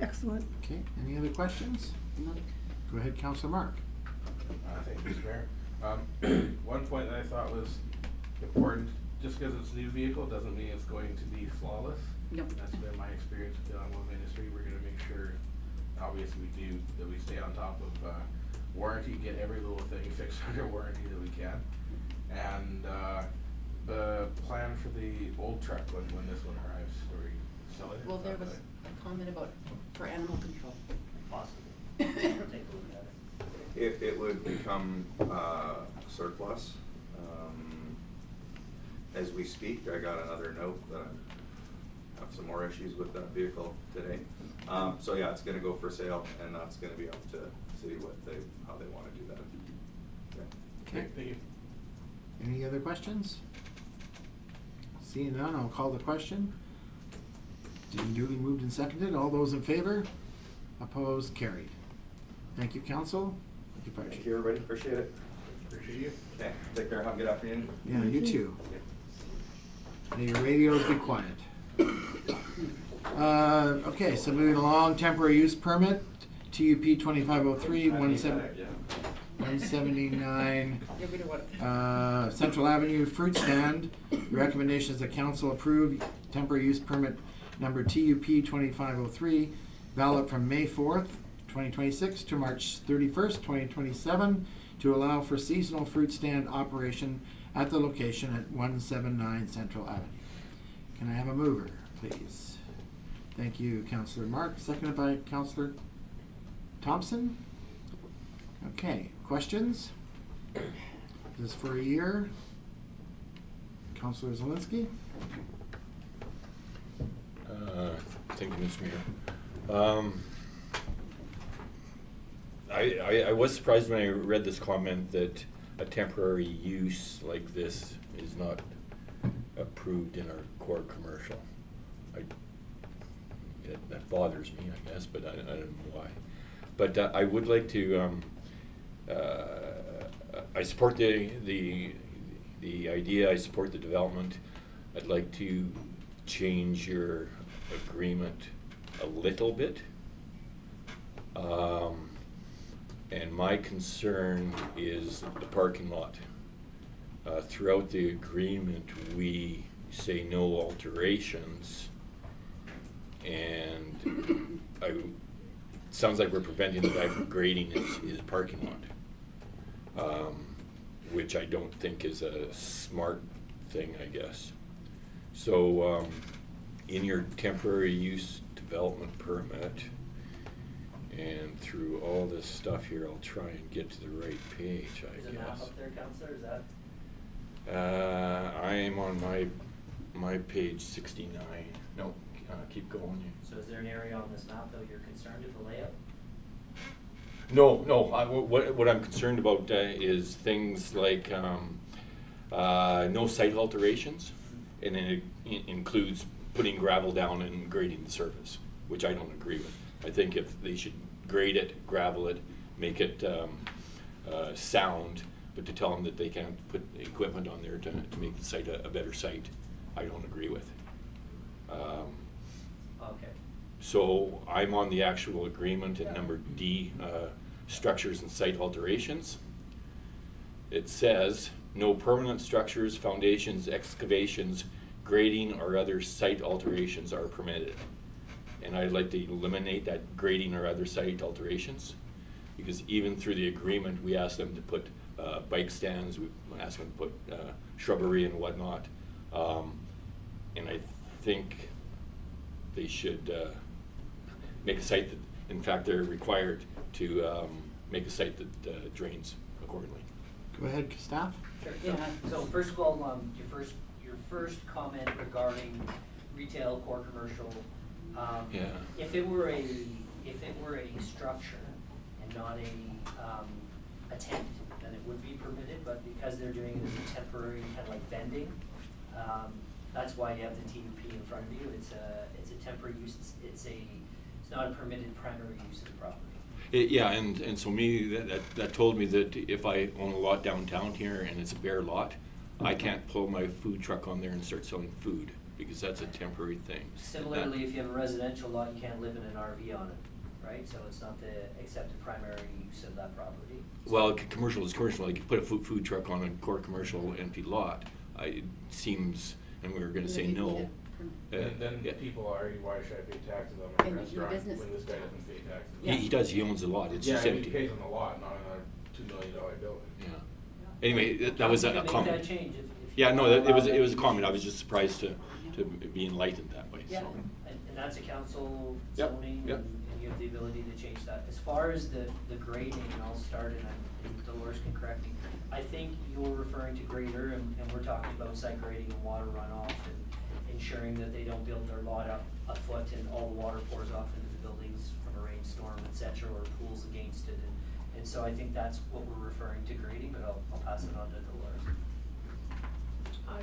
Excellent. Okay, any other questions? Go ahead, Councillor Mark. Thank you, Mr. Mayor. One point that I thought was important, just because it's a new vehicle doesn't mean it's going to be flawless. Nope. That's been my experience with the automotive industry. We're gonna make sure, obviously we do, that we stay on top of warranty, get every little thing fixed under warranty that we can. And the plan for the old truck, when this one arrives, are we selling it? Well, there was a comment about for animal control. Possibly. Take a look at it. It would become surplus. As we speak, I got another note that I have some more issues with that vehicle today. So yeah, it's gonna go for sale, and that's gonna be up to city how they wanna do that. Yeah. Okay. Thank you. Any other questions? Seeing none, I'll call the question. Duly moved and seconded. All those in favor? Opposed? Carried. Thank you, council. Thank you, Fire Thank Chief. you, everybody. Appreciate it. Appreciate you. Okay, take care. Have a good afternoon. Yeah, you too. May your radios be quiet. Okay, so moving along, temporary use permit, TUP 2503, 179 Yeah, we don't want it. Central Avenue fruit stand. The recommendation is that council approve temporary use permit number TUP 2503, valid from May 4th, 2026 to March 31st, 2027, to allow for seasonal fruit stand operation at the location at 179 Central Avenue. Can I have a mover, please? Thank you, Councillor Mark, seconded by Councillor Thompson. Okay, questions? This is for a year. Councillor Zelinski? Thank you, Mr. Mayor. I was surprised when I read this comment that a temporary use like this is not approved in our core commercial. That bothers me, I guess, but I don't know why. But I would like to, I support the idea, I support the development. I'd like to change your agreement a little bit. And my concern is the parking lot. Throughout the agreement, we say no alterations, and sounds like we're preventing the guy from grading his parking lot, which I don't think is a smart thing, I guess. So in your temporary use development permit, and through all this stuff here, I'll try and get to the right page, I Is it map up there, Councillor? Is that? I am on my page 69. No, keep going. So is there an area on this map that you're concerned with the layout? No. What I'm concerned about is things like no site alterations, and then it includes putting gravel down and grading the surface, which I don't agree with. I think if they should grade it, gravel it, make it sound, but to tell them that they can't put equipment on there to make the site a better site, I don't agree with. Okay. So I'm on the actual agreement in number D, structures and site alterations. It says, no permanent structures, foundations, excavations, grading, or other site alterations are permitted. And I'd like to eliminate that grading or other site alterations, because even through the agreement, we asked them to put bike stands, we asked them to put shrubbery and whatnot. And I think they should make a site that, in fact, they're required to make a site that drains accordingly. Go ahead, staff. Sure. Yeah. So first of all, your first comment regarding retail, core commercial, Yeah. if it were a structure and not a tent, then it would be permitted, but because they're doing it as a temporary, kind of like vending, that's why you have the TUP in front of you. It's a temporary use, it's not a permitted primary use of the property. Yeah, and so me, that told me that if I own a lot downtown here and it's a bare lot, I can't pull my food truck on there and start selling food, because that's a temporary thing. Similarly, if you have a residential lot, you can't live in an RV on it, right? So it's not the accepted primary use of that property. Well, commercial is commercial. Like you put a food truck on a core commercial empty lot, it seems, and we were going to say no. Then Yeah. people argue, why should I pay taxes on my And restaurant business- when this guy doesn't pay taxes? He does. He owns a lot. It's Yeah, just I mean, empty. he pays on the lot, not on a $2 million building. Yeah. Anyway, that was You a can make comment. that change if Yeah, no, you it was allow it was a that comment. I use. was just surprised to be enlightened that way. Yeah, So. and that's a council Yep, zoning, yep. and you have the ability to change that. As far as the grading, and I'll start, and Dolores can correct me, I think you're referring to grader, and we're talking about site grading and water runoff, and ensuring that they don't build their lot up a foot and all the water pours off into the buildings from a rainstorm, et cetera, or pools against it, and so I think that's what we're referring to grading, but I'll pass it on to Dolores.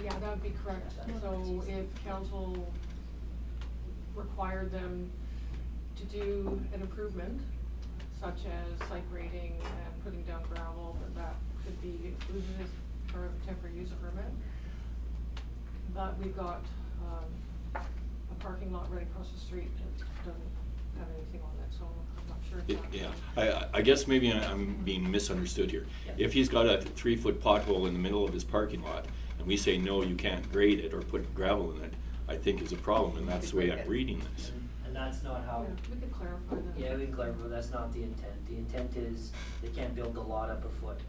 Yeah, that would be correct. So if council required them to do an improvement, such as site grading and putting down gravel, that could be included as part of a temporary use permit. But we've got, a parking lot right across the street that doesn't have anything on it, so I'm not sure if that. Yeah, I guess maybe I'm being misunderstood here. Yeah. If he's got a 3-foot pothole in the middle of his parking lot, and we say, no, you can't grade it or put gravel in it, I think is a problem, and that's the way I'm reading this. And that's not how. Yeah, we could clarify that. Yeah, we can clarify, but that's not the intent. The intent is they can't build the lot up a foot,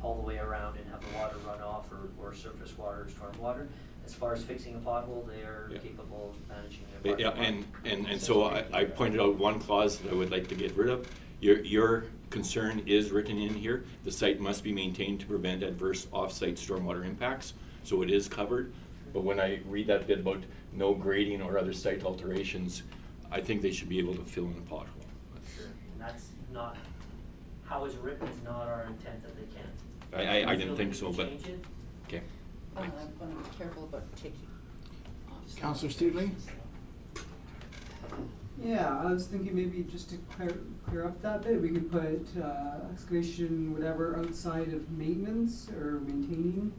all the way around and have the water run off or surface water or storm water. As far as fixing a pothole, they are Yeah. capable of managing their Yeah, parking lot. and so I pointed out one clause that I would like to get rid of. Your concern is written in here, the site must be maintained to prevent adverse off-site stormwater impacts, so it is covered. But when I read that bit about no grading or other site alterations, I think they should be able to fill in a pothole. Sure. And that's not, how it's written is not our intent that they can't. I didn't think so, but, Change it. okay. I want to be careful about taking off. Councillor Studley? Yeah, I was thinking maybe just to clear up that bit, we could put excavation, whatever, outside of maintenance or maintaining.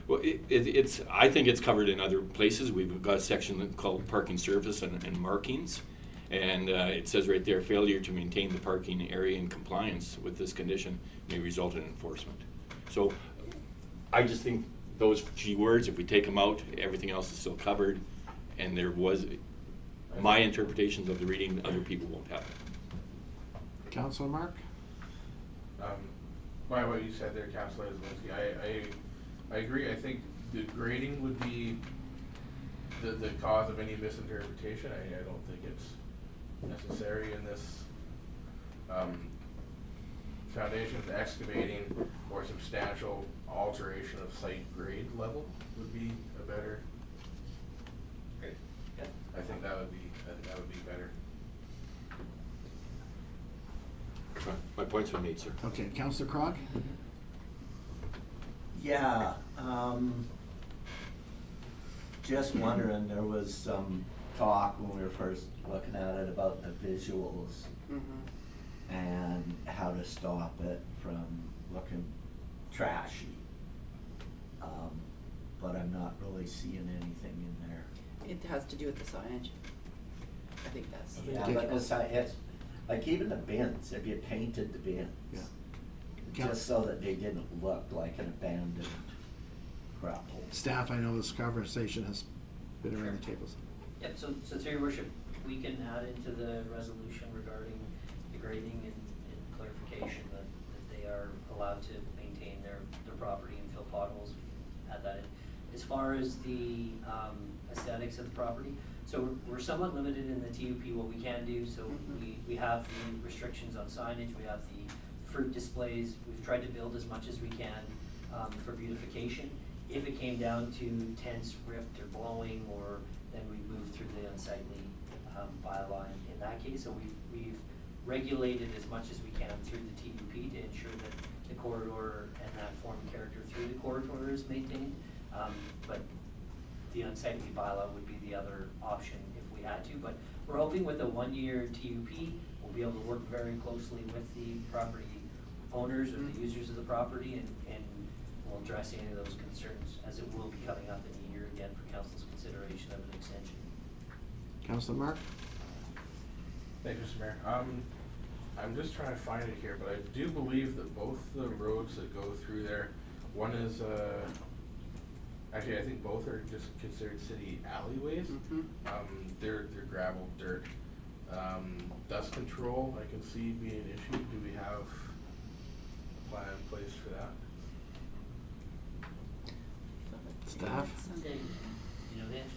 Well, it's, I think it's covered in other places. We've got a section called parking surface and markings. And it says right there, failure to maintain the parking area in compliance with this condition may result in enforcement. So I just think those few words, if we take them out, everything else is still covered. And there was, my interpretations of the reading, other people won't have it. Councillor Mark? By what you said there, Councillor Zelinski, I agree. I think the grading would be the cause of any misinterpretation. I don't think it's necessary in this. Foundations, excavating, or substantial alteration of site grade level would be a better. Great. Yeah. I think that would be better. My point's been made, sir. Okay, Councillor Crog? Yeah, just wondering, there was some talk when we were first looking at it about the visuals and how to stop it from looking trashy. But I'm not really seeing anything in there. It has to do with the signage. I think that's. Yeah, but it's, like even the bins, if you painted the bins, just so that they didn't look like an abandoned crap hole. Staff, I know this conversation has been around the tables. Yep, so through your worship, we can add into the resolution regarding the grading and clarification that they are allowed to maintain their property and fill potholes, add that in. As far as the aesthetics of the property, so we're somewhat limited in the TUP what we can do, so we have the restrictions on signage, we have the fruit displays, we've tried to build as much as we can for beautification. If it came down to tents ripped or blowing, or then we move through the unsightly bylaw in that case. So we've regulated as much as we can through the TUP to ensure that the corridor and that form and character through the corridor is maintained. But the unsightly bylaw would be the other option if we had to. But we're hoping with a 1-year TUP, we'll be able to work very closely with the property owners or the users of the property and we'll address any of those concerns, as it will be coming up in a year again for council's consideration of an extension. Councilor Mark? Thank you, Mr. Mayor. I'm just trying to find it here, but I do believe that both the roads that go through there, one is, actually I think both are just considered city alleyways. They're gravel, dirt. Dust control, I can see being an issue. Do we have a plan in place for that? Staff? You know the answer.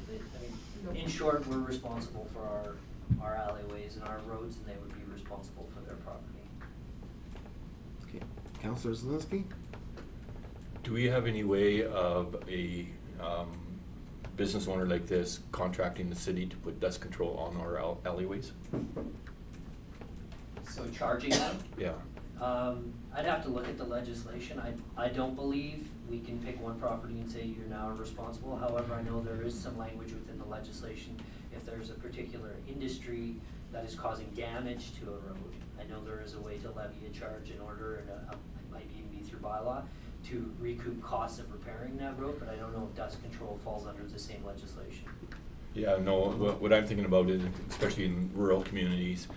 I mean, in short, we're responsible for our alleyways and our roads, and they would be responsible for their property. Okay. Councilor Zelinski? Do we have any way of a business owner like this contracting the city to put dust control on our alleyways? So charging them? Yeah. I'd have to look at the legislation. I don't believe we can pick one property and say you're now responsible. However, I know there is some language within the legislation. If there's a particular industry that is causing damage to a road, I know there is a way to levy a charge in order, and it might even be through bylaw, to recoup costs of repairing that road, but I don't know if dust control falls under the same legislation. Yeah, no, what I'm thinking about is, especially in rural communities,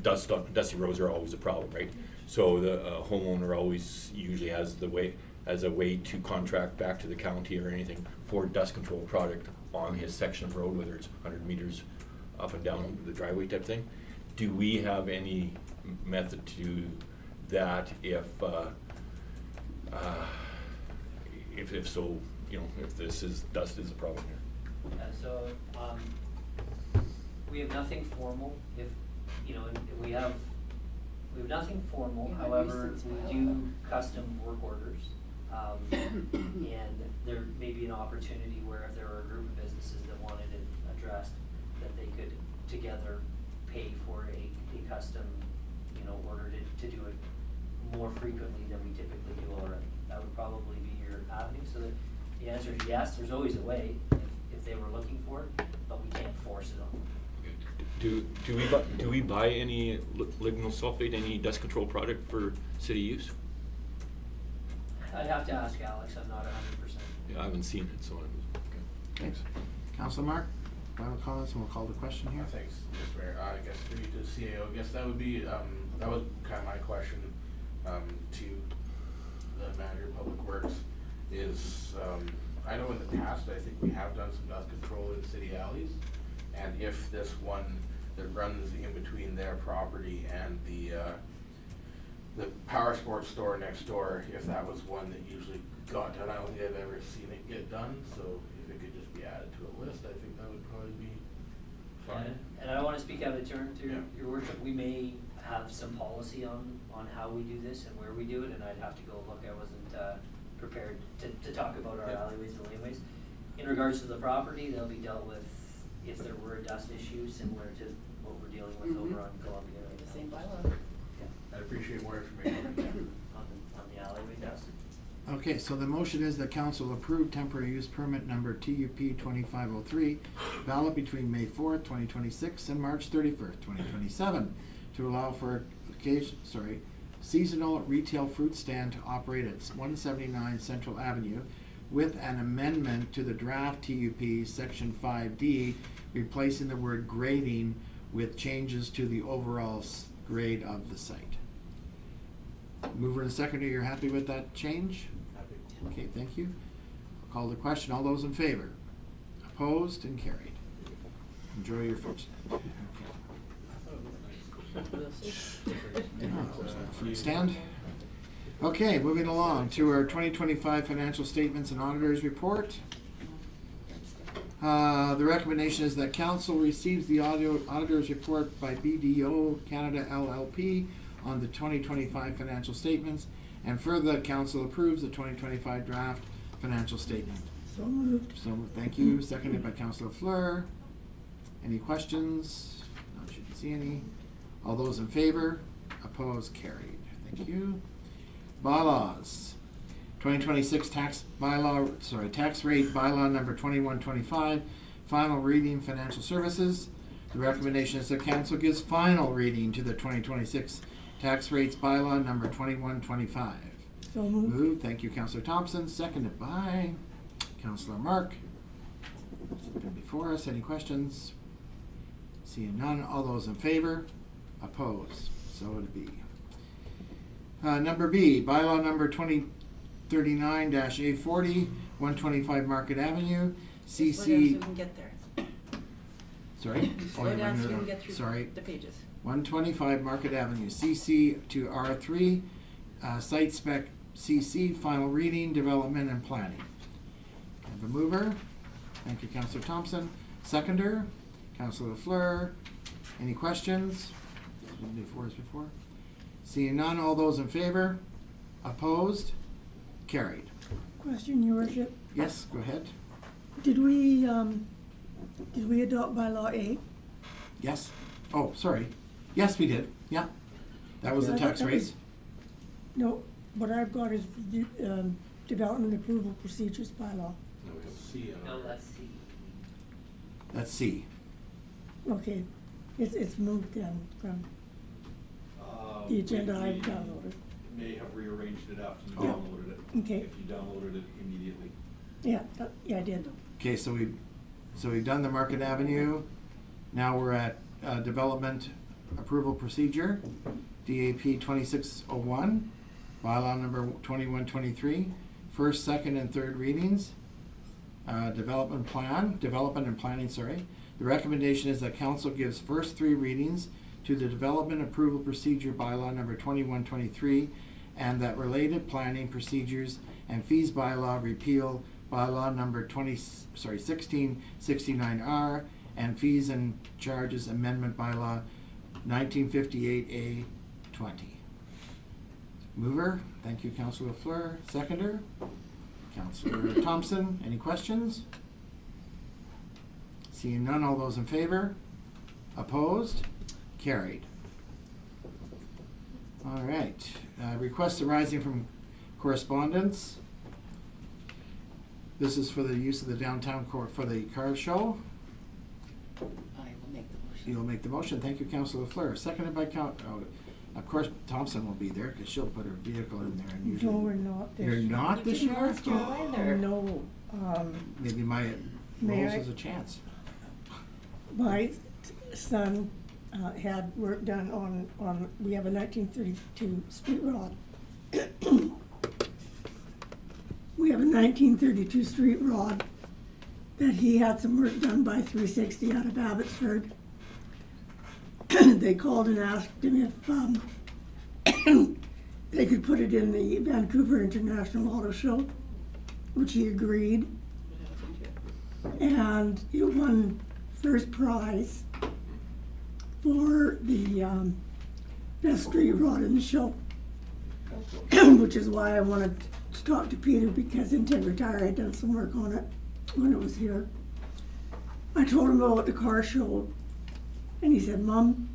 dusty roads are always a problem, right? So the homeowner always usually has a way to contract back to the county or anything for dust control product on his section of road, whether it's 100 meters up and down the driveway type thing. Do we have any method to that if so, you know, if dust is a problem here? So we have nothing formal. If you know, we have nothing formal. However, we do custom work orders, and there may be an opportunity where if there were a group of businesses that wanted it addressed, that they could together pay for a custom, you know, order to do it more frequently than we typically do already. That would probably be your avenue. So that the answer is yes. There's always a way if they were looking for it, but we can't force it on them. Do we buy any lignal sulfate, any dust control product for city use? I'd have to ask Alex. I'm not 100%. Yeah, I haven't seen it, so okay. Thanks. Councilor Mark, final comments, and we'll call the question here. Thanks, Mr. Mayor. I guess for you to CAO, I guess that would be, that was kind of my question to the manager of Public Works is, I know in the past, I think we have done some dust control in city alleys, and if this one that runs in between their property and the power sports store next door, if that was one that usually got done, I don't think I've ever seen it get done, so if it could just be added to a list, I think that would probably be fine. And I don't want to speak out of turn to Yeah. your worship. We may have some policy on how we do this and where we do it, and I'd have to go look. I wasn't prepared to talk about our alleyways and laneways. In regards to the property, they'll be dealt with if there were a dust issue similar to what we're dealing with over on Columbia right now. Same bylaw. I'd appreciate more information. On the alleyway dust. Okay, so the motion is that council approve temporary use permit number TUP 2503, valid between May 4th, 2026 and March 31st, 2027, to allow for seasonal retail fruit stand to operate at 179 Central Avenue with an amendment to the draft TUP Section 5D, replacing the word grading with changes to the overall grade of the site. Mover and seconder, you're happy with that change? Happy. Okay, thank you. I'll call the question. All those in favor? Opposed and carried. Enjoy your fruit stand. Fruit stand. Okay, moving along to our 2025 financial statements and auditors report. The recommendation is that council receives the auditor's report by BDO Canada LLP on the 2025 financial statements, and further that council approves the 2025 draft financial statement. So moved. So thank you. Seconded by Councillor Fleur. Any questions? No, shouldn't see any. All those in favor? Opposed? Carried. Thank you. Bylaws. 2026 tax rate bylaw number 2125. Final reading, financial services. The recommendation is that council gives final reading to the 2026 tax rates bylaw number 2125. So moved. Moved. Thank you, Councillor Thompson. Seconded by Councillor Mark. It's been before us. Any questions? Seeing none. All those in favor? Opposed? So it'd be. Number B, bylaw number 2039-A40, 125 Market Avenue, Slow down so we CC. can get there. Sorry? Slow down so we can get through Sorry. the pages. 125 Market Avenue, CC to R3, site spec CC, final reading, development and planning. I have a mover. Thank you, Councillor Thompson. Seconder, Councillor Fleur. Any questions? Before. Seeing none, all those in favor? Opposed? Carried. Question, Your Worship. Yes, go ahead. Did we adopt bylaw A? Yes. Oh, sorry. Yes, we did. Yeah. That was the Yeah, I thought tax that rates. was- No, what I've got is the development approval procedures bylaw. No, we have C in No, our. let's see. That's C. Okay, it's moved then from the agenda I've downloaded. May have rearranged it after you Oh. downloaded it. Okay. If you downloaded it immediately. Yeah, I did. Okay, so we've done the Market Avenue. Now we're at development approval procedure, DAP 2601, bylaw number 2123, first, second, and third readings. Development and planning, sorry. The recommendation is that council gives first three readings to the development approval procedure bylaw number 2123, and that related planning procedures and fees bylaw repeal bylaw number 1669R, and fees and charges amendment bylaw 1958A 20. Mover, thank you, Councillor Fleur. Seconder, Councillor Thompson. Any questions? Seeing none, all those in favor? Opposed? Carried. All right. Requests arising from correspondence. This is for the use of the downtown court for the car show. I will make the motion. You'll make the motion. Thank you, Councillor Fleur. Seconded by of course, Thompson will be there because she'll put her vehicle in there. And usually No, we're not this You're year. not You this didn't year? last year either. No, Maybe my May Rose I? has a chance. my son had work done on, we have a 1932 street rod. We have a 1932 street rod that he had some work done by 360 out of Abbotsford. They called and asked him if they could put it in the Vancouver International Auto Show, which he agreed. And it won first prize for the best street rod in the show, which is why I wanted to talk to Peter, because Integritire had done some work on it when it was here. I told him about the car show, and he said, "Mom,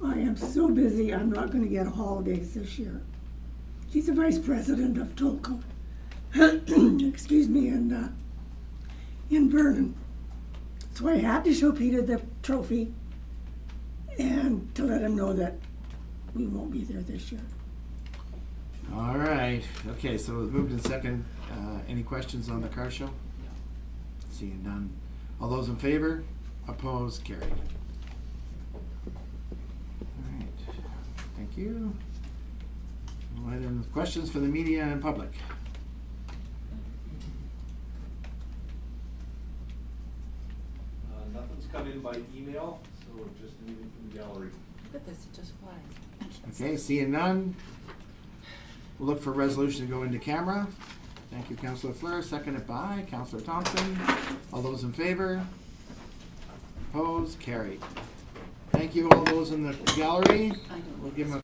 I am so busy, I'm not gonna get holidays this year." He's the vice president of Tolko. Excuse me, in Vernon. So I had to show Peter the trophy and to let him know that we won't be there this year. All right, okay, so it's moved in second. Any questions on the car show? Seeing none. All those in favor? Opposed? Carried. All right, thank you. Items, questions for the media and public? Nothing's come in by email, so just anything from the gallery. Look at this, it just flies. Okay, seeing none. We'll look for resolution to go into camera. Thank you, Councillor Fleur, seconded by Councillor Thompson. All those in favor? Opposed? Carried. Thank you, all those in the gallery. We'll give them a